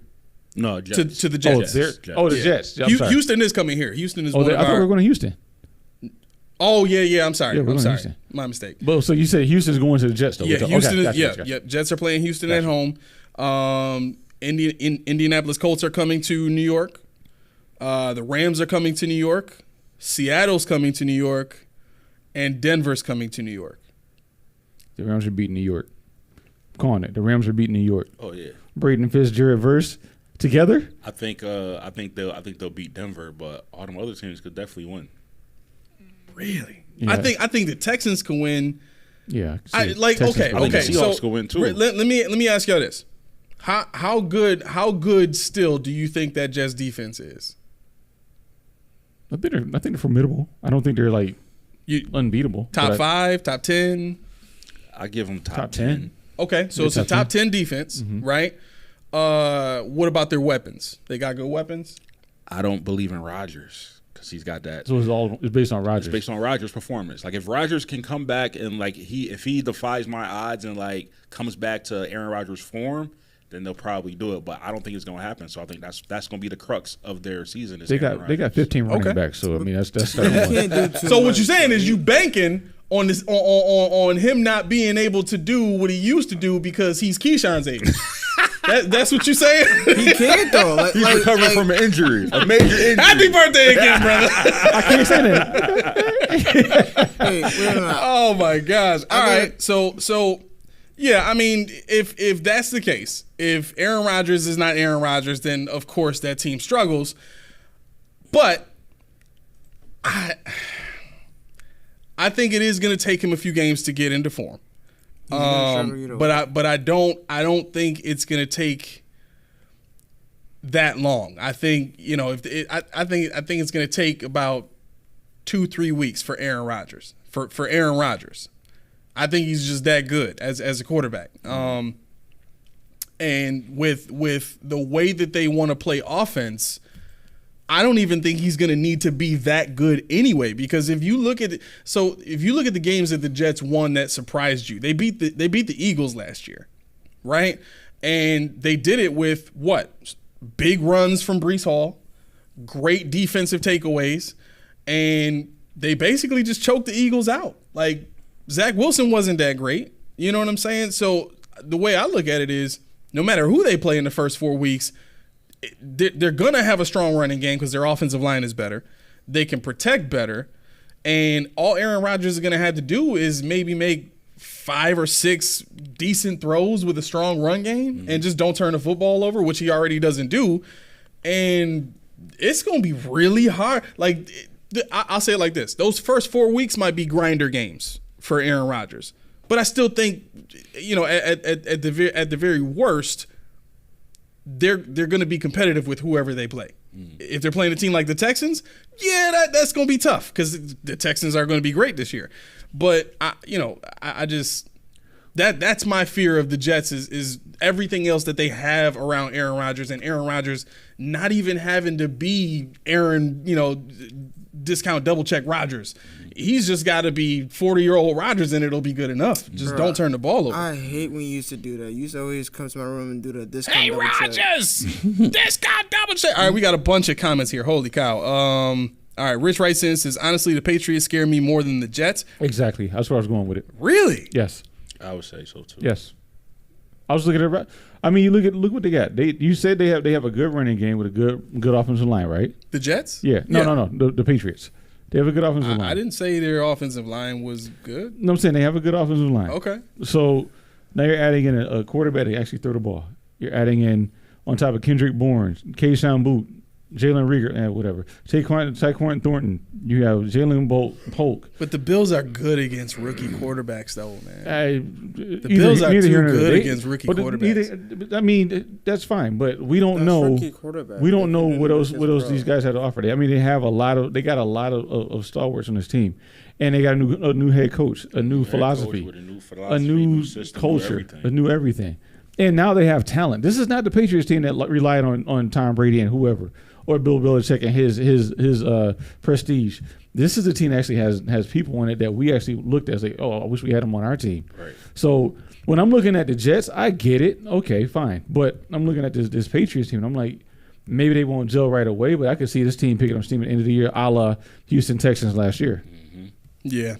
No, Jets. to the Oh, Jets. the Jets. Yeah, I'm sorry. Houston is coming here. Houston is Oh, one I of thought we our. were going to Houston. Oh yeah. I'm sorry. Yeah, we're I'm going to sorry. Houston. My mistake. But so you said Houston's going to the Jets, though? Yeah, Okay, Houston is. gotcha. Yep. Jets are playing Houston at home. Indianapolis Colts are coming to New York. The Rams are coming to New York. Seattle's coming to New York, and Denver's coming to New York. The Rams are beating New York. I'm calling it. The Rams are beating New York. Oh yeah. Braden Fitzgerald verse together. I think they'll beat Denver, but all them other teams could definitely win. Really? Yeah. I think the Texans can win. Yeah. Okay. I think the So Seahawks can win, too. Let me ask y'all this: how good still do you think that Jets defense is? I think they're formidable. I don't think they're like You unbeatable. top but 5, top 10. I give them Top 10. Okay, so Yeah, it's a top top 10 defense, right? What about their weapons? They got good weapons? I don't believe in Rodgers because he's got that. So it's based on Rodgers. Based on Rodgers' performance. Like if Rodgers can come back and like if he defies my odds and like comes back to Aaron Rodgers' form, then they'll probably do it. But I don't think it's going to happen. So I think that's going to be the crux of their season. Is They Aaron got 15 running Okay. backs. So I mean that's You starting one. can't do too So what much. you're saying is you banking on this on him not being able to do what he used to do because he's Keyshawn's age. That's what you're saying? He can't though. Like, He's like, recovering like, from an injury, a major injury. Happy birthday again, brother. I can't say that. Wait a minute. Oh my gosh. All I mean- right. So yeah, I mean, if that's the case, if Aaron Rodgers is not Aaron Rodgers, then of course that team struggles. But I think it is going to take him a few games to get into form. But I don't think it's going to take that long. I think I think it's going to take about 2-3 weeks for Aaron Rodgers. For Aaron Rodgers, I think he's just that good as a quarterback. And with the way that they want to play offense, I don't even think he's going to need to be that good anyway. Because if you look at the games that the Jets won that surprised you, they beat the Eagles last year, right? And they did it with what? Big runs from Breece Hall, great defensive takeaways, and they basically just choked the Eagles out. Like Zach Wilson wasn't that great, you know what I'm saying? So the way I look at it is, no matter who they play in the first 4 weeks, they're going to have a strong running game because their offensive line is better. They can protect better. And all Aaron Rodgers is going to have to do is maybe make 5 or 6 decent throws with a strong run game and just don't turn the football over, which he already doesn't do. And it's going to be really hard. Like, I'll say it like this. Those first 4 weeks might be grinder games for Aaron Rodgers. But I still think, at the very worst, they're going to be competitive with whoever they play. If they're playing a team like the Texans, that's going to be tough because the Texans are going to be great this year. But I just that's my fear of the Jets is everything else that they have around Aaron Rodgers, and Aaron Rodgers not even having to be Aaron, discount double check Rodgers. He's just got to be 40-year-old Rodgers, and it'll be good enough. Just don't turn the ball over. I hate when you used to do that. You used to always come to my room and do the discount Hey, double check. Rodgers! Discount double check. All right, we got a bunch of comments here. Holy cow. All right, Rich writes in, says, honestly, the Patriots scare me more than the Jets. Exactly. That's where I was going with it. Really? Yes. I would say so too. Yes. I was looking at. I mean, you look what they got. You said they have a good running game with a good offensive line, right? The Jets? Yeah. No. The Patriots. They have a good offensive line. I didn't say their offensive line was good. No, I'm saying they have a good offensive line. Okay. So now you're adding in a quarterback that actually throw the ball. You're adding in on top of Kendrick Bourne, Kayshawn Boot, Jalen Reagor, whatever. Tyquan Thornton. You have Jalen Polk. But the Bills are good against rookie quarterbacks, though, man. The Bills are too good against rookie quarterbacks. I mean, that's fine, but we don't That's know. rookie quarterback. We don't know They what do else against these pro. guys had to offer. I mean, they got a lot of stalwarts on this team, and they got a new head coach, a new philosophy, With a new a new system, culture, everything. a new everything. And now they have talent. This is not the Patriots team that relied on Tom Brady and whoever, or Bill Belichick and his prestige. This is a team that actually has people in it that we actually looked at as like, oh, I wish we had them on our team. Right. So when I'm looking at the Jets, I get it. Okay, fine. But I'm looking at this Patriots team, and I'm like, maybe they won't gel right away, but I could see this team picking up steam at the end of the year, a la Houston Texans last year. Yeah.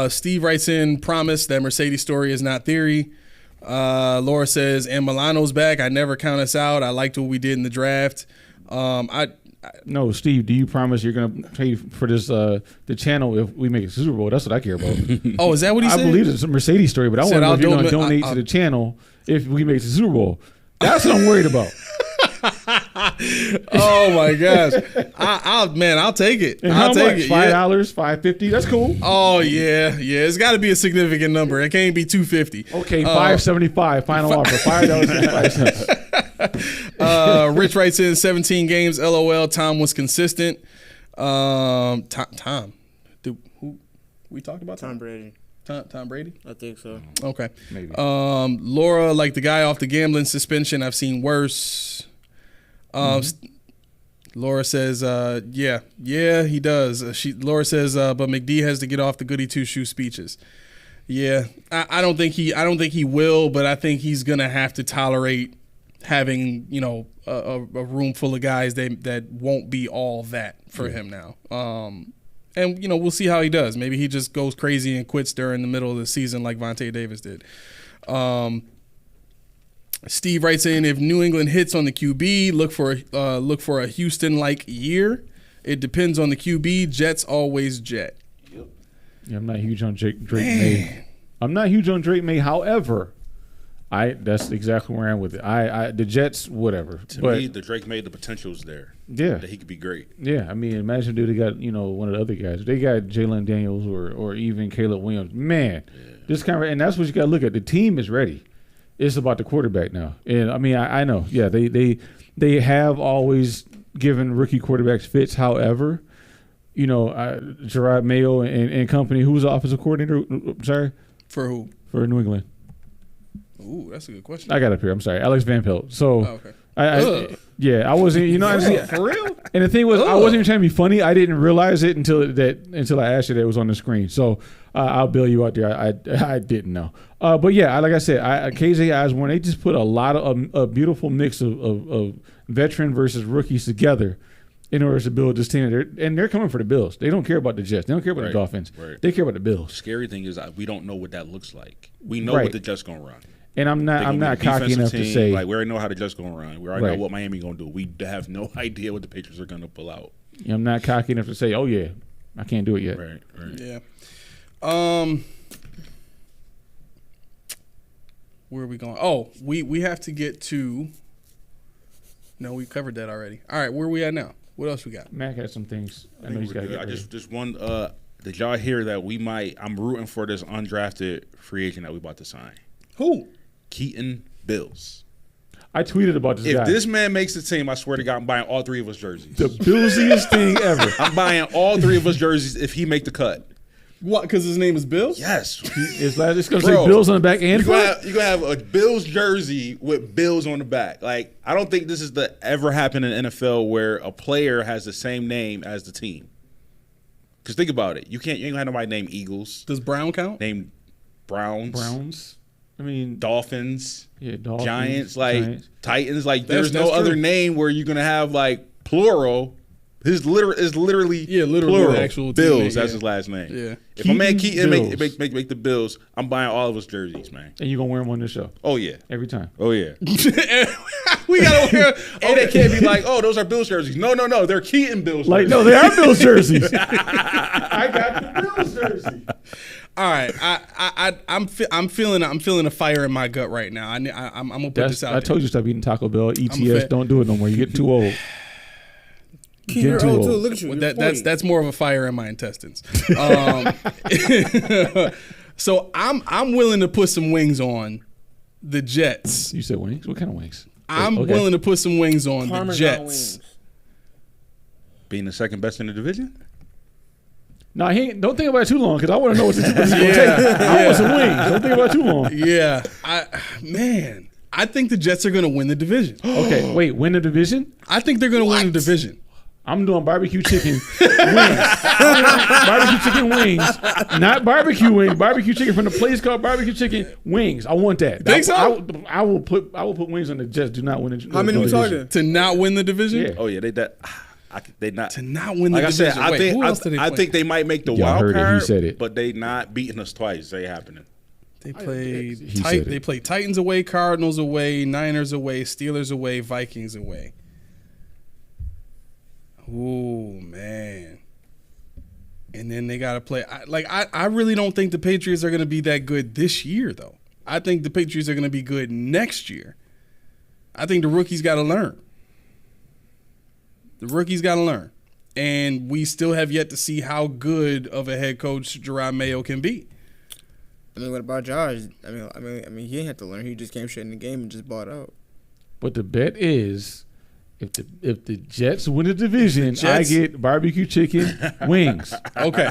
Steve writes in, promise that Mercedes story is not theory. Laura says, and Milano's back. I never count us out. I liked what we did in the draft. No, Steve, do you promise you're going to pay for this the channel if we make a Super Bowl? That's what I care about. Oh, is that what he I said? believe it's a Mercedes story, but I want to know if you're going to donate to the channel if we make the Super Bowl. That's what I'm worried about. Oh my gosh! I'll take it. And I'll how take much? it. $5, $5.50. That's cool. Oh yeah. It's got to be a significant number. It can't be $250. Okay, $5.75 final offer. $5.75. Rich writes in 17 games. LOL. Tom was consistent. Tom. Who we talked about? Tom Brady. Tom Brady. I think so. Okay. Maybe. Laura, like the guy off the gambling suspension. I've seen worse. Laura says, yeah, he does. Laura says, but McD has to get off the goody two shoe speeches. Yeah, I don't think he will, but I think he's gonna have to tolerate having a room full of guys that won't be all that for him now. And we'll see how he does. Maybe he just goes crazy and quits during the middle of the season like Vontae Davis did. Steve writes in, if New England hits on the QB, look for a Houston-like year. It depends on the QB. Jets always jet. Yeah, I'm not huge on Drake May. I'm not huge on Drake May. However, that's exactly where I am with it. The Jets, whatever. To me, the Drake made the potential's there. Yeah, that he could be great. Yeah, I mean, imagine dude, they got one of the other guys. They got Jalen Daniels or even Caleb Williams. Man, this kind of, and that's what you got to look at. The team is ready. It's about the quarterback now. And I mean, I know. Yeah, they have always given rookie quarterbacks fits. However, Gerard Mayo and company. Who was the offensive coordinator? Sorry, for who? For New England. Ooh, that's a good question. I got up here. I'm sorry, Alex Van Pelt. So, okay. I wasn't. For real. And the thing was, I wasn't even trying to be funny. I didn't realize it until I asked you that it was on the screen. So I'll bail you out there. I didn't know. But yeah, like I said, KJ Osborne, they just put a lot of a beautiful mix of veteran versus rookies together in order to build this team. They're coming for the Bills. They don't care about the Jets. They don't care about the Dolphins. Right. They care about the Bills. Scary thing is we don't know what that looks like. We know what the Jets gonna run. And I'm not cocky enough to say we already know how the Jets gonna run. We already know what Miami gonna do. We have no idea what the Patriots are gonna pull out. I'm not cocky enough to say, oh yeah, I can't do it yet. Right. Yeah. Where are we going? Oh, we have to get to. No, we covered that already. All right, where are we at now? What else we got? Mac has some things. I know he's got to get ready. Just one. Did y'all hear that I'm rooting for this undrafted free agent that we about to sign? Who? Keaton Bills. I tweeted about this guy. If this man makes the team, I swear to God, I'm buying all three of his jerseys. The billsiest thing ever. I'm buying all three of his jerseys if he make the cut. What? Because his name is Bills? Yes. It's going to say Bills on the back and front? You're going to have a Bills jersey with Bills on the back. Like, I don't think this is ever happened in the NFL where a player has the same name as the team. Because think about it. You ain't gonna have nobody named Eagles, Does Brown count? named Browns. I mean, Dolphins, Dolphins, Giants, like Giants. Titans. Like That's there's no other true. name where you're gonna have like plural. His literally plural. the actual team Bills. name, that's yeah. his last name. Yeah. If my man Keaton Bills. make the Bills, I'm buying all of his jerseys, man. And you're gonna wear them on this show Oh yeah. every time. Oh yeah. We gotta wear. And they can't be like, oh, those are Bills jerseys. No, they're Keaton Bills. Like, jerseys. no, they are Bills jerseys. I got the Bills jersey. All right, I'm feeling a fire in my gut right now. I'm gonna put this out. I told you stop eating Taco Bell. ETS, fit. don't do it no more. You're getting too old. Keep Getting your too old too. old. Look at you. Well, You're 40. that's more of a fire in my intestines. So I'm willing to put some wings on the Jets. You said wings? What kind of wings? I'm Okay. willing to put some wings on the Parmesan Jets. wings. Being the second best in the division. No, don't think about it too long because I want to know what this is going to take. I want some wings. Don't think about it too long. Yeah, I think the Jets are going to win the division. Okay, wait. Win the division? I think they're going to win the division. I'm doing barbecue chicken wings. Barbecue chicken wings, not barbecue wings. Barbecue chicken from the place called Barbecue Chicken Wings. I want that. Think so? I will put wings on the Jets. Do not win the. How many we division. talking? To not win the division? Yeah. Oh yeah, they not. To not win the Like I division. said, Wait, who else did they I play? think they might make the Y'all wild heard it. He card. said it. But they not beating us twice. They happening. They played He said it. They played Titans away, Cardinals away, Niners away, Steelers away, Vikings away. Oh man. And then they got to play. I really don't think the Patriots are going to be that good this year, though. I think the Patriots are going to be good next year. I think the rookies got to learn. The rookies got to learn. And we still have yet to see how good of a head coach Jerome Mayo can be. I mean, what about Josh? I mean, he ain't have to learn. He just came straight in the game and just bought out. But the bet is, if the Jets win the division, I Jets- get barbecue chicken wings. Okay.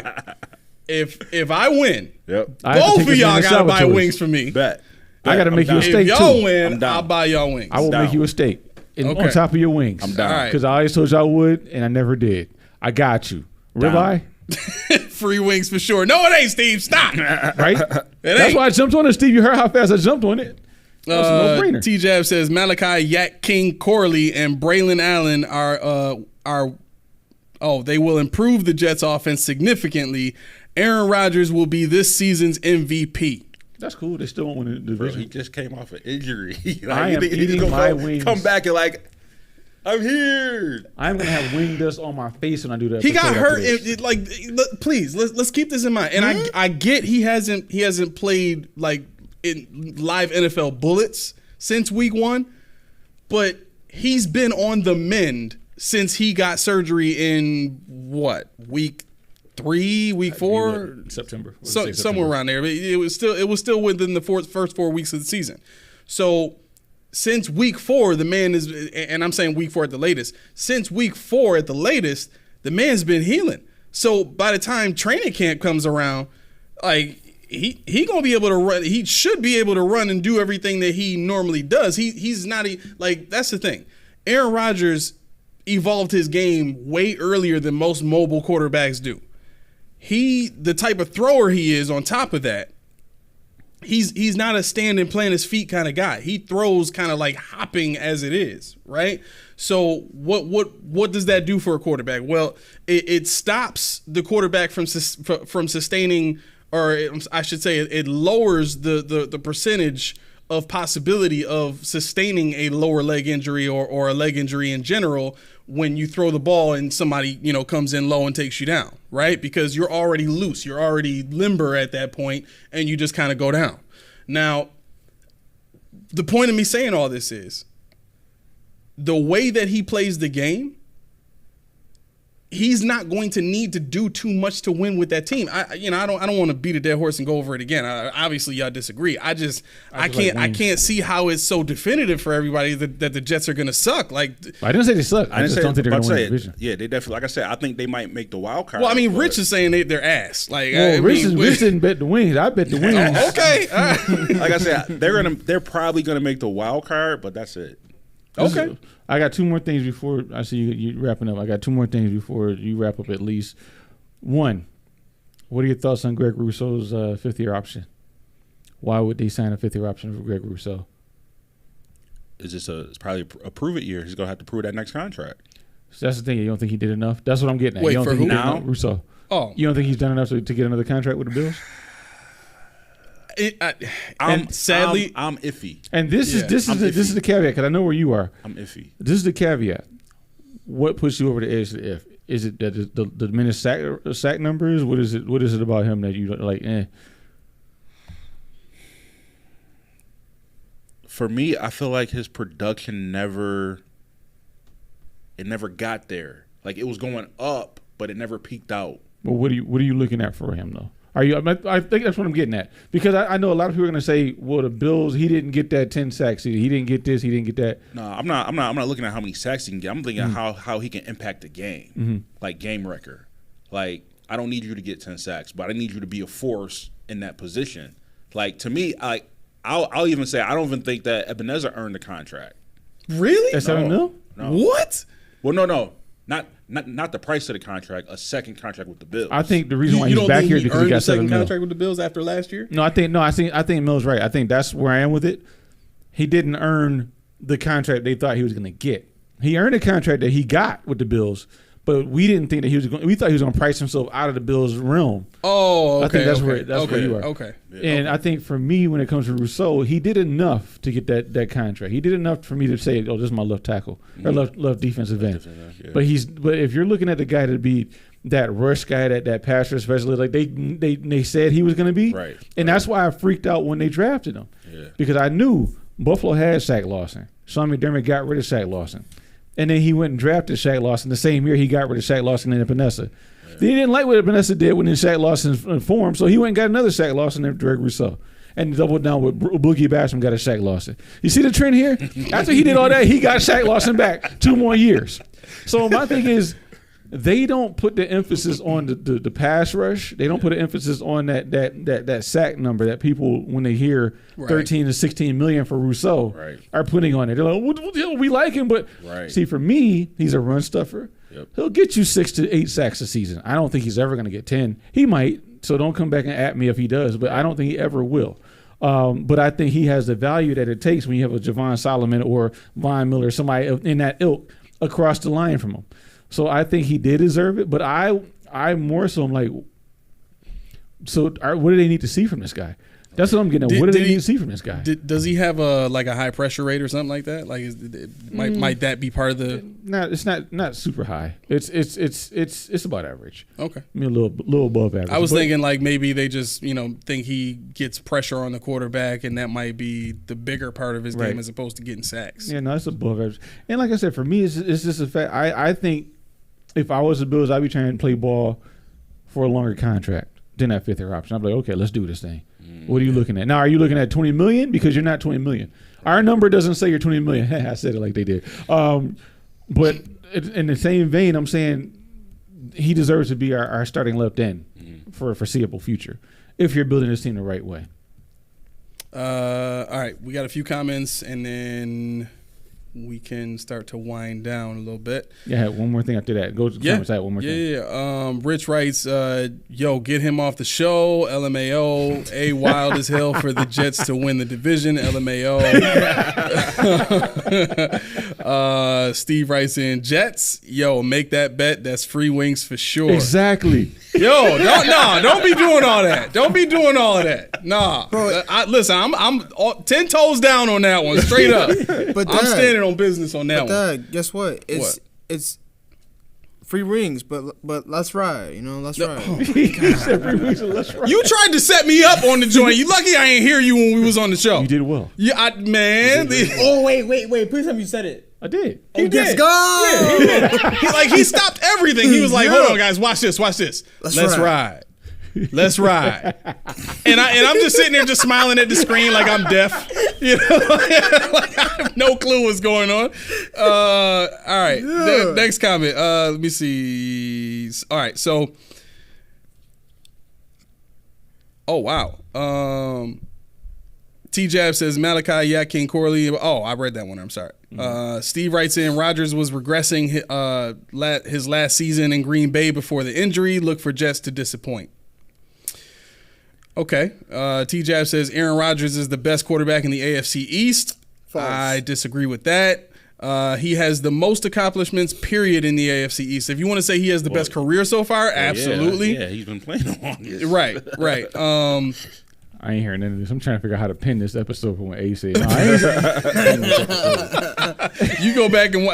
If I win, Yep. I have to both take of this y'all man to gotta buy Salvatore's. wings for me. Bet. I got to make you a I'm If steak y'all too. I'm win, down. I'll buy y'all wings. I will down. make you a steak Okay. on top of your wings. I'm down. All right. Because I always told you I would, and I never did. I got you. Ribeye, Free wings for sure. No, it ain't, Steve. Stop. right? That's ain't. why I jumped on it, Steve. You heard how fast I jumped on it. That's a no-brainer. T-Jab says Malachi Yak King Corley and Braylon Allen they will improve the Jets offense significantly. Aaron Rodgers will be this season's MVP. That's cool. They still won't win the Bro, division. he just came off an injury. I am he's eating gonna my wings. Come back and like, I'm here. I'm gonna have wing dust on my face when I do that. He got episode hurt. after this. Please let's keep this in mind. And I get he hasn't played like in live NFL bullets since week 1, but he's been on the mend since he got surgery in what, week 3, week 4, September. somewhere around there. But it was still within the first 4 weeks of the season. So since week 4, the man is, and I'm saying week 4 at the latest. Since week 4 at the latest, the man's been healing. So by the time training camp comes around, like he gonna be able to run. He should be able to run and do everything that he normally does. He's not like, that's the thing. Aaron Rodgers evolved his game way earlier than most mobile quarterbacks do. The type of thrower he is, on top of that, he's not a stand and plant his feet kind of guy. He throws kind of like hopping as it is, right? So what does that do for a quarterback? Well, it stops the quarterback from sustaining, or I should say, it lowers the percentage of possibility of sustaining a lower leg injury or a leg injury in general when you throw the ball and somebody, comes in low and takes you down, right? Because you're already loose, you're already limber at that point, and you just kind of go down. Now, the point of me saying all this is the way that he plays the game, he's not going to need to do too much to win with that team. I don't want to beat a dead horse and go over it again. Obviously, y'all disagree. I can't see how it's so definitive for everybody that the Jets are going to suck. Like, I didn't say they suck. I just don't think they're going to win the it. division. Yeah, they definitely. Like I said, I think they might make the wild card. well, I mean, but- Rich is saying they're ass. Like, Well, Rich didn't bet the wings. I bet the wings. Okay, all right. like I said, they're probably gonna make the wild card, but that's it. Okay. I got 2 more things before I see you wrapping up. I got 2 more things before you wrap up at least. One, what are your thoughts on Greg Russo's 5th-year option? Why would they sign a 5th-year option for Greg Russo? It's probably a prove it year. He's gonna have to prove that next contract. So that's the thing. You don't think he did enough? That's what I'm getting at. Wait, you don't for think he who? did enough? Now? Russo. Oh, You don't think he's done enough to get another contract with the Bills? Sadly, I'm iffy. And this Yeah, is the caveat, because I know where you are. I'm iffy. This is the caveat. What puts you over the edge to the if? Is it that the diminished sack numbers? What is it? What is it about him that you don't like? For me, I feel like his production never got there. Like, it was going up, but it never peaked out. Well, what are you looking at for him though? I think that's what I'm getting at, because I know a lot of people are going to say, well, the Bills, he didn't get that 10 sacks either. He didn't get this. He didn't get that. No, I'm not looking at how many sacks he can get. I'm thinking how he can impact the game, like game wrecker. Like, I don't need you to get 10 sacks, but I need you to be a force in that position. Like, to me, I'll even say I don't even think that Ebenezer earned the contract. really? At $7 million? No. What? Well, no, not the price of the contract. A second contract with the Bills. I think the reason why You he's don't back think here he is because he earned got a second $7 million. contract with the Bills after last year? I think Mills right. I think that's where I am with it. He didn't earn the contract they thought he was going to get. He earned a contract that he got with the Bills, but we didn't think that he was going. We thought he was going to price himself out of the Bills' realm. Oh, okay. I think that's okay, where you are. Okay. And I think for me, when it comes to Rousseau, he did enough to get that contract. He did enough for me to say, "Oh, this is my left tackle or left defensive end." Yeah. But if you're looking at the guy to be that rush guy, that passer, especially like they said he was going to be, Right. And that's why I freaked out when they drafted him, because I knew Buffalo had Shaq Lawson. Sean McDermott got rid of Shaq Lawson, and then he went and drafted Shaq Lawson the same year he got rid of Shaq Lawson and Epinesa. He didn't like what Vanessa did when Shaq Lawson formed, so he went and got another Shaq Lawson and Greg Rousseau. And doubled down with Boogie Basham, got a Shaq Lawson. You see the trend here? After he did all that, he got Shaq Lawson back 2 more years. So my thing is, they don't put the emphasis on the pass rush. They don't put an emphasis on that sack number that people, when they hear 13 to 16 million for Rousseau, are putting on it. They're like, well, we like him, but see, for me, he's a run stuffer. Yep. He'll get you 6 to 8 sacks a season. I don't think he's ever going to get 10. He might, so don't come back and at me if he does, but I don't think he ever will. But I think he has the value that it takes when you have a Javon Solomon or Von Miller, somebody in that ilk across the line from him. So I think he did deserve it, but I more so am like, what do they need to see from this guy? That's what I'm getting at. What do they need to see from this guy? Does he have a high pressure rate or something like that? Like, might that be part of the? No, it's not super high. It's about average. Okay, I mean, a little above average. I was thinking like maybe they just think he gets pressure on the quarterback, and that might be the bigger part of his game as opposed to getting sacks. Yeah, no, it's above average. And like I said, for me, it's just a fact. I think if I was the Bills, I'd be trying to play ball for a longer contract than that 5th year option. I'd be like, okay, let's do this thing. What are you looking at? Now, are you looking at 20 million? Because you're not 20 million. Our number doesn't say you're 20 million. I said it like they did. But in the same vein, I'm saying he deserves to be our starting left end for a foreseeable future if you're building this team the right way. All right, we got a few comments, and then we can start to wind down a little bit. Yeah, one more thing after that. Go to the comments. One more thing. Yeah. Rich writes, yo, get him off the show. LMAO. A wild as hell for the Jets to win the division. LMAO. Steve writes in, Jets, yo, make that bet. That's free wings for sure. Exactly. Yo, don't be doing all that. Don't be doing all of that. Nah. Listen, I'm 10 toes down on that one, straight up. But I'm standing on business on that one. Dad, guess what? It's free rings, but let's ride. Let's ride. He said free wings and let's ride. You tried to set me up on the joint. You lucky I ain't hear you when we was on the show. You did well. Yeah, man. Oh wait! Please tell me you said it. I did. He did. Let's go. Yeah, he did. He stopped everything. He was like, "Hold on, guys, watch this. Let's ride. Let's ride." And I'm just sitting there, just smiling at the screen like I'm deaf. Like I have no clue what's going on. All right, next comment. Let me see. All right, so. Oh wow. T-Jab says Malachi, King Corley. Oh, I read that one. I'm sorry. Steve writes in, Rodgers was regressing his last season in Green Bay before the injury. Look for Jets to disappoint. Okay. T-Jab says Aaron Rodgers is the best quarterback in the AFC East. False. I disagree with that. He has the most accomplishments, period, in the AFC East. If you want to say he has the best career so far, absolutely. Yeah, he's been playing the longest. Right. I ain't hearing none of this. I'm trying to figure out how to pin this episode from what A said. No, I ain't pin this episode. You go back and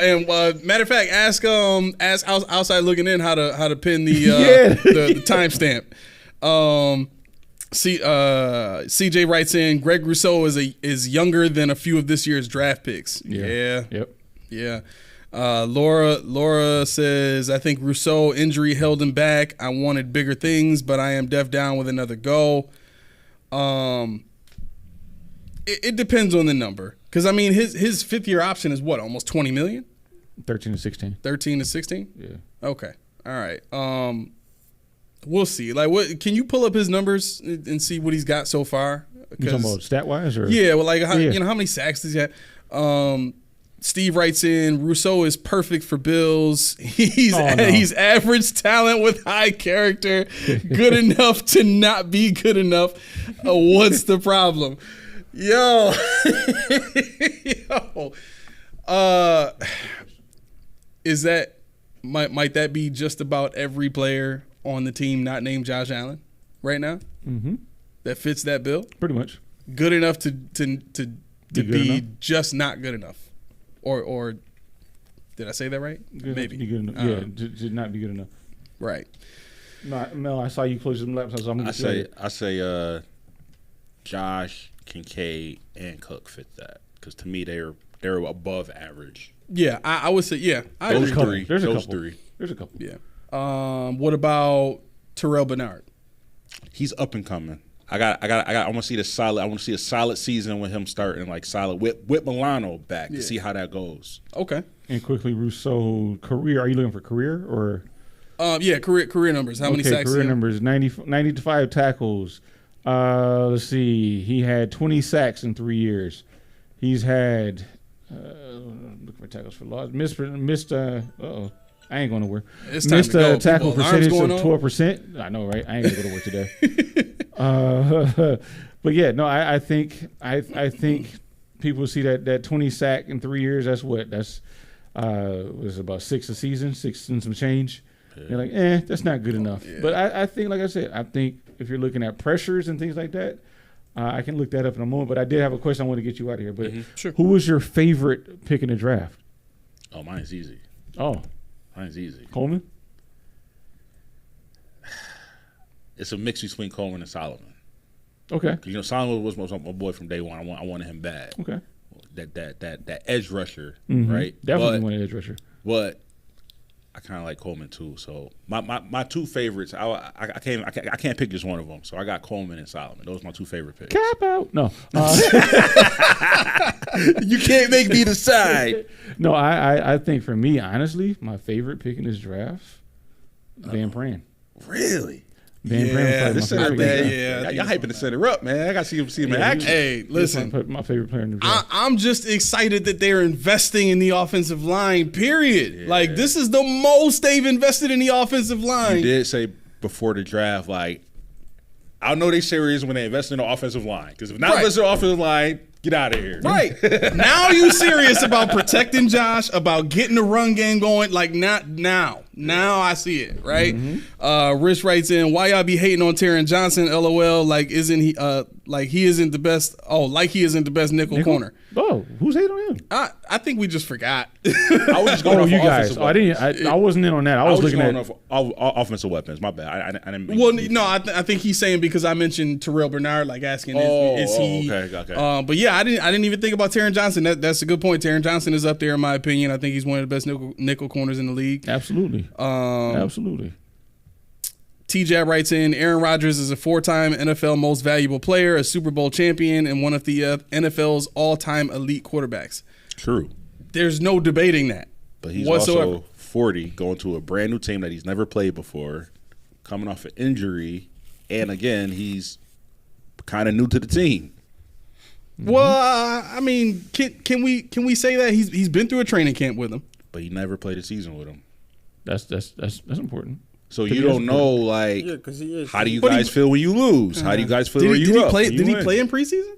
matter of fact, ask outside looking in how to pin the the timestamp. CJ writes in, Greg Rousseau is younger than a few of this year's draft picks. Yeah. Yep. Yeah. Laura says, I think Rousseau injury held him back. I wanted bigger things, but I am deaf down with another go. It depends on the number. Because, I mean, his fifth-year option is what, almost $20 million? 13 to 16. 13 to 16? Yeah. Okay. All right. We'll see. Like, what? Can you pull up his numbers and see what he's got so far? You talking about stat-wise? Or? Yeah, well, like, how many sacks does he have? Steve writes in, Rousseau is perfect for Bills. He's average talent with high character, good enough to not be good enough. What's the problem? Yo. Is that might that be just about every player on the team not named Josh Allen right now? Mm-hmm. That fits that bill? Pretty much. Good enough to be just not good enough. Or did I say that right? Good Maybe. Be good enough. Yeah, to not be good enough. Right. No, Mel, I saw you close them laps. I say Josh, Kincaid, and Cook fit that because to me they're above average. Yeah, I would say I Those agree. three. There's a Those couple. three. There's a couple. Yeah. What about Terrell Bernard? He's up and coming. I want to see the solid. I want to see a solid season with him starting like solid with Milano back to see how that goes. Okay. And quickly, Rousseau career. Are you looking for career or? Career numbers. How many sacks? Career numbers: 95 tackles. Let's see. He had 20 sacks in 3 years. He's had. Look for tackles for loss. Missed. I ain't going nowhere. It's time missed to go. tackle People, percentage arms of going 12%. I know, right? I ain't gonna go to work today. But yeah, no, I think people see that 20 sack in 3 years. That's what was about 6 a season, 6 and some change. Yeah. They're like, that's not good enough. Yeah. But I think, like I said, I think if you're looking at pressures and things like that, I can look that up in a moment. But I did have a question I want to get you out of here. But Sure. Who was your favorite pick in the draft? Oh, mine's easy. Mine's easy. Coleman? It's a mix between Coleman and Solomon. Okay. You know, Solomon was my boy from day one. I wanted him bad. Okay. That edge rusher, Mm-hmm. right? Definitely one edge rusher. But I kind of like Coleman too. So my two favorites, I can't pick just one of them. So I got Coleman and Solomon. Those are my two favorite picks. Cap out. No. You can't make me decide. No, I think for me, honestly, my favorite pick in this draft, Van Pran. Really? Van Pran This was my center favorite. bad. Y'all hyping the center up, man. I got to see him in action. Hey, listen. My favorite player in the draft. I'm just excited that they're investing in the offensive line, period. Yeah. Like, this is the most they've invested in the offensive line. You did say before the draft, like, I know they serious when they invest in the offensive line. Because if not invest in the offensive line, get out of here. Right. Now you serious about protecting Josh, about getting the run game going. Like, not now. Now I see it, right? Mm-hmm. Rich writes in, why y'all be hating on Taron Johnson, LOL, like isn't he like he isn't the best he isn't the best nickel corner. Oh, who's hating on him? I think we just forgot. I was just going off you guys. offensive I wasn't in on that. I was looking at offensive weapons. My bad. I didn't well, no, I think he's saying because I mentioned Terrell Bernard, like asking is he okay. But yeah, I didn't even think about Taron Johnson. That's a good point. Taron Johnson is up there in my opinion. I think he's one of the best nickel corners in the league. Absolutely. Absolutely. T-Jab writes in, Aaron Rodgers is a 4-time NFL most valuable player, a Super Bowl champion, and one of the NFL's all-time elite quarterbacks. True. There's no debating that. But he's also 40, going to a brand new team that he's never played before, coming off an injury, and again, he's kind of new to the team. Well, I mean, can we say that he's been through a training camp with him? But he never played a season with him. That's important. So you don't know, like, Yeah, 'cause he is. how do you guys feel when you lose? How do you guys feel when you up? Play? when you Did he win? play in preseason?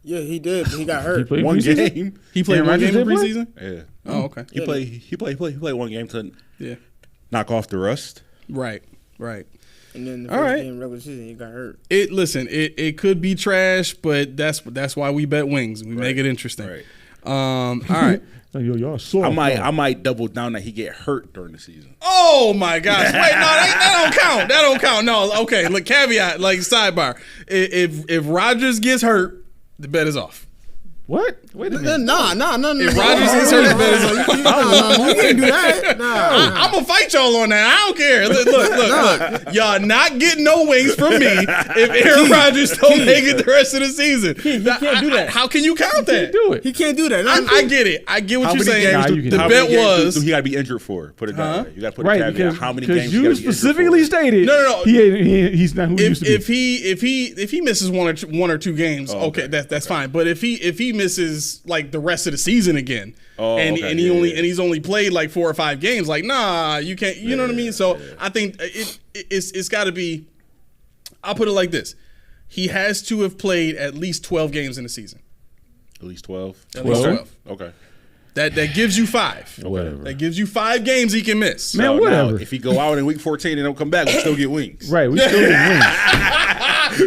Yeah, he did. But he got hurt. played one preseason? game? He played Aaron one game in Rodgers did preseason. Yeah. Oh, okay. He played one game to Yeah. knock off the rust. Right. And then the All first right. game regular season, he got hurt. It could be trash, but that's why we bet wings. We make it interesting. Right. All right. Like, yo, y'all soft, I might double down that he get hurt during the season. Oh my gosh! Wait, no, that don't count. That don't count. No, okay. Look, caveat, like sidebar. If Rodgers gets hurt, the bet is off. What? Wait a minute. Nah. If Rodgers gets hurt, the bet is off. Nah, you can't do that. Nah. I'm gonna fight y'all on that. I don't care. Look. Y'all not getting no wings from me if Aaron Rodgers don't make it the rest of the season. He can't do that. How can you count that? Do it. He can't do that. I get it. I get what you're saying. Nah, you can The do it. bet was he got to be injured for. Put it that way. You got to put a Right, caveat. because How many games you gotta be injured specifically for. stated. No. He's not who he used to be. if he misses one or two games, okay, that's fine. But if he misses like the rest of the season again, and he's only played like 4 or 5 games, like nah, you can't. You know what I mean? So I think it's got to be. I'll put it like this: he has to have played at least 12 games in the season. At least 12. At least 12. Okay. That gives you 5. Whatever. That gives you 5 games he can miss. Man, So whatever. now, if he go out in week 14 and don't come back, we still get wings. Right, we still didn't win.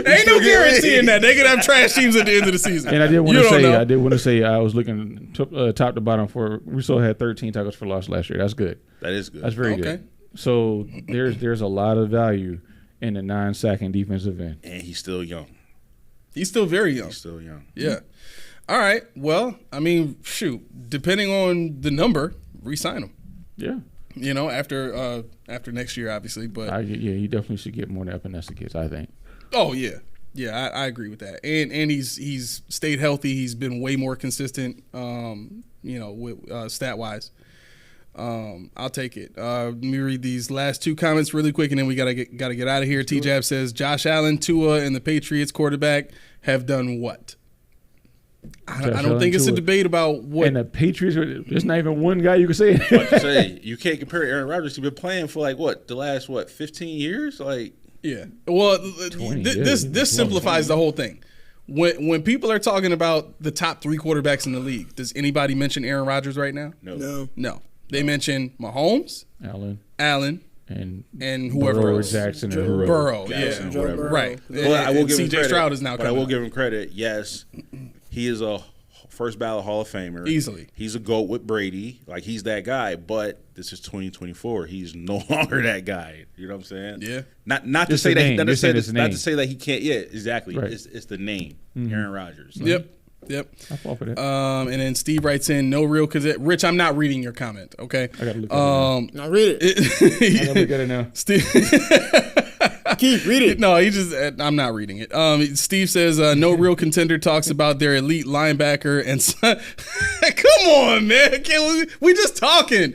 Ain't no guarantee in that. They could have trash teams at the end of the season. And I did want You to don't say, know. I was looking top to bottom for Russo had 13 tackles for loss last year. That's good. That is good. That's very Okay. good. So there's a lot of value in the non-sacking defensive end. And he's still young. He's still very young. He's still young. Yeah. All right. Well, I mean, shoot. Depending on the number, re-sign him. Yeah. You know, after next year, obviously. But He definitely should get more than Epinesa gets, I think. oh yeah, I agree with that. And he's stayed healthy. He's been way more consistent. With stat wise. I'll take it. Let me read these last 2 comments really quick, and then we gotta get out of here. T-Jab says Josh Allen, Tua, and the Patriots quarterback have done what? I don't think it's a debate about what. And the Patriots, there's not even one guy you can say. You can't compare Aaron Rodgers. He's been playing for the last 15 years? Like, Yeah. Well, 20 this simplifies the whole thing. When people are talking about the top 3 quarterbacks in the league, does anybody mention Aaron Rodgers right now? No. They mention Mahomes, Allen and whoever Burrow, else. Jackson, Joe and Burrow, Jackson, yeah, whatever. right. Well, I will And give him CJ credit. Stroud is now But I coming. will give him credit. Yes, he is a first ballot Hall of Famer. Easily. He's a GOAT with Brady. Like, he's that guy. But this is 2024. He's no longer that guy. You know what I'm saying? Yeah. Not to It's say the that name. You're saying it's the not name. to say that he can't. Yeah, exactly. Right. It's the name, Aaron Rodgers. Yep. I fall for that. And then Steve writes in, no real, because Rich, I'm not reading your comment, okay? I got to look at it Now read it. now. I got to look at it now. Steve, Keith, read it. no, he just, I'm not reading it. Steve says, no real contender talks about their elite linebacker and come on, man. We just talking.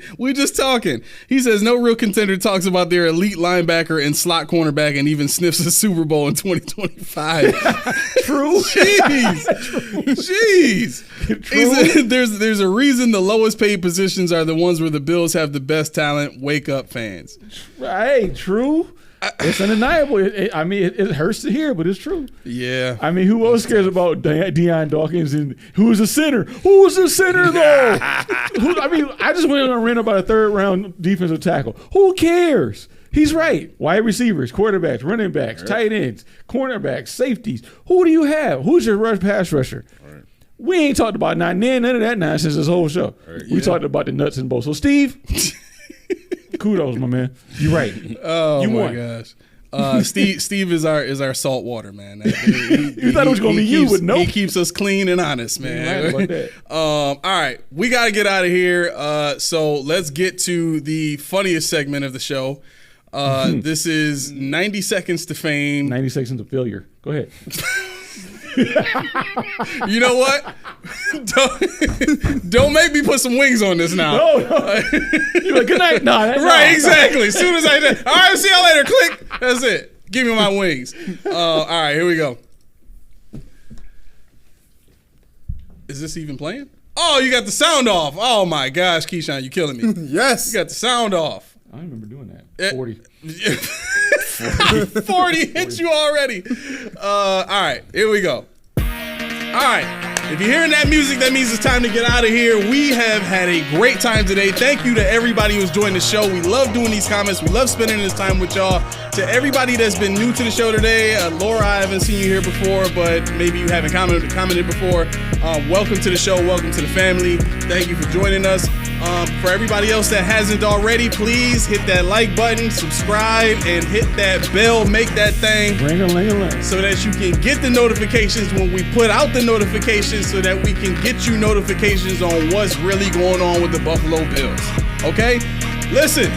He says, no real contender talks about their elite linebacker and slot cornerback and even sniffs a Super Bowl in 2025. True. Jeez. He said, there's a reason the lowest paid positions are the ones where the Bills have the best talent. Wake up, fans. Hey, true. It's undeniable. It hurts to hear, but it's true. Yeah. I mean, who else cares about Deion Dawkins and who's the center? Who's the center, though? I just went on a rant about a 3rd-round defensive tackle. Who cares? He's right. Wide receivers, quarterbacks, running backs, tight ends, cornerbacks, safeties. Who do you have? Who's your pass rusher? Right. We ain't talked about none of that nonsense this whole show. Right. We talked about the nuts and bolts. So, Steve, kudos, my man. You're right. Oh, you my won. gosh. Steve is our salt water, man. You thought it was going to be you, but no. He keeps us clean and honest, man. Right about that. All right. We got to get out of here. So let's get to the funniest segment of the show. This is 90 Seconds to Fame. 90 seconds of failure. Go ahead. You know what? Don't make me put some wings on this now. No. You're like, good night. No, Right, exactly. As soon as I did. All right, see y'all later. Click. That's it. Give me my wings. All right, here we go. Is this even playing? Oh, you got the sound off. Oh my gosh, Keyshawn, you killing me. Yes. You got the sound off. I remember doing that. 40. 40 hit you already. All right, here we go. All right. If you're hearing that music, that means it's time to get out of here. We have had a great time today. Thank you to everybody who's joined the show. We love doing these comments. We love spending this time with y'all. To everybody that's been new to the show today, Laura, I haven't seen you here before, but maybe you haven't commented before. Welcome to the show. Welcome to the family. Thank you for joining us. For everybody else that hasn't already, please hit that like button, subscribe, and hit that bell. Make that thing Ring-a-ling-a-ling. so that you can get the notifications when we put out the notifications, so that we can get you notifications on what's really going on with the Buffalo Bills. Okay? Listen,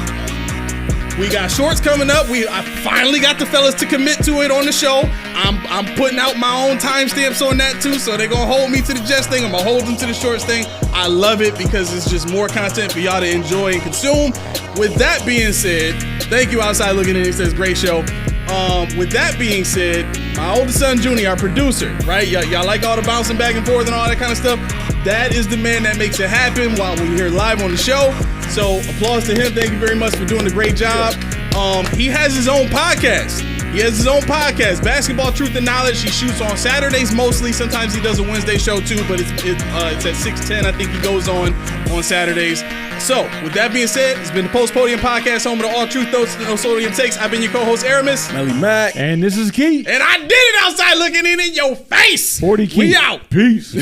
we got shorts coming up. I finally got the fellas to commit to it on the show. I'm putting out my own timestamps on that too, so they're gonna hold me to the Jets thing. I'm gonna hold them to the shorts thing. I love it because it's just more content for y'all to enjoy and consume. With that being said, thank you Outside Looking In. It says great show. With that being said, my oldest son Junior, our producer, right? Y'all like all the bouncing back and forth and all that kind of stuff? That is the man that makes it happen while we're here live on the show. So applause to him. Thank you very much for doing a great job. He has his own podcast. Basketball Truth and Knowledge. He shoots on Saturdays mostly. Sometimes he does a Wednesday show too, but it's at 6:10. I think he goes on Saturdays. So, with that being said, it's been the Post Podium Podcast, home of the All Truth, No Sodium Takes. I've been your co-host, Aramis. Melly Mac. And this is Key. And I did it Outside Looking In your face. 40 Key. We out. Peace.